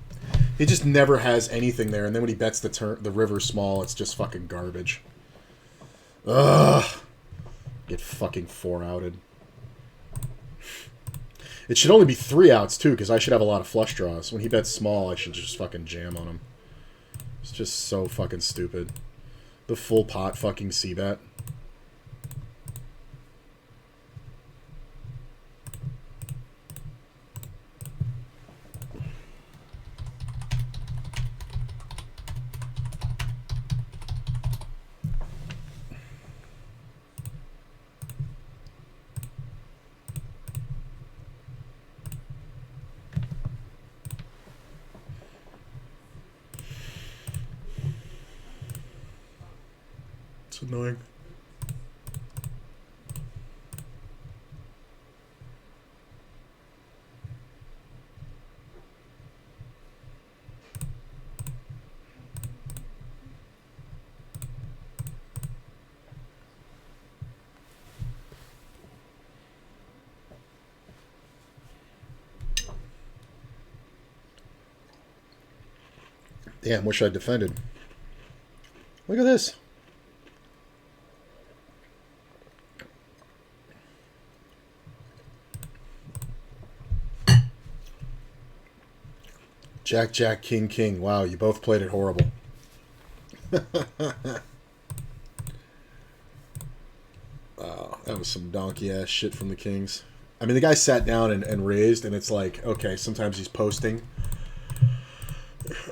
He just never has anything there, and then when he bets the river small, it's just fucking garbage. Ugh. Get fucking 4-outed. It should only be 3 outs, too, because I should have a lot of flush draws. When he bets small, I should just fucking jam on him. It's just so fucking stupid. The full pot fucking c-bet. It's annoying. Damn, wish I'd defended. Look at this. Jack, Jack, King, King. Wow, you both played it horrible. Oh, that was some donkey-ass shit from the Kings. I mean, the guy sat down and raised, and it's like, okay, sometimes he's posting.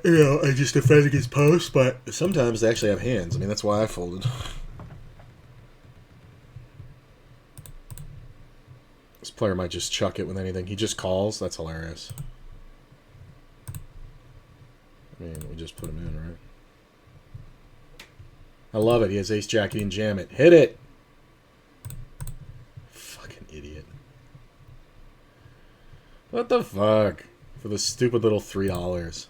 You know, I just defending his post, but sometimes they actually have hands. I mean, that's why I folded. This player might just chuck it with anything. He just calls. That's hilarious. I mean, we just put him in, right? I love it. He has ace, jack, and jam it. Hit it! Fucking idiot. What the fuck? For the stupid little $3.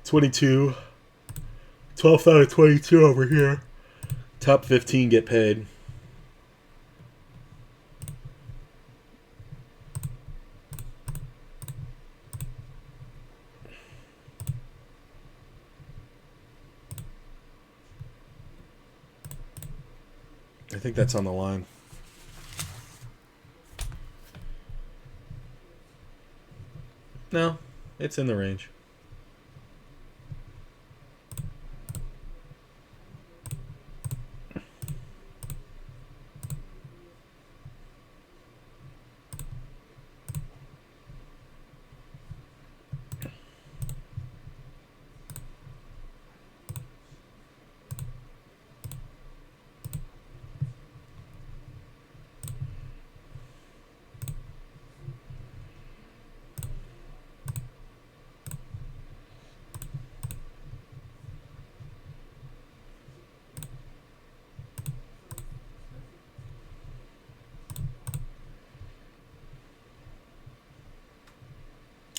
$22. 12th out of 22 over here. Top 15 get paid. I think that's on the line. No, it's in the range.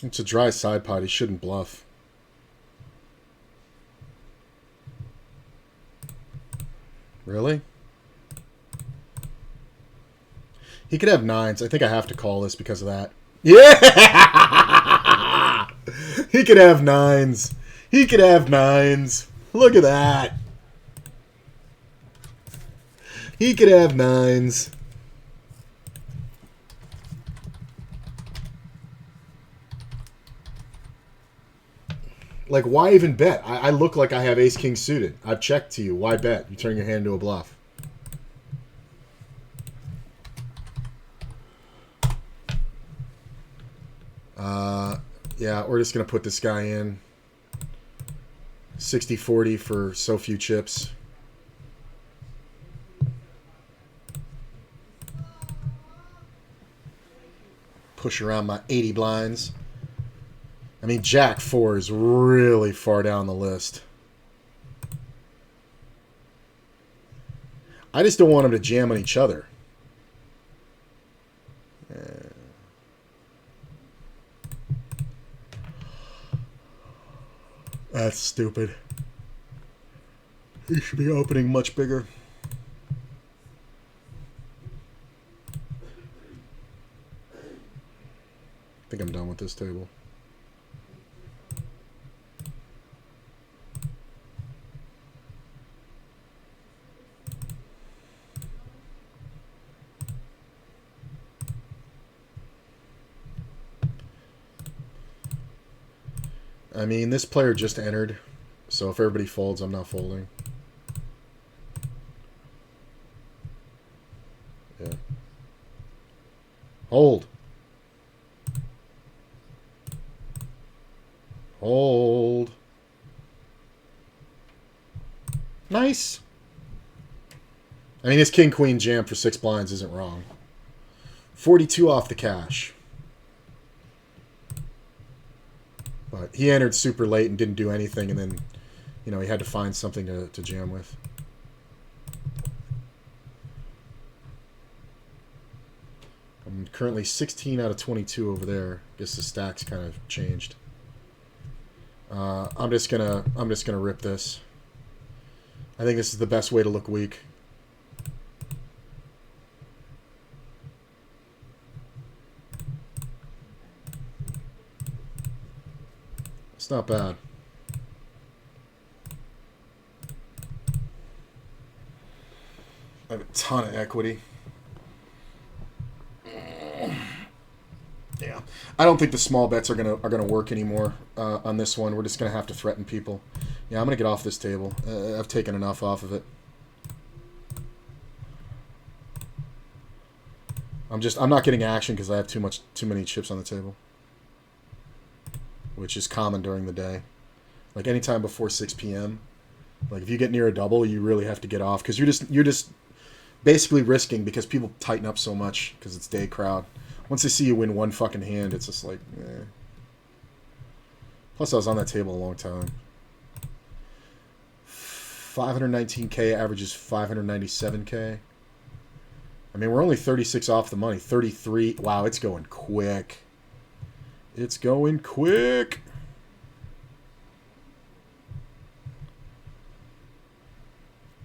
It's a dry side pot. He shouldn't bluff. Really? He could have nines. I think I have to call this because of that. Yeah! He could have nines. He could have nines. Look at that. He could have nines. Like, why even bet? I look like I have ace-king suited. I've checked to you. Why bet? You turn your hand into a bluff. Yeah, we're just going to put this guy in. 60-40 for so few chips. Push around my 80 blinds. I mean, Jack 4 is really far down the list. I just don't want them to jam on each other. That's stupid. He should be opening much bigger. I think I'm done with this table. I mean, this player just entered, so if everybody folds, I'm not folding. Yeah. Hold. Hold. Nice. I mean, this king-queen jam for 6 blinds isn't wrong. 42 off the cash. But he entered super late and didn't do anything, and then, you know, he had to find something to jam with. I'm currently 16 out of 22 over there. Guess the stack's kind of changed. I'm just gonna rip this. I think this is the best way to look weak. It's not bad. I have a ton of equity. Yeah, I don't think the small bets are gonna work anymore on this one. We're just gonna have to threaten people. Yeah, I'm gonna get off this table. I've taken enough off of it. I'm not getting action because I have too many chips on the table, which is common during the day. Like anytime before 6 p.m. Like if you get near a double, you really have to get off because you're just basically risking because people tighten up so much because it's day crowd. Once they see you win one fucking hand, it's just like, eh. Plus, I was on that table a long time. 519K averages 597K. I mean, we're only 36 off the money. 33. Wow, it's going quick. It's going quick.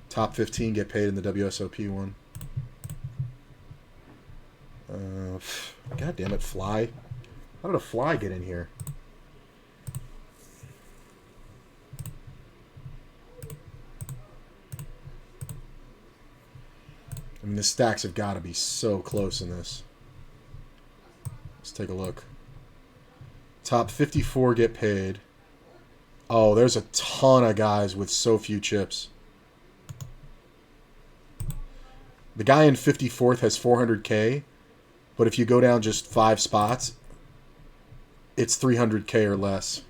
Top 15 get paid in the WSOP one. God damn it, fly. How did a fly get in here? I mean, the stacks have got to be so close in this. Let's take a look. Top 54 get paid. Oh, there's a ton of guys with so few chips. The guy in 54th has 400K, but if you go down just 5 spots, it's 300K or less.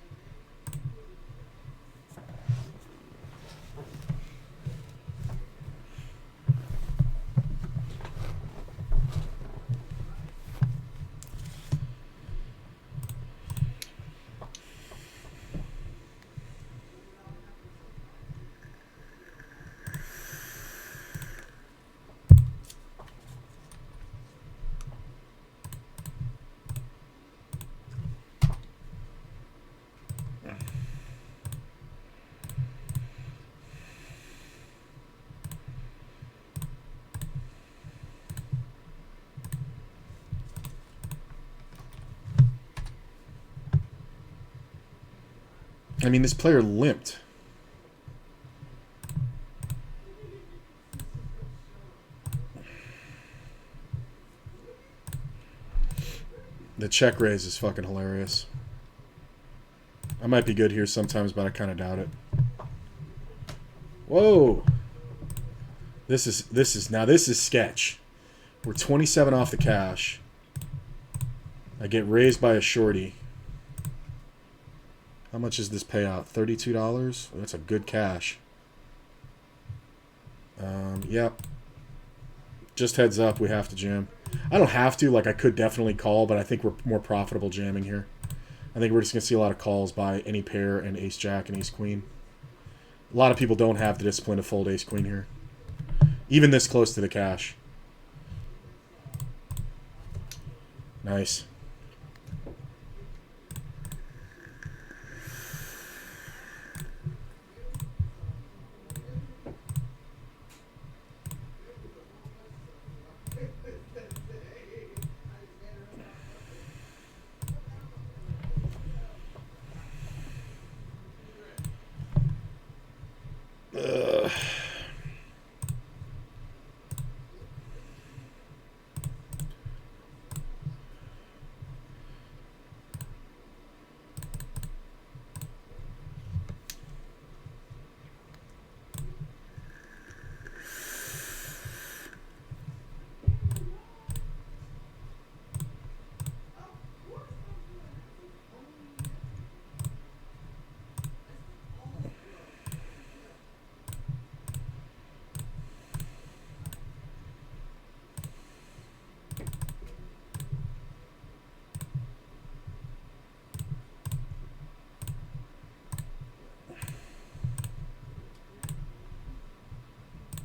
I mean, this player limped. The check raise is fucking hilarious. I might be good here sometimes, but I kind of doubt it. Whoa. This is sketch. We're 27 off the cash. I get raised by a shorty. How much is this payout? $32? That's a good cash. Yep. Just heads up, we have to jam. I don't have to, like I could definitely call, but I think we're more profitable jamming here. I think we're just going to see a lot of calls by any pair and ace-jack and ace-queen. A lot of people don't have the discipline to fold ace-queen here. Even this close to the cash. Nice.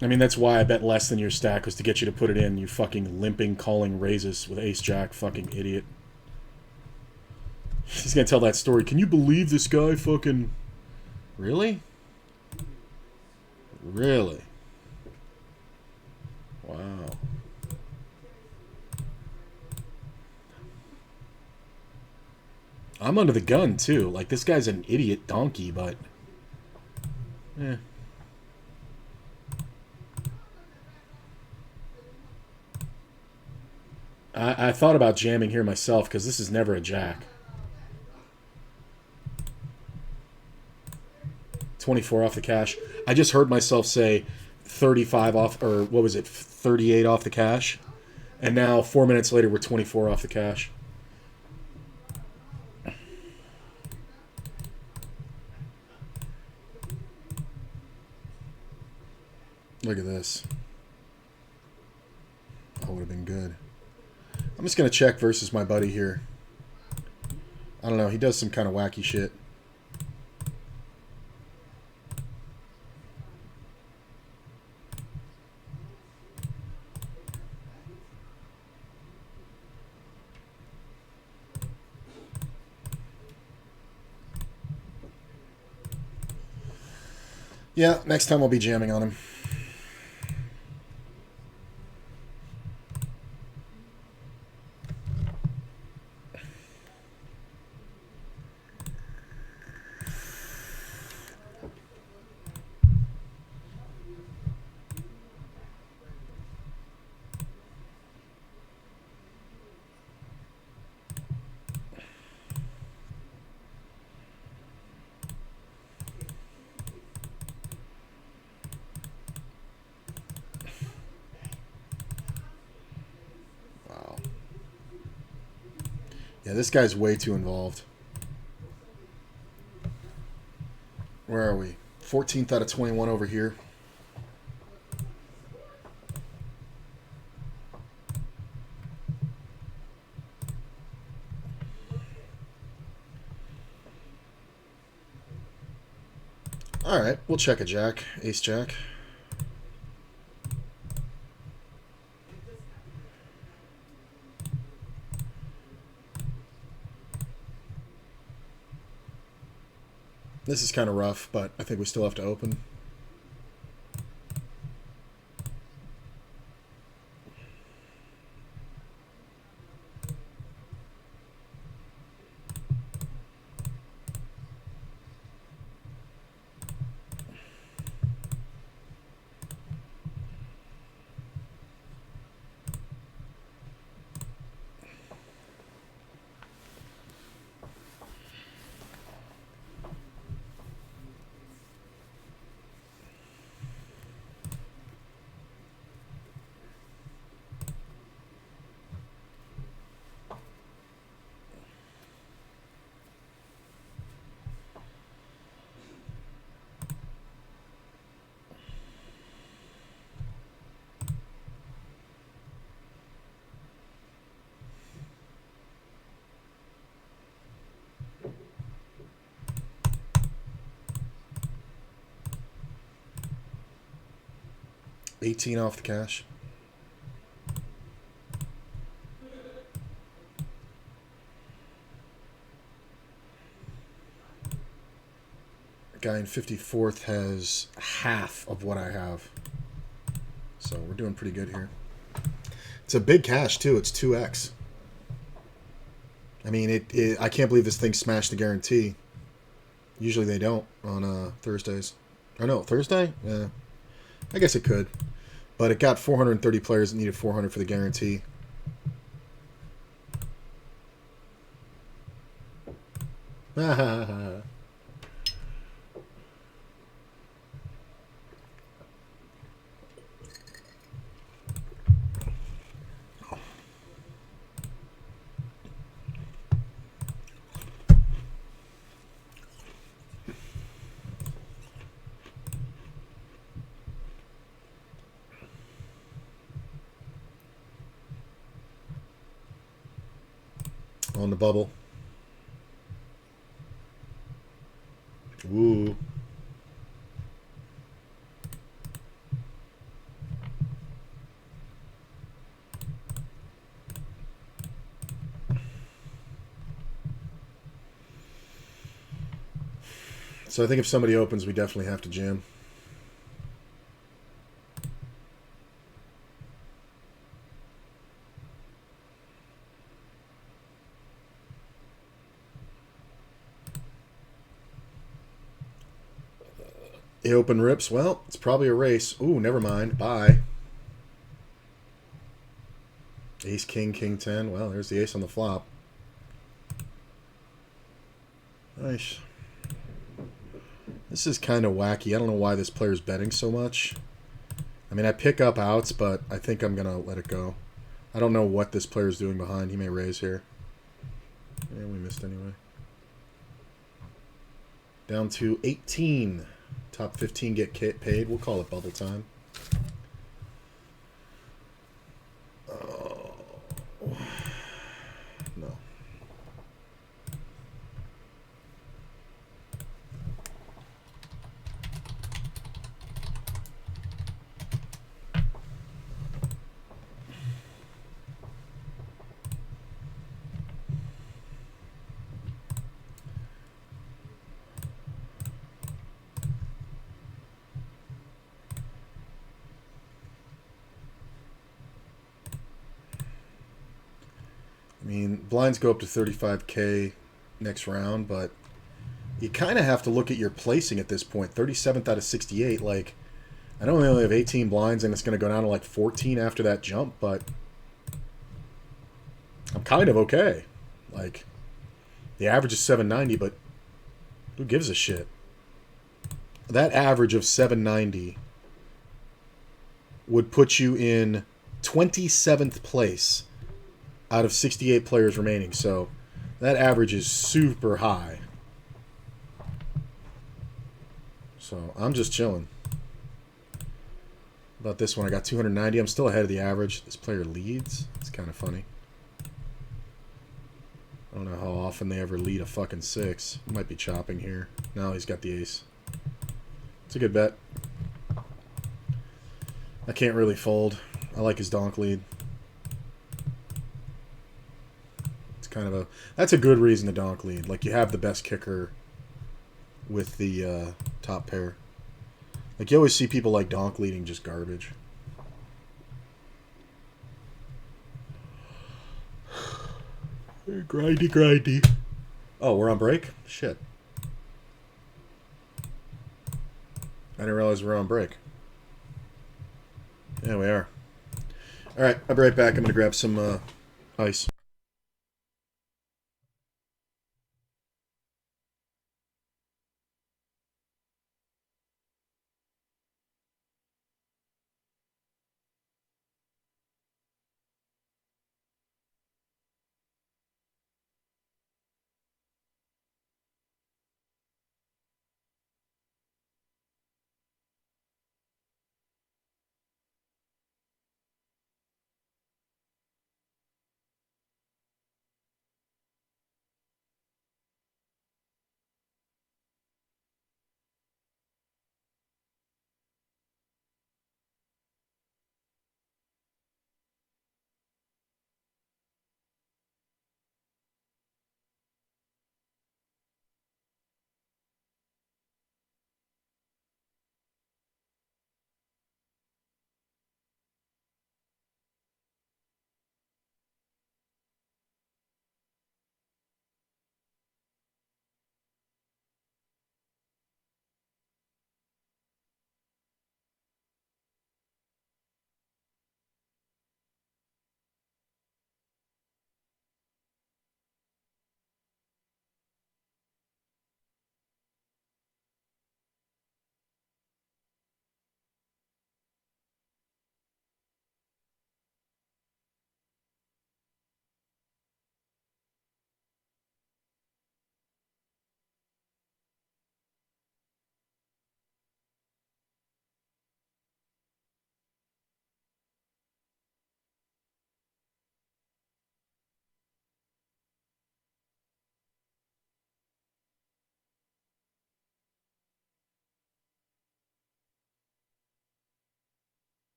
I mean, that's why I bet less than your stack, was to get you to put it in, you fucking limping, calling raises with ace-jack, fucking idiot. He's gonna tell that story. Can you believe this guy fucking... Really? Really? Wow. I'm under the gun, too. Like, this guy's an idiot donkey, but... Eh. I thought about jamming here myself, because this is never a jack. 24 off the cash. I just heard myself say 35 off, or what was it, 38 off the cash. And now, 4 minutes later, we're 24 off the cash. Look at this. That would have been good. I'm just going to check versus my buddy here. I don't know. He does some kind of wacky shit. Yeah, next time I'll be jamming on him. Yeah, this guy's way too involved. Where are we? 14th out of 21 over here. All right, we'll check a jack. Ace jack. This is kind of rough, but I think we still have to open. $18 off the cash. Guy in 54th has half of what I have. So we're doing pretty good here. It's a big cash, too. It's 2x. I mean, I can't believe this thing smashed the guarantee. Usually they don't on Thursdays. Or no, Thursday? Yeah. I guess it could. But it got 430 players that needed 400 for the guarantee. On the bubble. Ooh. So I think if somebody opens, we definitely have to jam. The open rips. Well, it's probably a race. Ooh, never mind. Bye. Ace, king, king 10. Well, there's the ace on the flop. Nice. This is kind of wacky. I don't know why this player's betting so much. I mean, I pick up outs, but I think I'm going to let it go. I don't know what this player's doing behind. He may raise here. Yeah, we missed anyway. Down to 18. Top 15 get paid. We'll call it bubble time. Oh. No. I mean, blinds go up to 35K next round, but you kind of have to look at your placing at this point. 37th out of 68. Like, I know we only have 18 blinds, and it's going to go down to like 14 after that jump, but I'm kind of okay. Like, the average is 790, but who gives a shit? That average of 790 would put you in 27th place out of 68 players remaining. So That average is super high. So I'm just chilling. About this one, I got 290. I'm still ahead of the average. This player leads. It's kind of funny. I don't know how often they ever lead a fucking 6. Might be chopping here. No, he's got the ace. It's a good bet. I can't really fold. I like his donk lead. It's kind of a... That's a good reason to donk lead. Like, you have the best kicker with the top pair. Like, you always see people like donk leading just garbage. Grindy, grindy. Oh, we're on break? Shit. I didn't realize we were on break. Yeah, we are. Alright, I'll be right back. I'm going to grab some ice.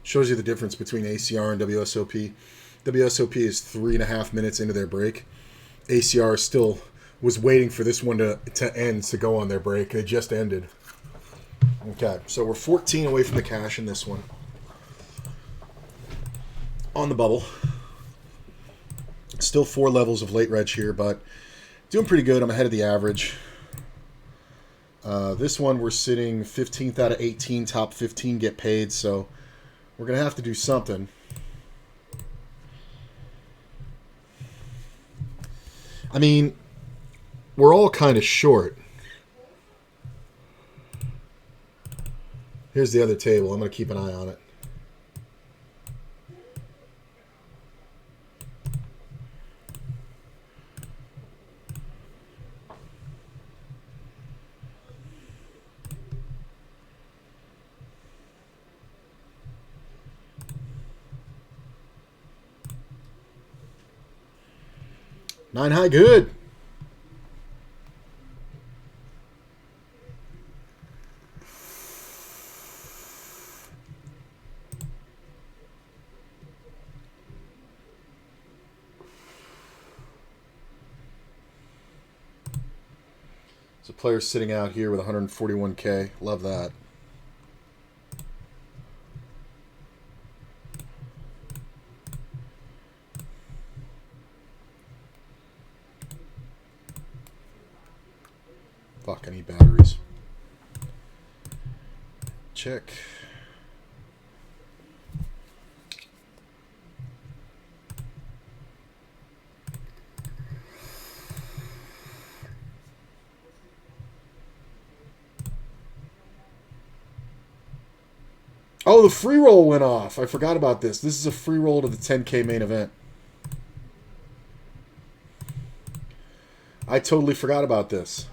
Shows you the difference between ACR and WSOP. WSOP is 3.5 minutes into their break. ACR still was waiting for this one to end to go on their break. It just ended. Okay, so we're 14 away from the cash in this one. On the bubble. Still 4 levels of late reg here, but doing pretty good. I'm ahead of the average. This one we're sitting 15th out of 18. Top 15 get paid, so we're going to have to do something. I mean, we're all kind of short. Here's the other table. I'm going to keep an eye on it. Nine high, good. So players sitting out here with 141K. Love that. Fuck, I need batteries. Check. Oh, the free roll went off. I forgot about this. This is a free roll to the 10K main event. I totally forgot about this.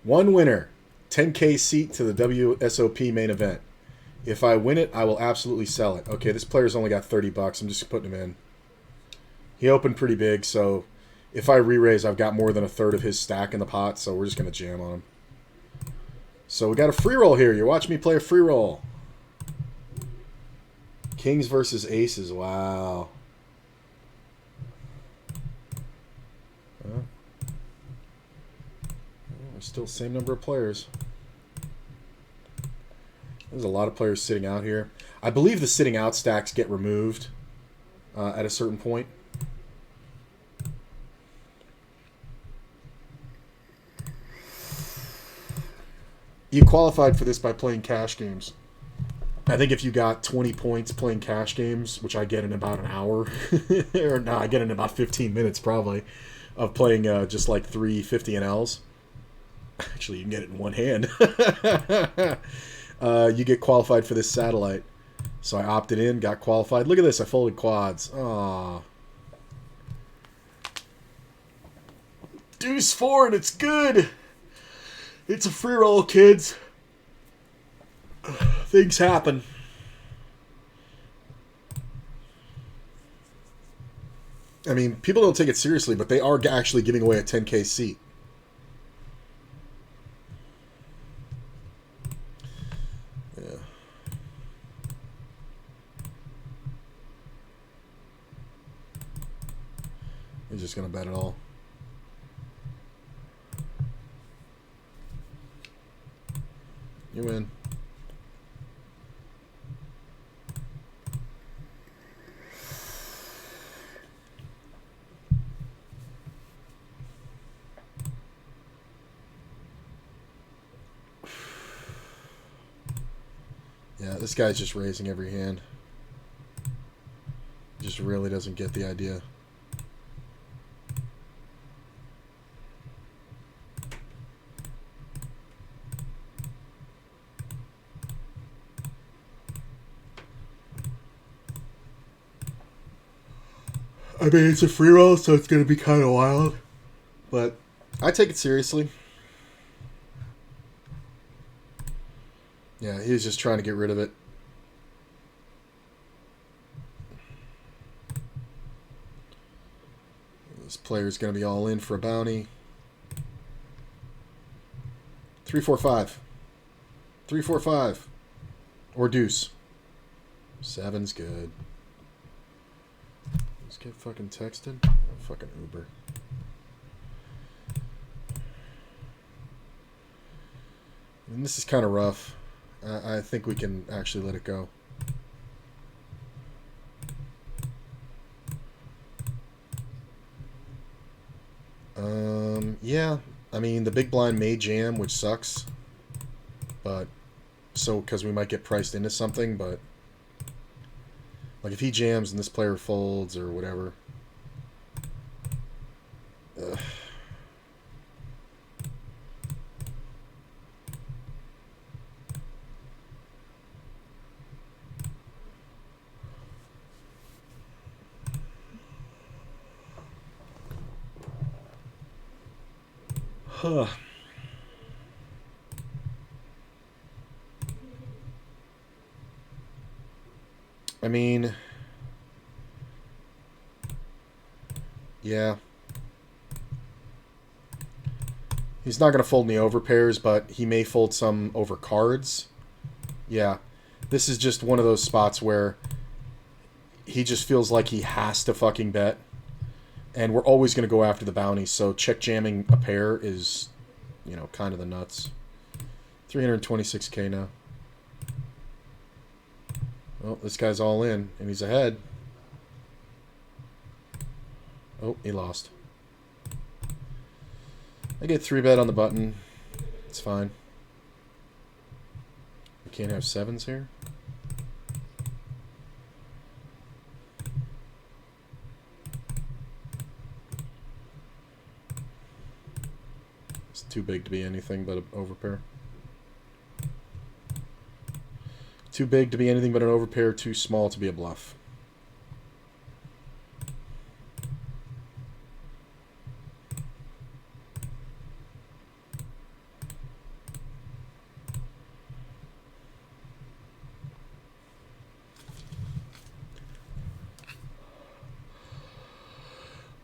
One winner. 10K seat to the WSOP main event. If I win it, I will absolutely sell it. Okay, this player's only got 30 bucks. I'm just putting him in. He opened pretty big, so if I re-raise, I've got more than a third of his stack in the pot, so we're just going to jam on him. So we got a free roll here. You're watching me play a free roll. Kings versus aces. Wow. Well, we're still the same number of players. There's a lot of players sitting out here. I believe the sitting out stacks get removed at a certain point. You qualified for this by playing cash games. I think if you got 20 points playing cash games, which I get in about an hour, or no, I get in about 15 minutes probably, of playing just like 3 50NLs. Actually, you can get it in one hand. You get qualified for this satellite. So I opted in, got qualified. Look at this, I folded quads. Aww. Deuce 4 and it's good. It's a free roll, kids. Things happen. I mean, people don't take it seriously, but they are actually giving away a 10K seat. Yeah. You're just going to bet it all. You win. Yeah, this guy's just raising every hand. Just really doesn't get the idea. I mean, it's a free roll, so it's going to be kind of wild. But I take it seriously. Yeah, he's just trying to get rid of it. This player's going to be all in for a bounty. 3, 4, 5. 3, 4, 5. Or deuce. 7's good. Let's get fucking texted. Oh, fucking Uber. And this is kind of rough. I think we can actually let it go. Yeah. I mean, the big blind may jam, which sucks. But, so, because we might get priced into something, but... Like, if he jams and this player folds or whatever... Ugh. Huh. I mean, yeah. He's not going to fold any over pairs, but he may fold some over cards. Yeah. This is just one of those spots where he just feels like he has to fucking bet. And we're always going to go after the bounty, so check jamming a pair is, you know, kind of the nuts. 326K now. Oh, this guy's all in, and he's ahead. Oh, he lost. I get 3-bet on the button. It's fine. We can't have 7s here. It's too big to be anything but an overpair. Too big to be anything but an overpair, too small to be a bluff.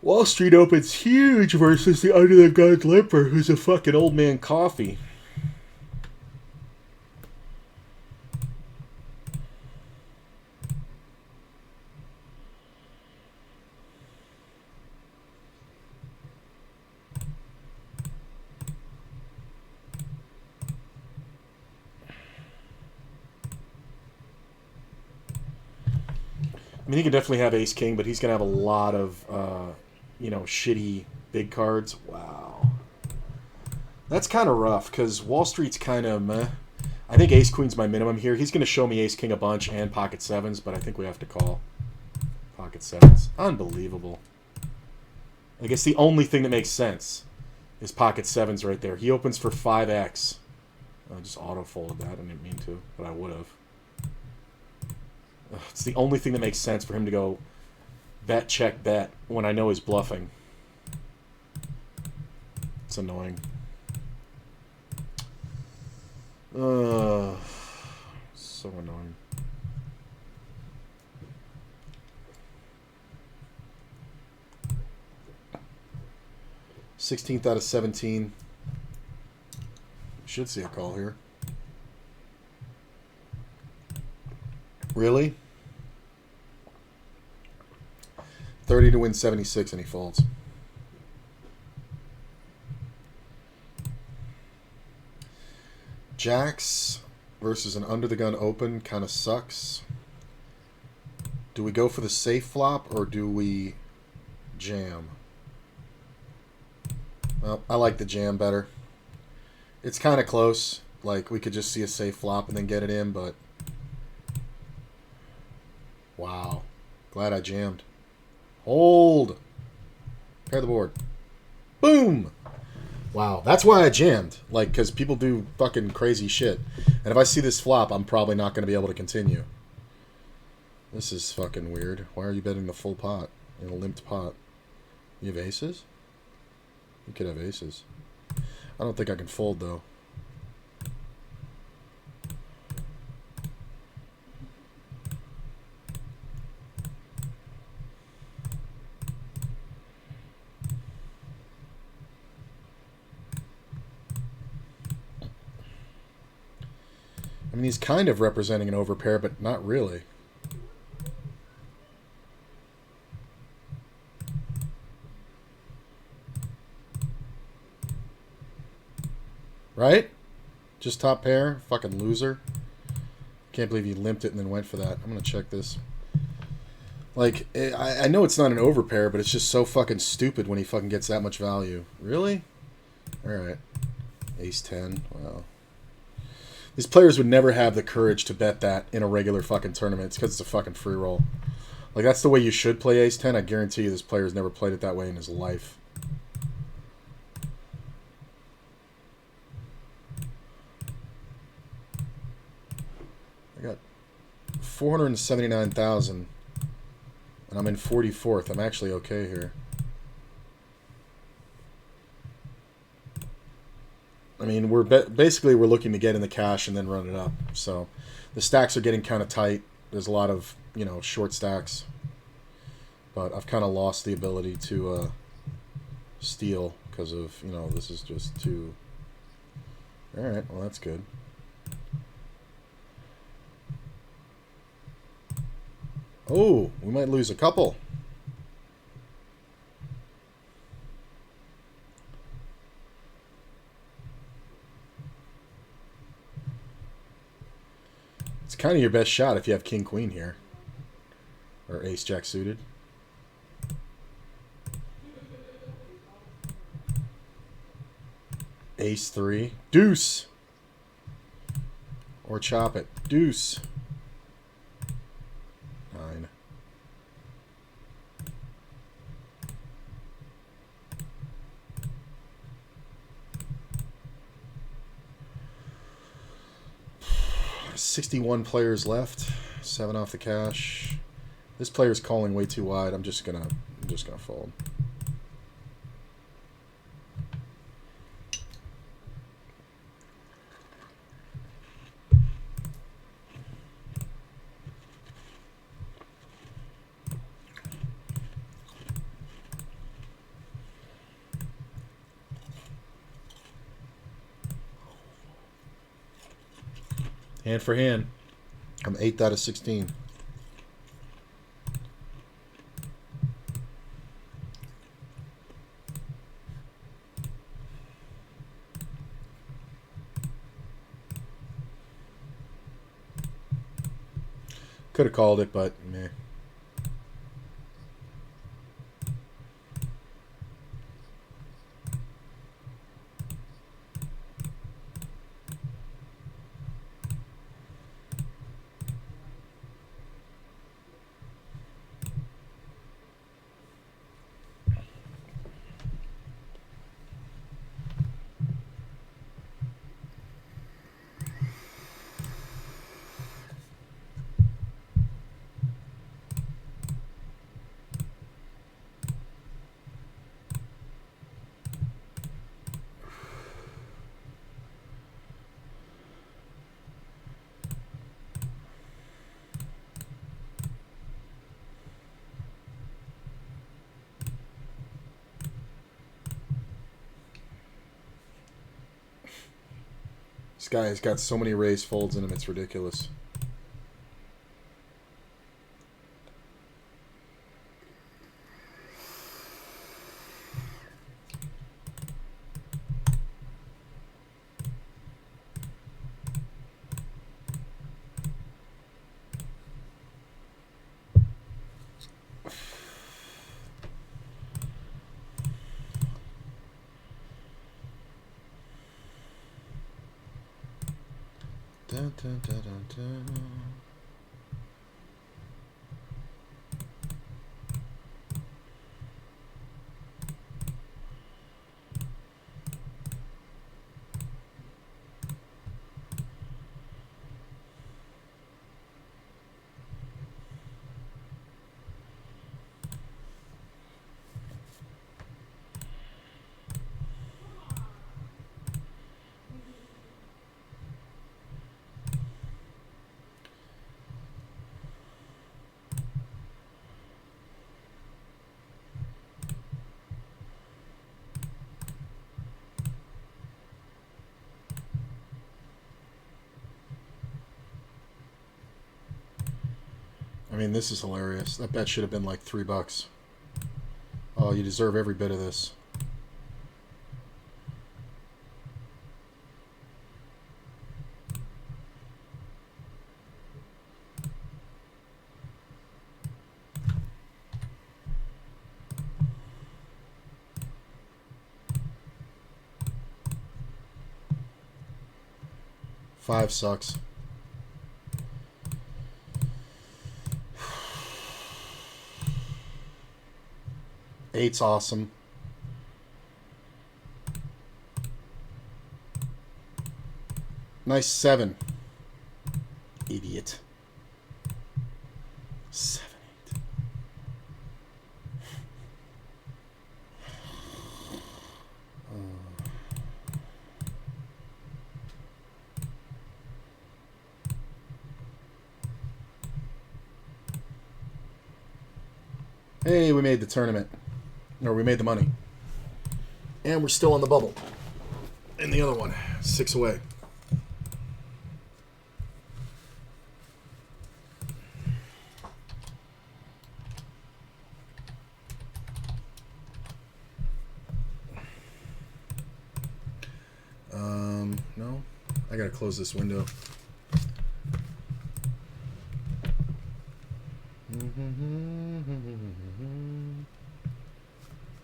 Wall Street opens huge versus the under-the-gun limper, who's a fucking old man coffee. I mean, he can definitely have ace-king, but he's going to have a lot of, you know, shitty big cards. Wow. That's kind of rough, because Wall Street's kind of meh. I think ace-queen's my minimum here. He's going to show me ace-king a bunch and pocket 7s, but I think we have to call pocket 7s. Unbelievable. I guess the only thing that makes sense is pocket 7s right there. He opens for 5x. I just auto-folded that. I didn't mean to, but I would have. It's the only thing that makes sense for him to go bet, check, bet when I know he's bluffing. It's annoying. So annoying. $16th out of 17. Should see a call here. Really? 30 to win 76 and he folds. Jacks versus an under-the-gun open kind of sucks. Do we go for the safe flop or do we jam? Well, I like the jam better. It's kind of close. Like, we could just see a safe flop and then get it in, but... Wow. Glad I jammed. Hold. Pair the board. Boom! Wow. That's why I jammed. Like, because people do fucking crazy shit. And if I see this flop, I'm probably not going to be able to continue. This is fucking weird. Why are you betting the full pot? In a limped pot. You have aces? You could have aces. I don't think I can fold, though. I mean, he's kind of representing an overpair, but not really. Right? Just top pair? Fucking loser. Can't believe he limped it and then went for that. I'm going to check this. Like, I know it's not an overpair, but it's just so fucking stupid when he fucking gets that much value. Really? Alright. Ace 10. Wow. These players would never have the courage to bet that in a regular fucking tournament. It's because it's a fucking free roll. Like, that's the way you should play Ace 10. I guarantee you this player's never played it that way in his life. I got 479,000. And I'm in 44th. I'm actually okay here. I mean, basically we're looking to get in the cash and then run it up. So the stacks are getting kind of tight. There's a lot of, you know, short stacks. But I've kind of lost the ability to steal because of, you know, this is just too... Alright, well that's good. Oh, we might lose a couple. It's kind of your best shot if you have king queen here, or ace jack suited. Ace 3. Deuce. Or chop it. Deuce. 9. $61 players left. 7 off the cash. This player's calling way too wide. I'm just gonna fold. Hand for hand. I'm 8 out of 16. Could have called it, but meh. This guy has got so many raised folds in him, it's ridiculous. Dun, dun, dun, dun, dun. I mean, this is hilarious. That bet should have been like $3. Oh, you deserve every bit of this. Five sucks. Eight's awesome. Nice 7. Idiot. 7, 8. Hey, we made the tournament. Or we made the money. And we're still on the bubble. And the other one, 6 away. No. I gotta close this window.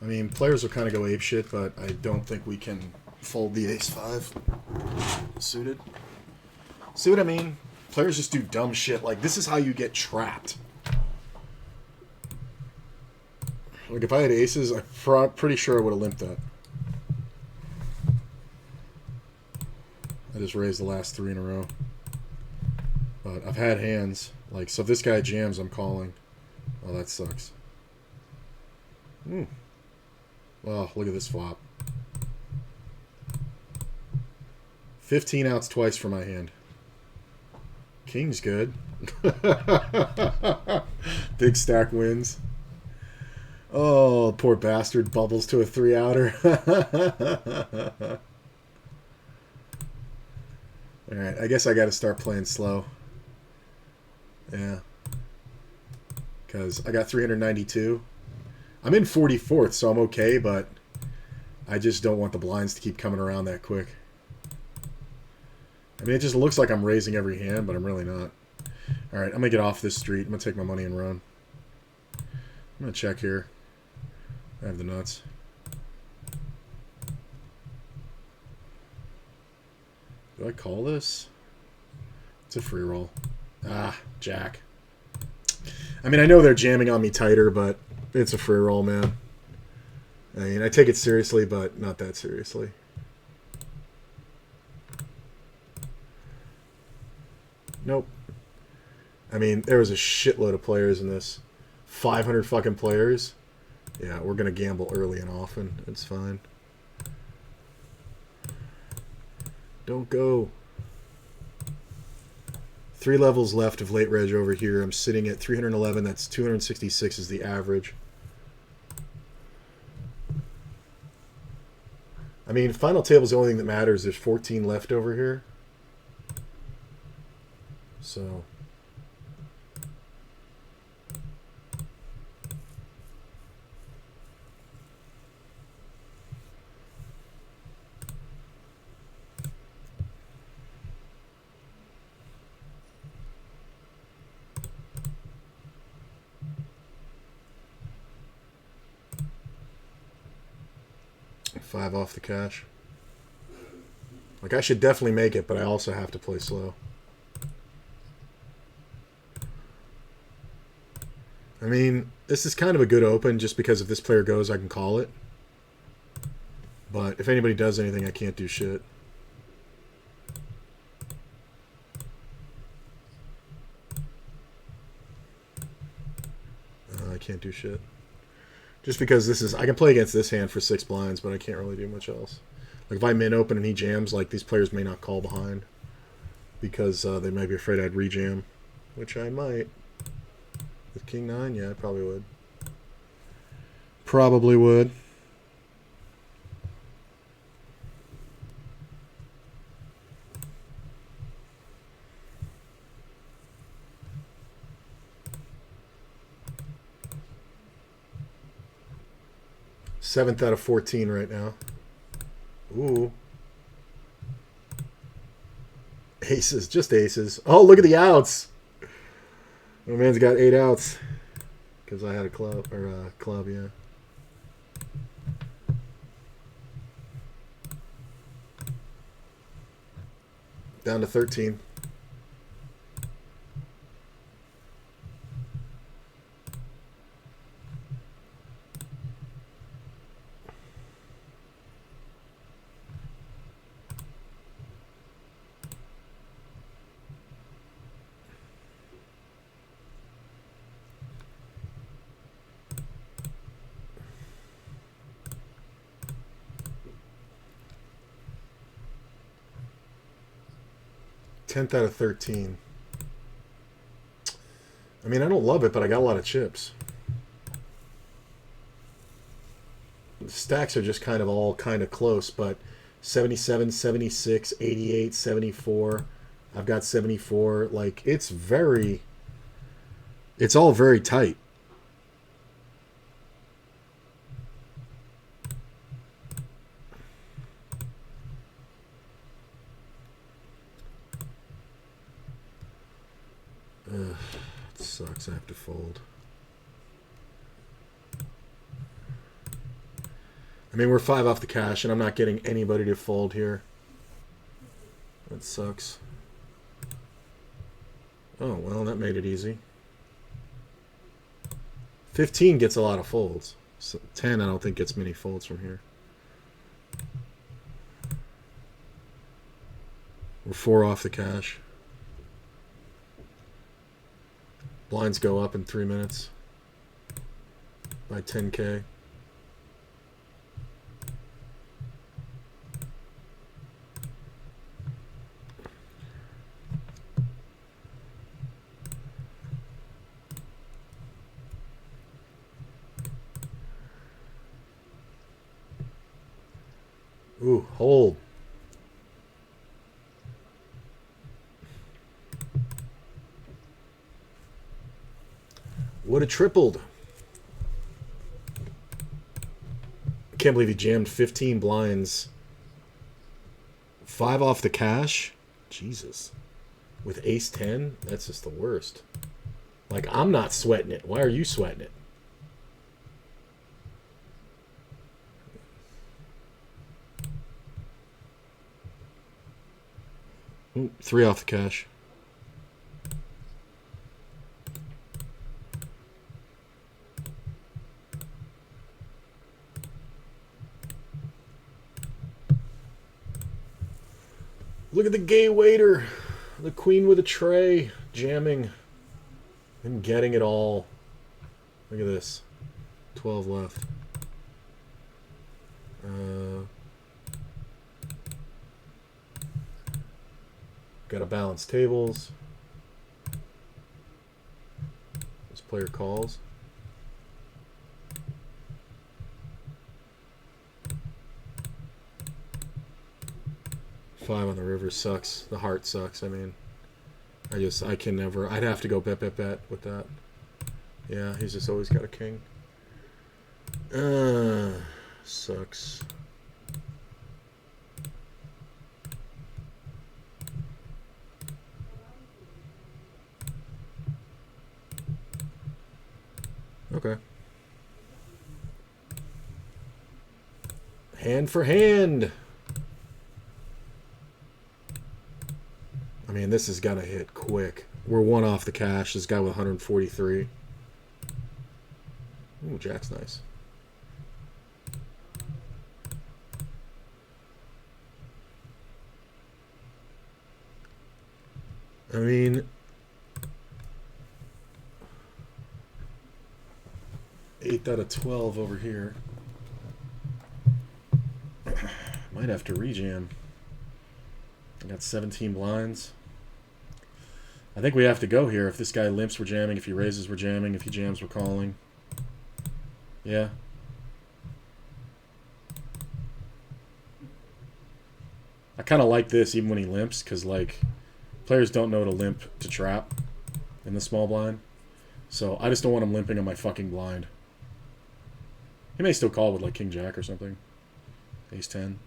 I mean, players will kind of go apeshit, but I don't think we can Fold the ace-5. Suited. See what I mean? Players just do dumb shit. Like, this is how you get trapped. Like, if I had aces, I'm pretty sure I would have limped that. I just raised the last 3 in a row. But I've had hands. Like, so if this guy jams, I'm calling. Oh, that sucks. Oh, look at this flop. 15 outs twice for my hand. King's good. Big stack wins. Oh, poor bastard bubbles to a 3-outer. Alright, I guess I got to start playing slow. Yeah. Because I got 392. I'm in 44th, so I'm okay, but I just don't want the blinds to keep coming around that quick. I mean, it just looks like I'm raising every hand, but I'm really not. Alright, I'm going to get off this street. I'm going to take my money and run. I'm going to check here. I have the nuts. Do I call this? It's a free roll. Ah, jack. I mean, I know they're jamming on me tighter, but it's a free roll, man. I mean, I take it seriously, but not that seriously. Nope. I mean, there was a shitload of players in this. 500 fucking players. Yeah, we're going to gamble early and often. It's fine. Don't go. 3 levels left of late reg over here. I'm sitting at 311. That's 266 is the average. I mean, final table's the only thing that matters. There's 14 left over here. So... $5 off the cash. Like, I should definitely make it, but I also have to play slow. I mean, this is kind of a good open, just because if this player goes, I can call it. But if anybody does anything, I can't do shit. I can't do shit. Just because this is... I can play against this hand for 6 blinds, but I can't really do much else. Like, if I min open and he jams, like, these players may not call behind. Because they might be afraid I'd rejam. Which I might. With King 9? Yeah, I probably would. Probably would. Seventh out of 14 right now. Ooh. Aces, just aces. Oh, look at the outs. My man's got 8 outs. Because I had a club, or a club, yeah. Down to 13. Tenth out of 13. I mean, I don't love it, but I got a lot of chips. The stacks are just kind of all kind of close, but 77, 76, 88, 74. I've got 74. Like, it's very... It's all very tight. Ugh, it sucks. I have to fold. I mean, we're 5 off the cash, and I'm not getting anybody to fold here. That sucks. Oh, well, that made it easy. 15 gets a lot of folds. So 10, I don't think gets many folds from here. We're 4 off the cash. Blinds go up in 3 minutes by 10K. Ooh, hold. Would have tripled. I can't believe he jammed 15 blinds. 5 off the cash? Jesus. With ace 10? That's just the worst. Like, I'm not sweating it. Why are you sweating it? Ooh, 3 off the cash. Look at the gay waiter. The queen with a tray. Jamming. And getting it all. Look at this. 12 left. Got to balance tables. This player calls. Five on the river sucks. The heart sucks. I mean, I can never. I'd have to go bet with that. Yeah, he's just always got a king. Sucks. Okay. Hand for hand. I mean, this has got to hit quick. We're 1 off the cash. This guy with 143. Ooh, jack's nice. I mean, eight out of 12 over here. Might have to rejam. I got 17 blinds. I think we have to go here. If this guy limps, we're jamming. If he raises, we're jamming. If he jams, we're calling. Yeah. I kind of like this even when he limps because, like, players don't know to limp to trap in the small blind. So I just don't want him limping on my fucking blind. He may still call with, like, King Jack or something. Ace 10.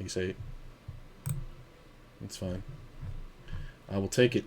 Ace 8. That's fine. I will take it.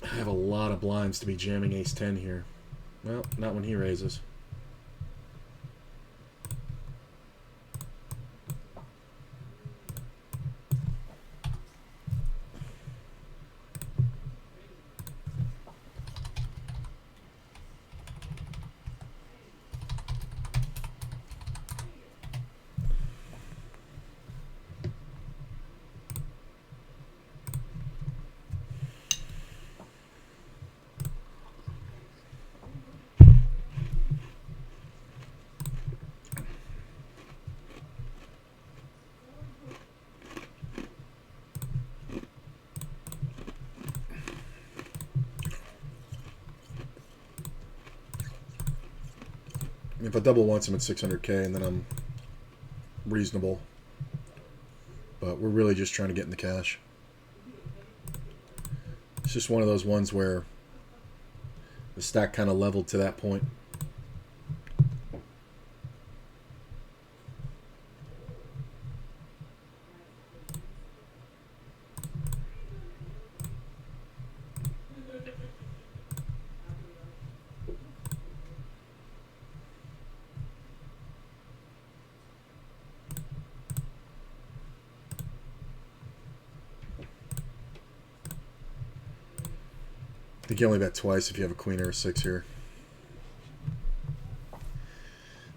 I have a lot of blinds to be jamming ace 10 here. Well, not when he raises. If I double once, I'm at 600K, and then I'm reasonable. But we're really just trying to get in the cash. It's just one of those ones where the stack kind of leveled to that point. I think you only bet twice if you have a queen or a 6 here.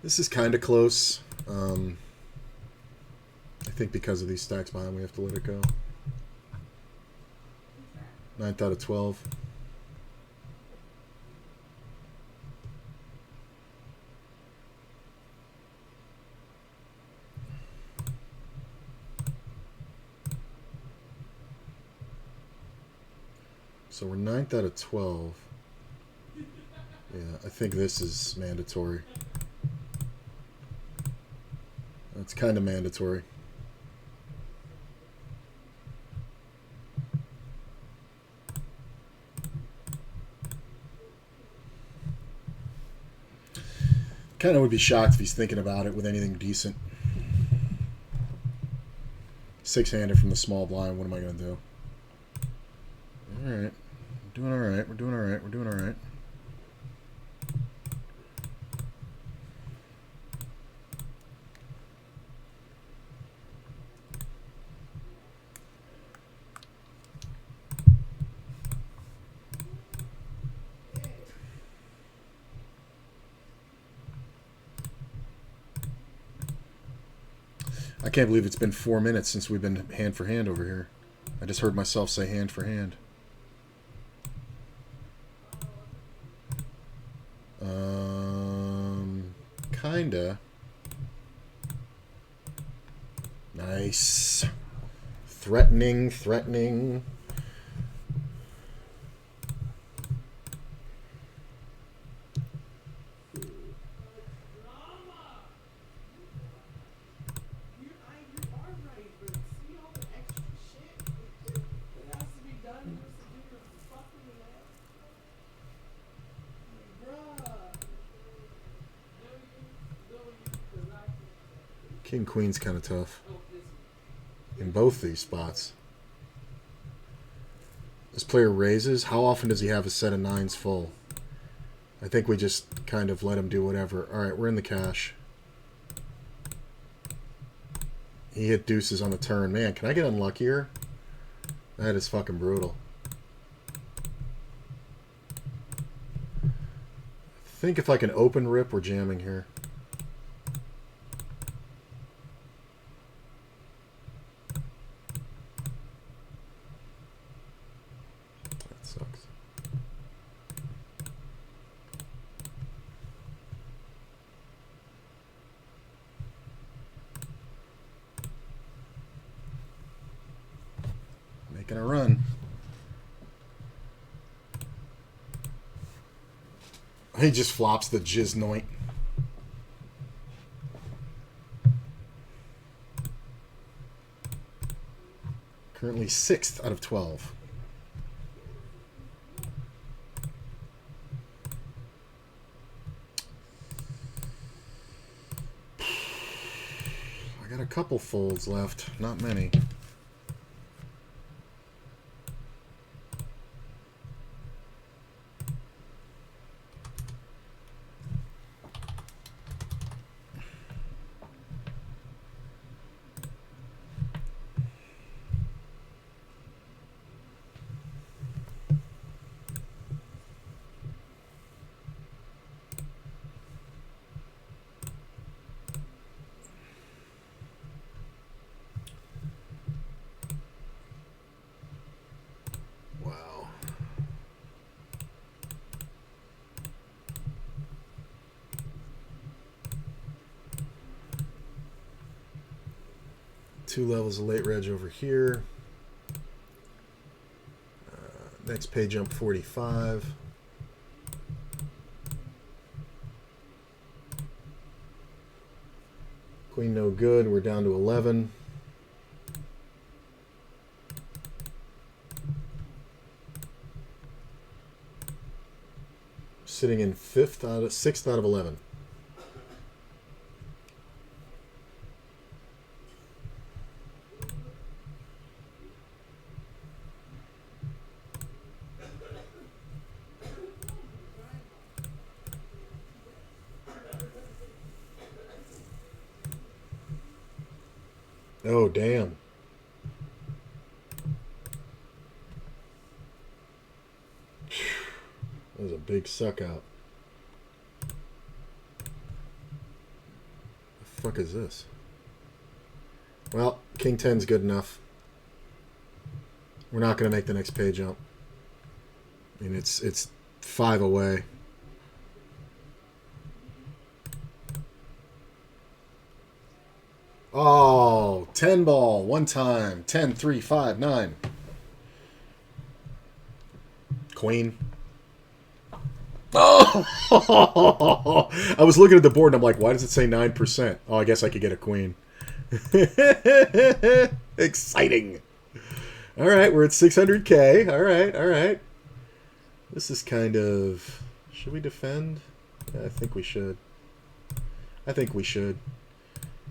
This is kind of close. I think because of these stacks behind, we have to let it go. 9th out of 12. So we're 9th out of 12. Yeah, I think this is mandatory. That's kind of mandatory. Kind of would be shocked if he's thinking about it with anything decent. 6-handed from the small blind. What am I going to do? All right. We're doing all right. We're doing all right. We're doing all right. I can't believe it's been 4 minutes since we've been hand for hand over here. I just heard myself say hand for hand. Kinda. Nice. Threatening, threatening. King Queen's kind of tough in both these spots. This player raises. How often does he have a set of 9s full? I think we just kind of let him do whatever. All right, we're in the cash. He hit deuces on the turn. Man, can I get unluckier? That is fucking brutal. I think if I can open rip, we're jamming here. Sucks. Making a run. He just flops the jiznoint. Currently 6th out of 12. I got a couple folds left, not many. Two levels of late reg over here. Next pay jump 45. Queen no good. We're down to 11. Sitting in 6th out of 11. Oh, damn. That was a big suck out. The fuck is this? Well, King 10's good enough. We're not going to make the next pay jump. I mean, it's 5 away. Oh, 10 ball, one time. 10, 3, 5, 9. Queen. Oh! I was looking at the board and I'm like, why does it say 9%? Oh, I guess I could get a queen. Exciting. All right, we're at 600K. All right, all right. This is kind of... Should we defend? Yeah, I think we should. I think we should.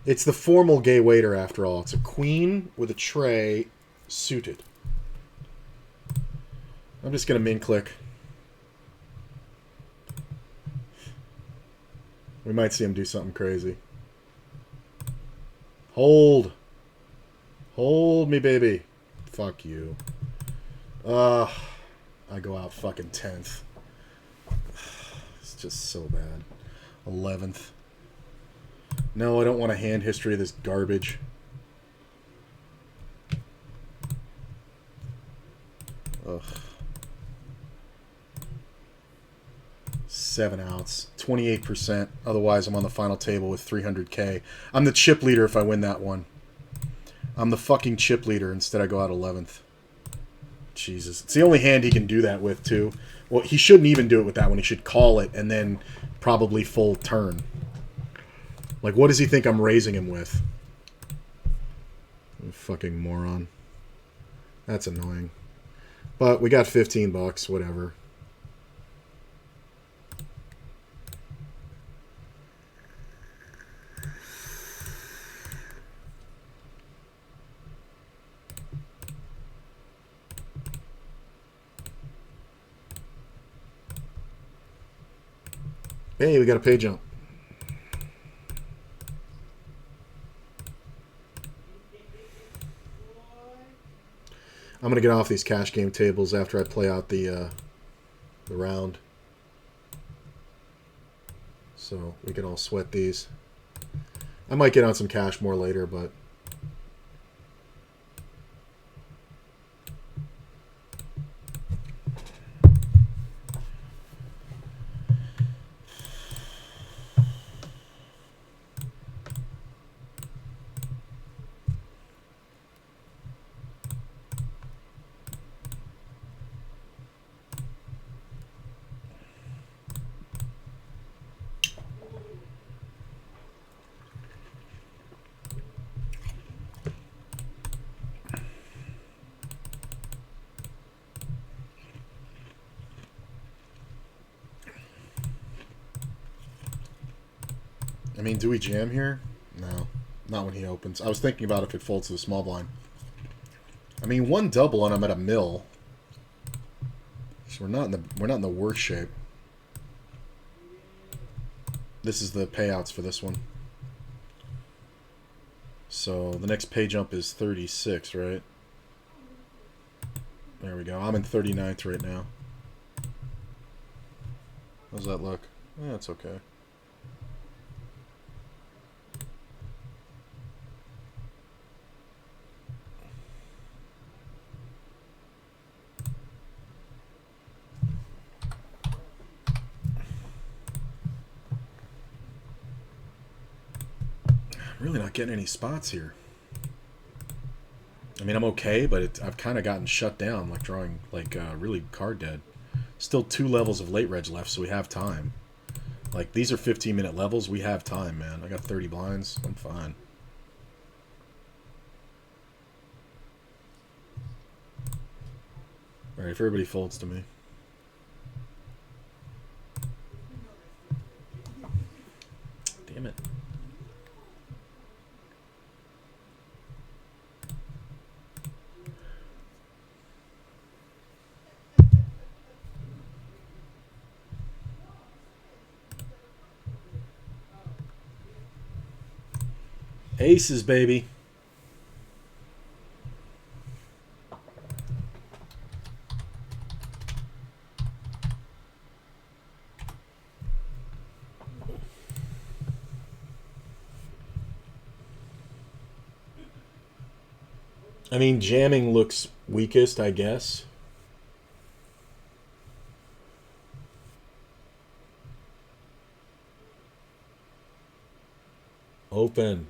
It's the formal gay waiter, after all. It's a queen with a tray suited. I'm just going to min click. We might see him do something crazy. Hold. Hold me, baby. Fuck you. I go out fucking 10th. It's just so bad. 11th. No, I don't want a hand history of this garbage. Ugh. 7 outs. 28%. Otherwise, I'm on the final table with 300K. I'm the chip leader if I win that one. I'm the fucking chip leader. Instead, I go out 11th. Jesus. It's the only hand he can do that with, too. Well, he shouldn't even do it with that one. He should call it and then probably full turn. Like, what does he think I'm raising him with? Fucking moron. That's annoying. But we got 15 bucks, whatever. Hey, we got a pay jump. I'm going to get off these cash game tables after I play out the round. So we can all sweat these. I might get on some cash more later, but... I mean, do we jam here? No, not when he opens. I was thinking about if it folds to the small blind. I mean, one double and I'm at a mill. So we're not in the worst shape. This is the payouts for this one. So the next pay jump is 36, right? There we go. I'm in 39th right now. How's that look? Yeah, it's okay. Really not getting any spots here. I mean, I'm okay, but I've kind of gotten shut down, like drawing like really card dead. Still 2 levels of late reg left, so we have time. Like, these are 15-minute levels. We have time, man. I got 30 blinds. I'm fine. All right, if everybody folds to me. Aces, baby. I mean, jamming looks weakest, I guess. Open.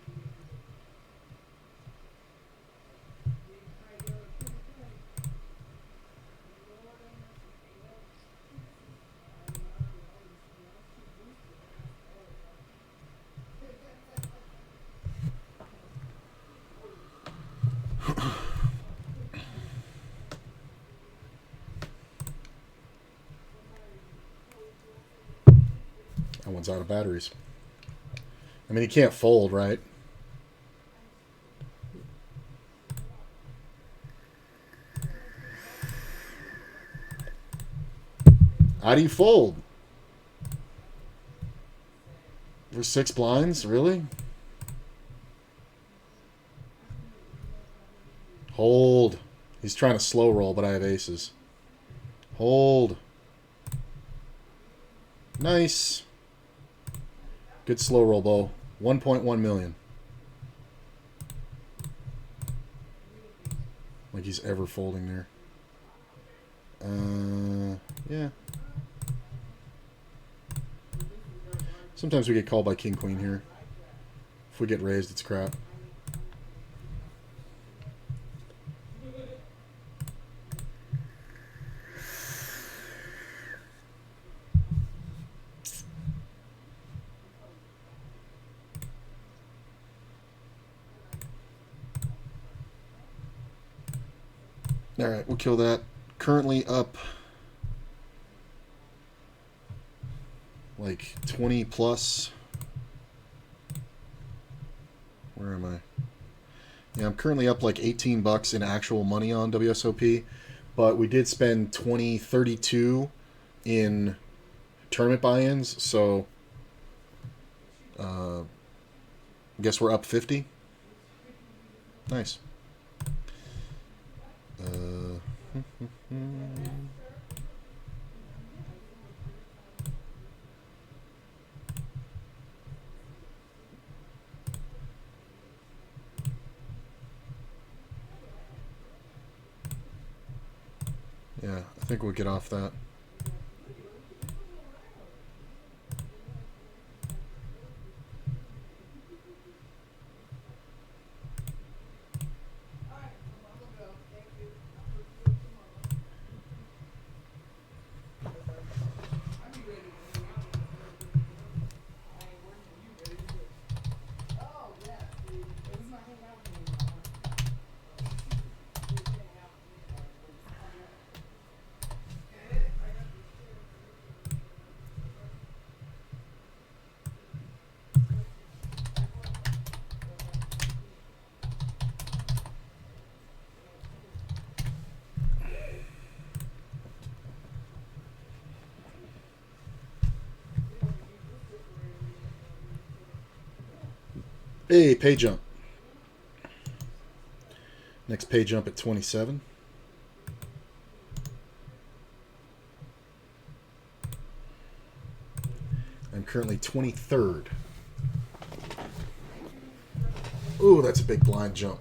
That one's out of batteries. I mean, he can't fold, right? How do you fold? For 6 blinds? Really? Hold. He's trying to slow roll, but I have aces. Hold. Nice. Good slow roll, Bo. 1.1 million. Like he's ever folding there. Yeah. Sometimes we get called by King Queen here. If we get raised, it's crap. Alright, we'll kill that. Currently up like 20 plus. Where am I? Yeah, I'm currently up like 18 bucks in actual money on WSOP, but we did spend 20.32 in tournament buy-ins, so I guess we're up 50. Nice. Yeah, I think we'll get off that. Hey, pay jump. Next pay jump at 27. I'm currently 23rd. Ooh, that's a big blind jump.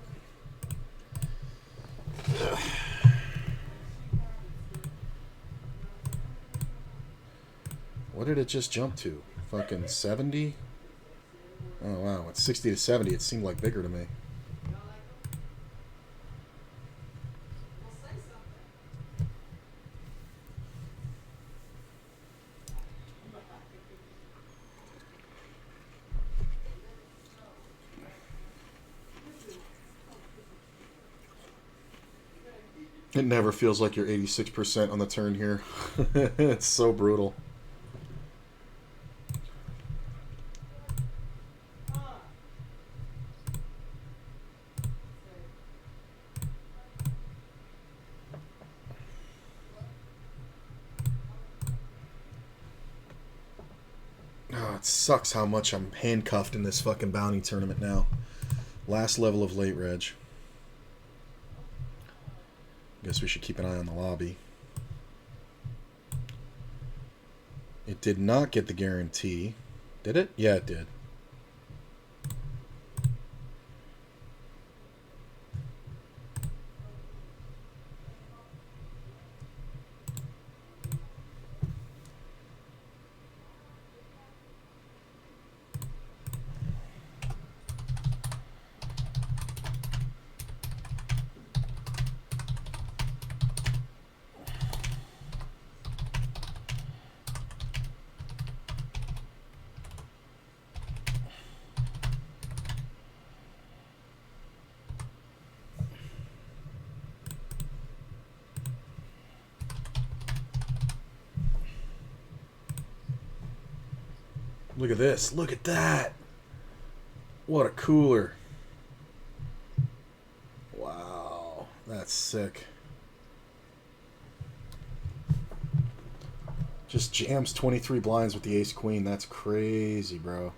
What did it just jump to? Fucking 70? Oh, wow. It's 60 to 70. It seemed like bigger to me. It never feels like you're 86% on the turn here. It's so brutal. Oh, it sucks how much I'm handcuffed in this fucking bounty tournament now. Last level of late reg. Guess we should keep an eye on the lobby. It did not get the guarantee. Did it? Yeah, it did. Look at this. Look at that. What a cooler. Wow. That's sick. Just jams 23 blinds with the ace queen. That's crazy, bro.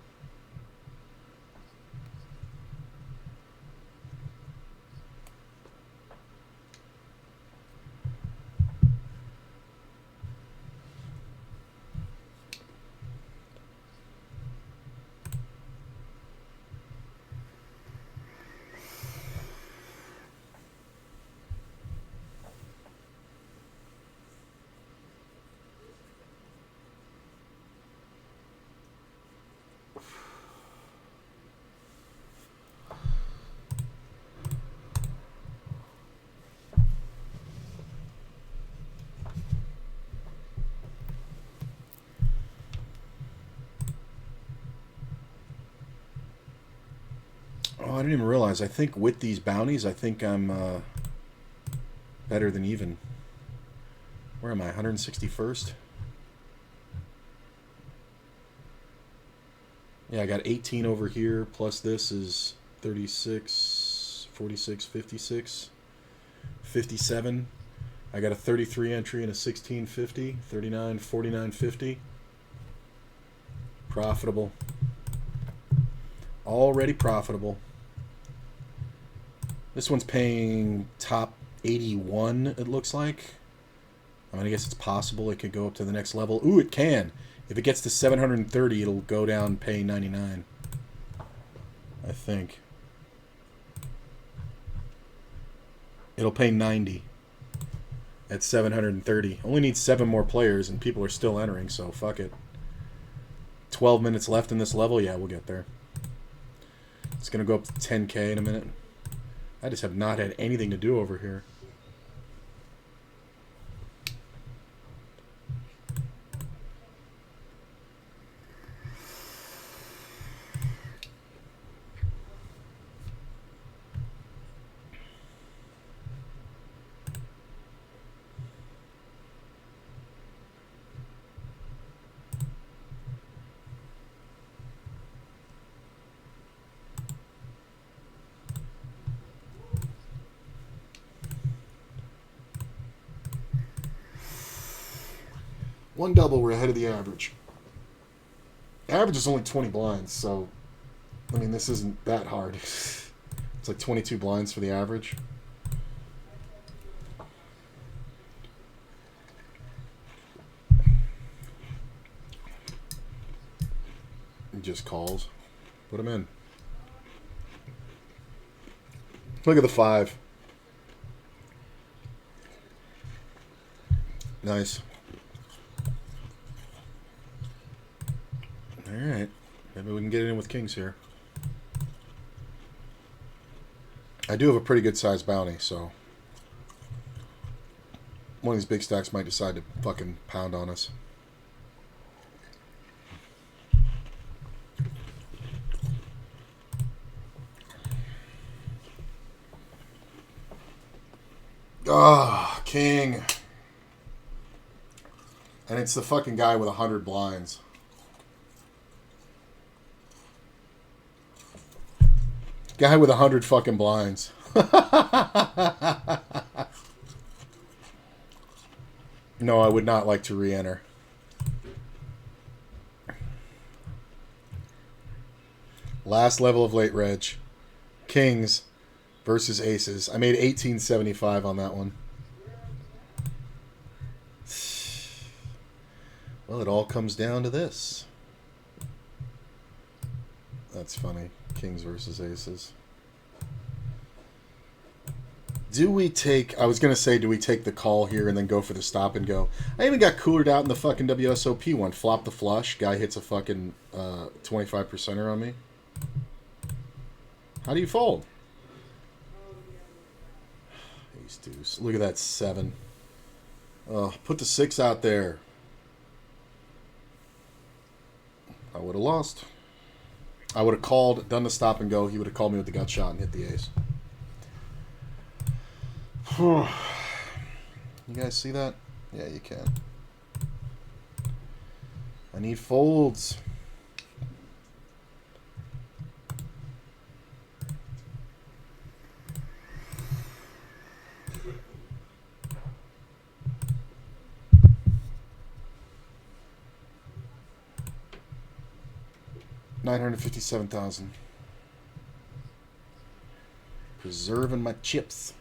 Oh, I didn't even realize. I think with these bounties, I think I'm better than even. Where am I? 161st? Yeah, I got 18 over here, plus this is 36, 46, 56, 57. I got a 33 entry and a 1650, 39, 49, 50. Profitable. Already profitable. This one's paying top 81, it looks like. I mean, I guess it's possible it could go up to the next level. Ooh, it can. If it gets to 730, it'll go down paying 99. I think. It'll pay 90 at 730. Only needs 7 more players, and people are still entering, so fuck it. 12 minutes left in this level? Yeah, we'll get there. It's going to go up to 10K in a minute. I just have not had anything to do over here. One double, we're ahead of the average. Average is only 20 blinds, so, I mean, this isn't that hard. It's like 22 blinds for the average. He just calls. Put him in. Look at the 5. Nice. Alright. Maybe we can get it in with kings here. I do have a pretty good sized bounty, so one of these big stacks might decide to fucking pound on us. Ah, king. And it's the fucking guy with 100 blinds. Guy with 100 fucking blinds. No, I would not like to re-enter. Last level of late reg. kings versus aces. I made 1875 on that one. Well, it all comes down to this. That's funny. Kings versus aces. Do we take... I was going to say, do we take the call here and then go for the stop and go? I even got coolered out in the fucking WSOP one. Flop the flush. Guy hits a fucking 25%er on me. How do you fold? Ace deuce. Look at that 7. Put the 6 out there. I would have lost. I would have called, done the stop and go. He would have called me with the gut shot and hit the ace. You guys see that? Yeah, you can. I need folds. $957,000. Preserving my chips.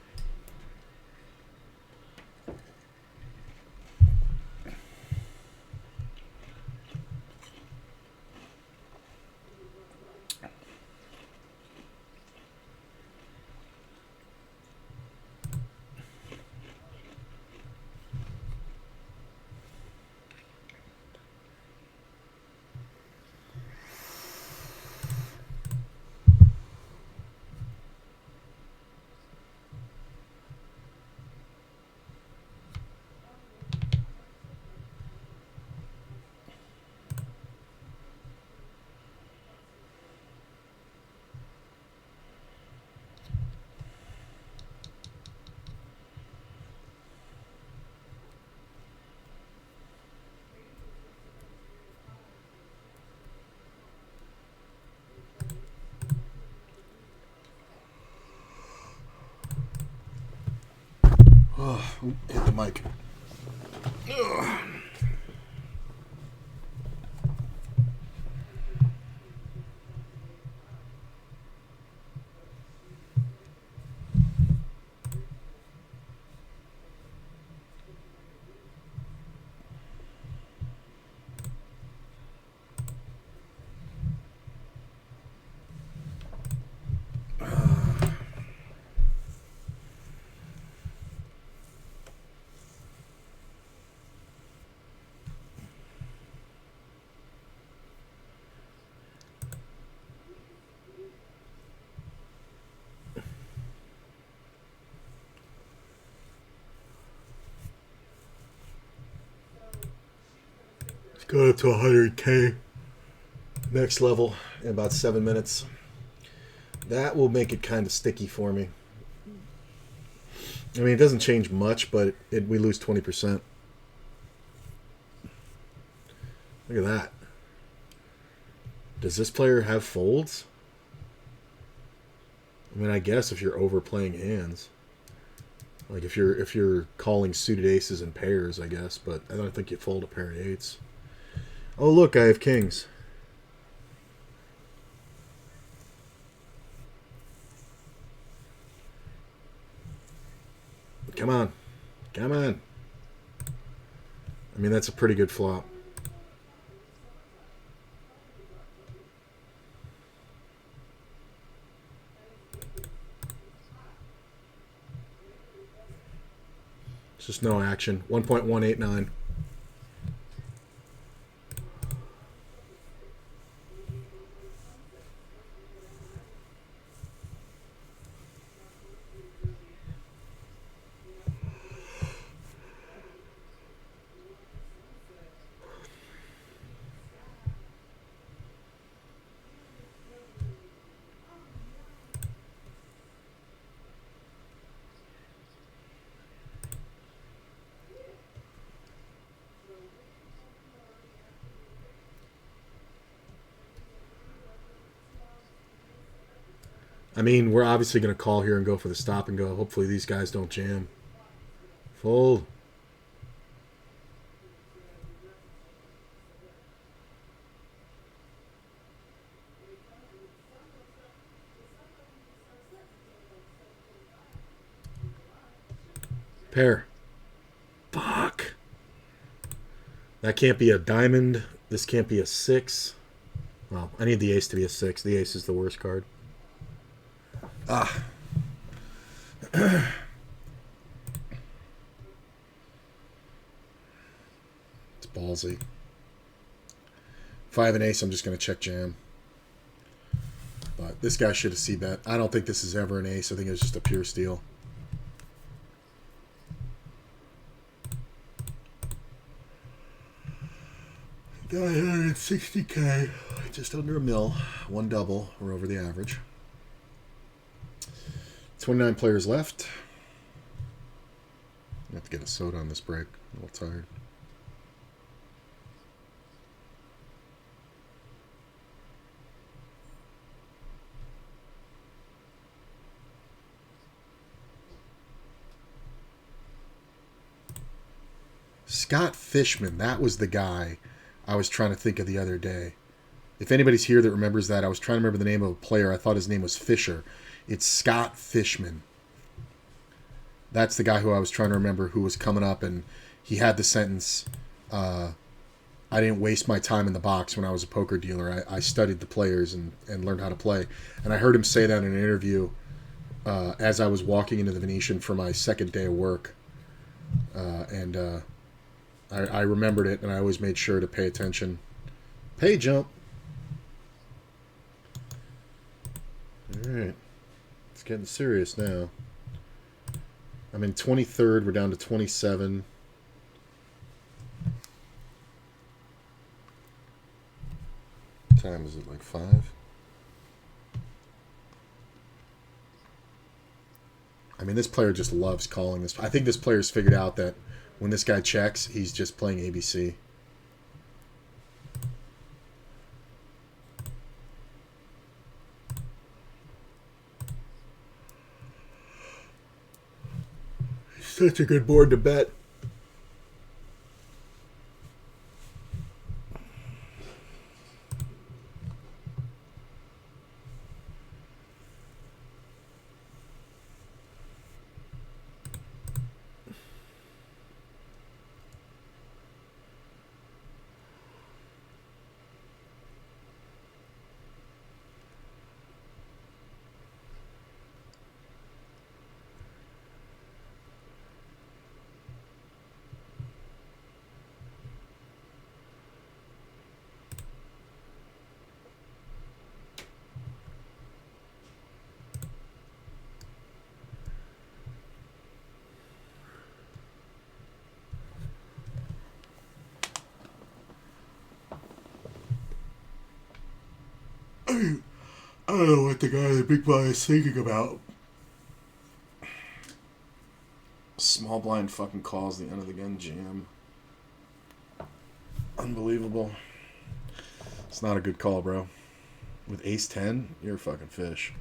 Hit the mic. Ugh. Go up to 100K. Next level in about 7 minutes. That will make it kind of sticky for me. I mean, it doesn't change much, but we lose 20%. Look at that. Does this player have folds? I mean, I guess if you're overplaying hands. Like if you're calling suited aces and pairs, I guess, but I don't think you fold a pair of eights. Oh, look, I have kings. Come on. Come on. I mean, that's a pretty good flop. It's just no action. 1.189. I mean, we're obviously going to call here and go for the stop and go. Hopefully these guys don't jam. Fold. Pair. Fuck. That can't be a diamond. This can't be a 6. Well, I need the ace to be a 6. The ace is the worst card. Ah. It's ballsy. If I have an ace, I'm just going to check jam. But this guy should have seen that. I don't think this is ever an ace. I think it was just a pure steal. $960K. Just under a mil. One double. We're over the average. 29 players left. I have to get a soda on this break. I'm a little tired. Scott Fishman, that was the guy I was trying to think of the other day. If anybody's here that remembers that, I was trying to remember the name of a player. I thought his name was Fisher. It's Scott Fishman. That's the guy who I was trying to remember, who was coming up, and he had the sentence, I didn't waste my time in the box when I was a poker dealer. I studied the players and learned how to play. And I heard him say that in an interview as I was walking into the Venetian for my second day of work. I remembered it, and I always made sure to pay attention. Pay jump. All right. It's getting serious now. I'm in 23rd. We're down to 27. What time is it? Like 5? I mean, this player just loves calling this. I think this player's figured out that when this guy checks, he's just playing ABC. Such a good board to bet. I don't know what the guy in the big blind is thinking about. Small blind fucking calls the end of the gun jam. Unbelievable. It's not a good call, bro. With ace 10, you're a fucking fish.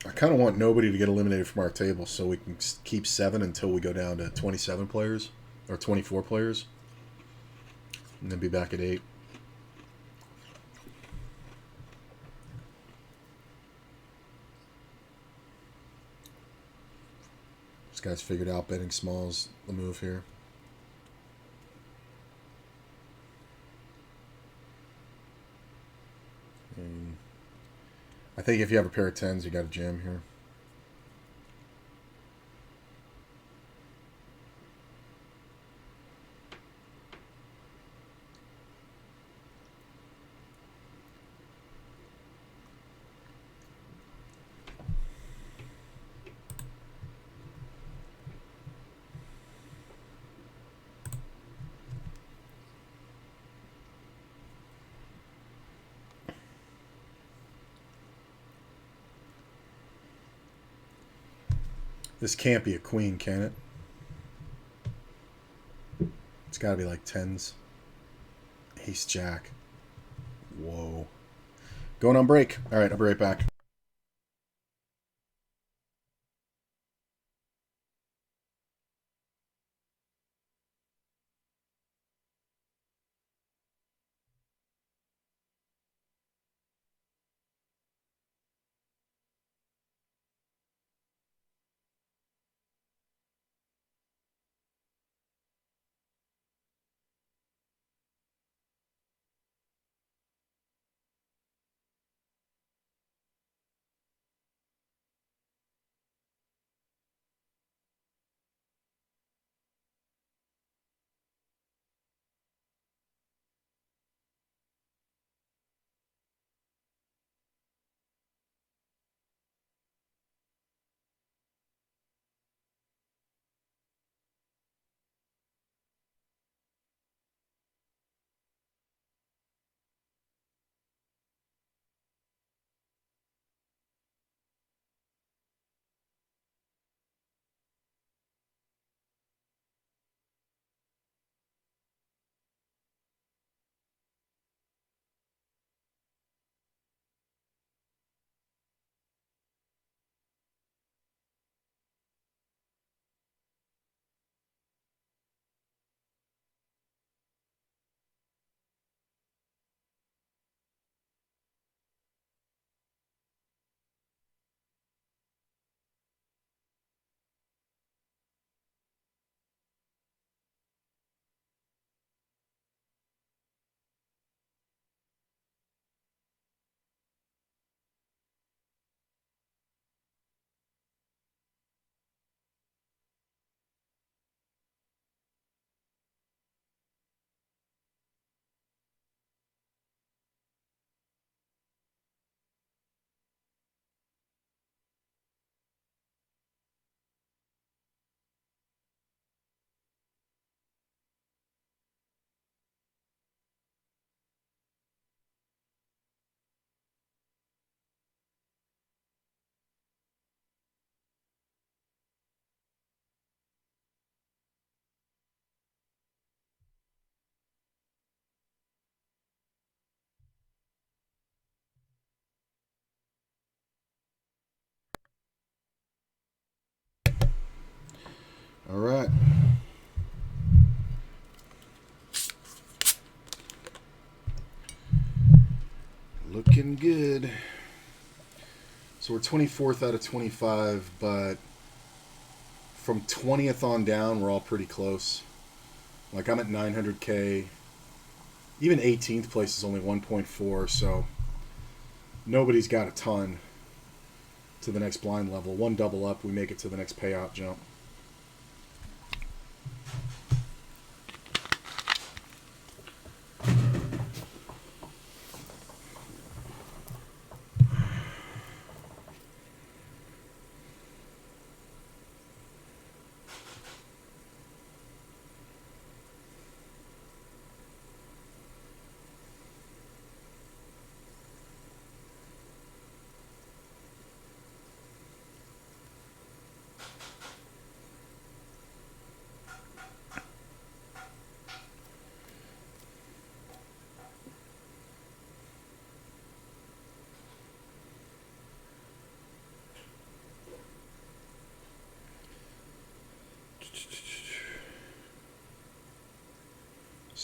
I kind of want nobody to get eliminated from our table so we can keep 7 until we go down to 27 players or 24 players and then be back at 8. This guy's figured out betting small is the move here. And I think if you have a pair of 10s, you got a jam here. This can't be a queen, can it? It's got to be like 10s. Ace jack. Whoa. Going on break. All right, I'll be right back. All right. Looking good. So we're 24th out of 25, but from 20th on down, we're all pretty close. Like, I'm at 900K. Even 18th place is only 1.4, so nobody's got a ton to the next blind level. One double up, we make it to the next payout jump.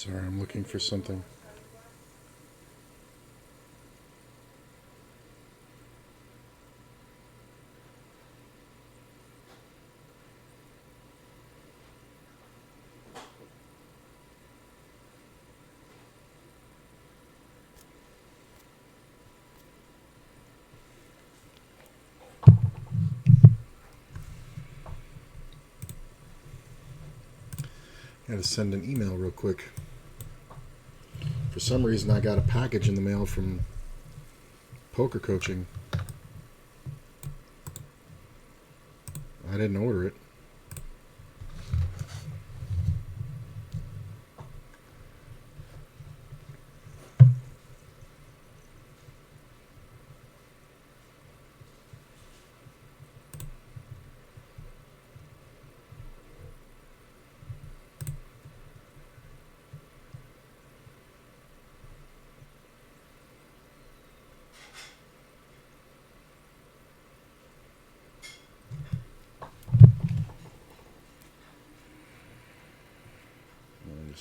Sorry, I'm looking for something. Got to send an email real quick. For some reason, I got a package in the mail from Poker Coaching. I didn't order it.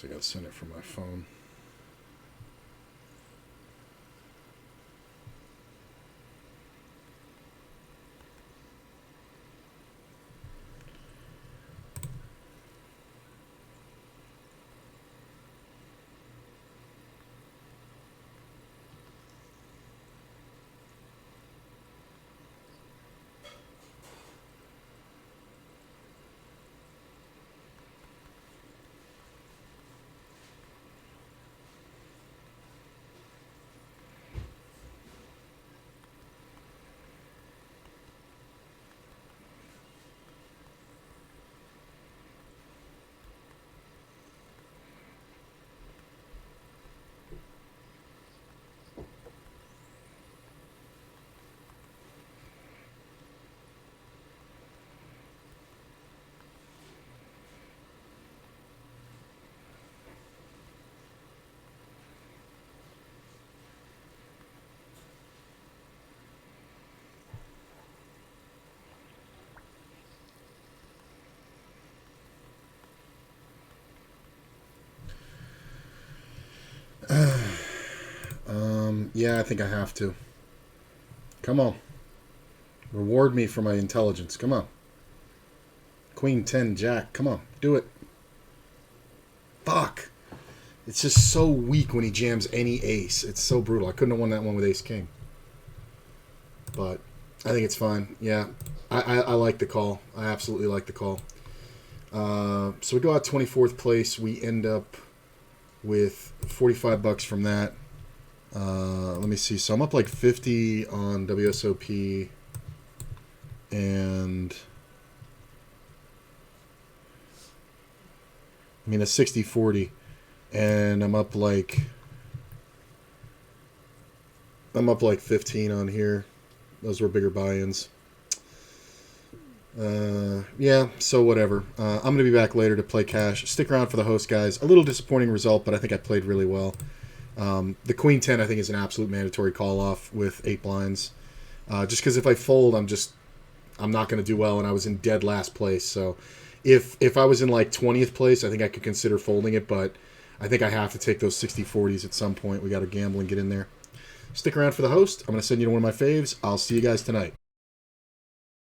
So I gotta send it from my phone. Yeah, I think I have to. Come on. Reward me for my intelligence. Come on. Queen 10 Jack. Come on. Do it. Fuck. It's just so weak when he jams any ace. It's so brutal. I couldn't have won that one with ace king. But I think it's fine. Yeah. I like the call. I absolutely like the call. So we go out 24th place. We end up with $45 from that. Let me see. So I'm up like 50 on WSOP. And I mean a 60-40. And I'm up like 15 on here. Those were bigger buy-ins. Yeah, so whatever. I'm going to be back later to play cash. Stick around for the host, guys. A little disappointing result, but I think I played really well. The Queen 10, I think, is an absolute mandatory call-off with 8 blinds. Just because if I fold, I'm not going to do well, and I was in dead last place. So if I was in like 20th place, I think I could consider folding it, but I think I have to take those 60-40s at some point. We got to gamble and get in there. Stick around for the host. I'm going to send you to one of my faves. I'll see you guys tonight.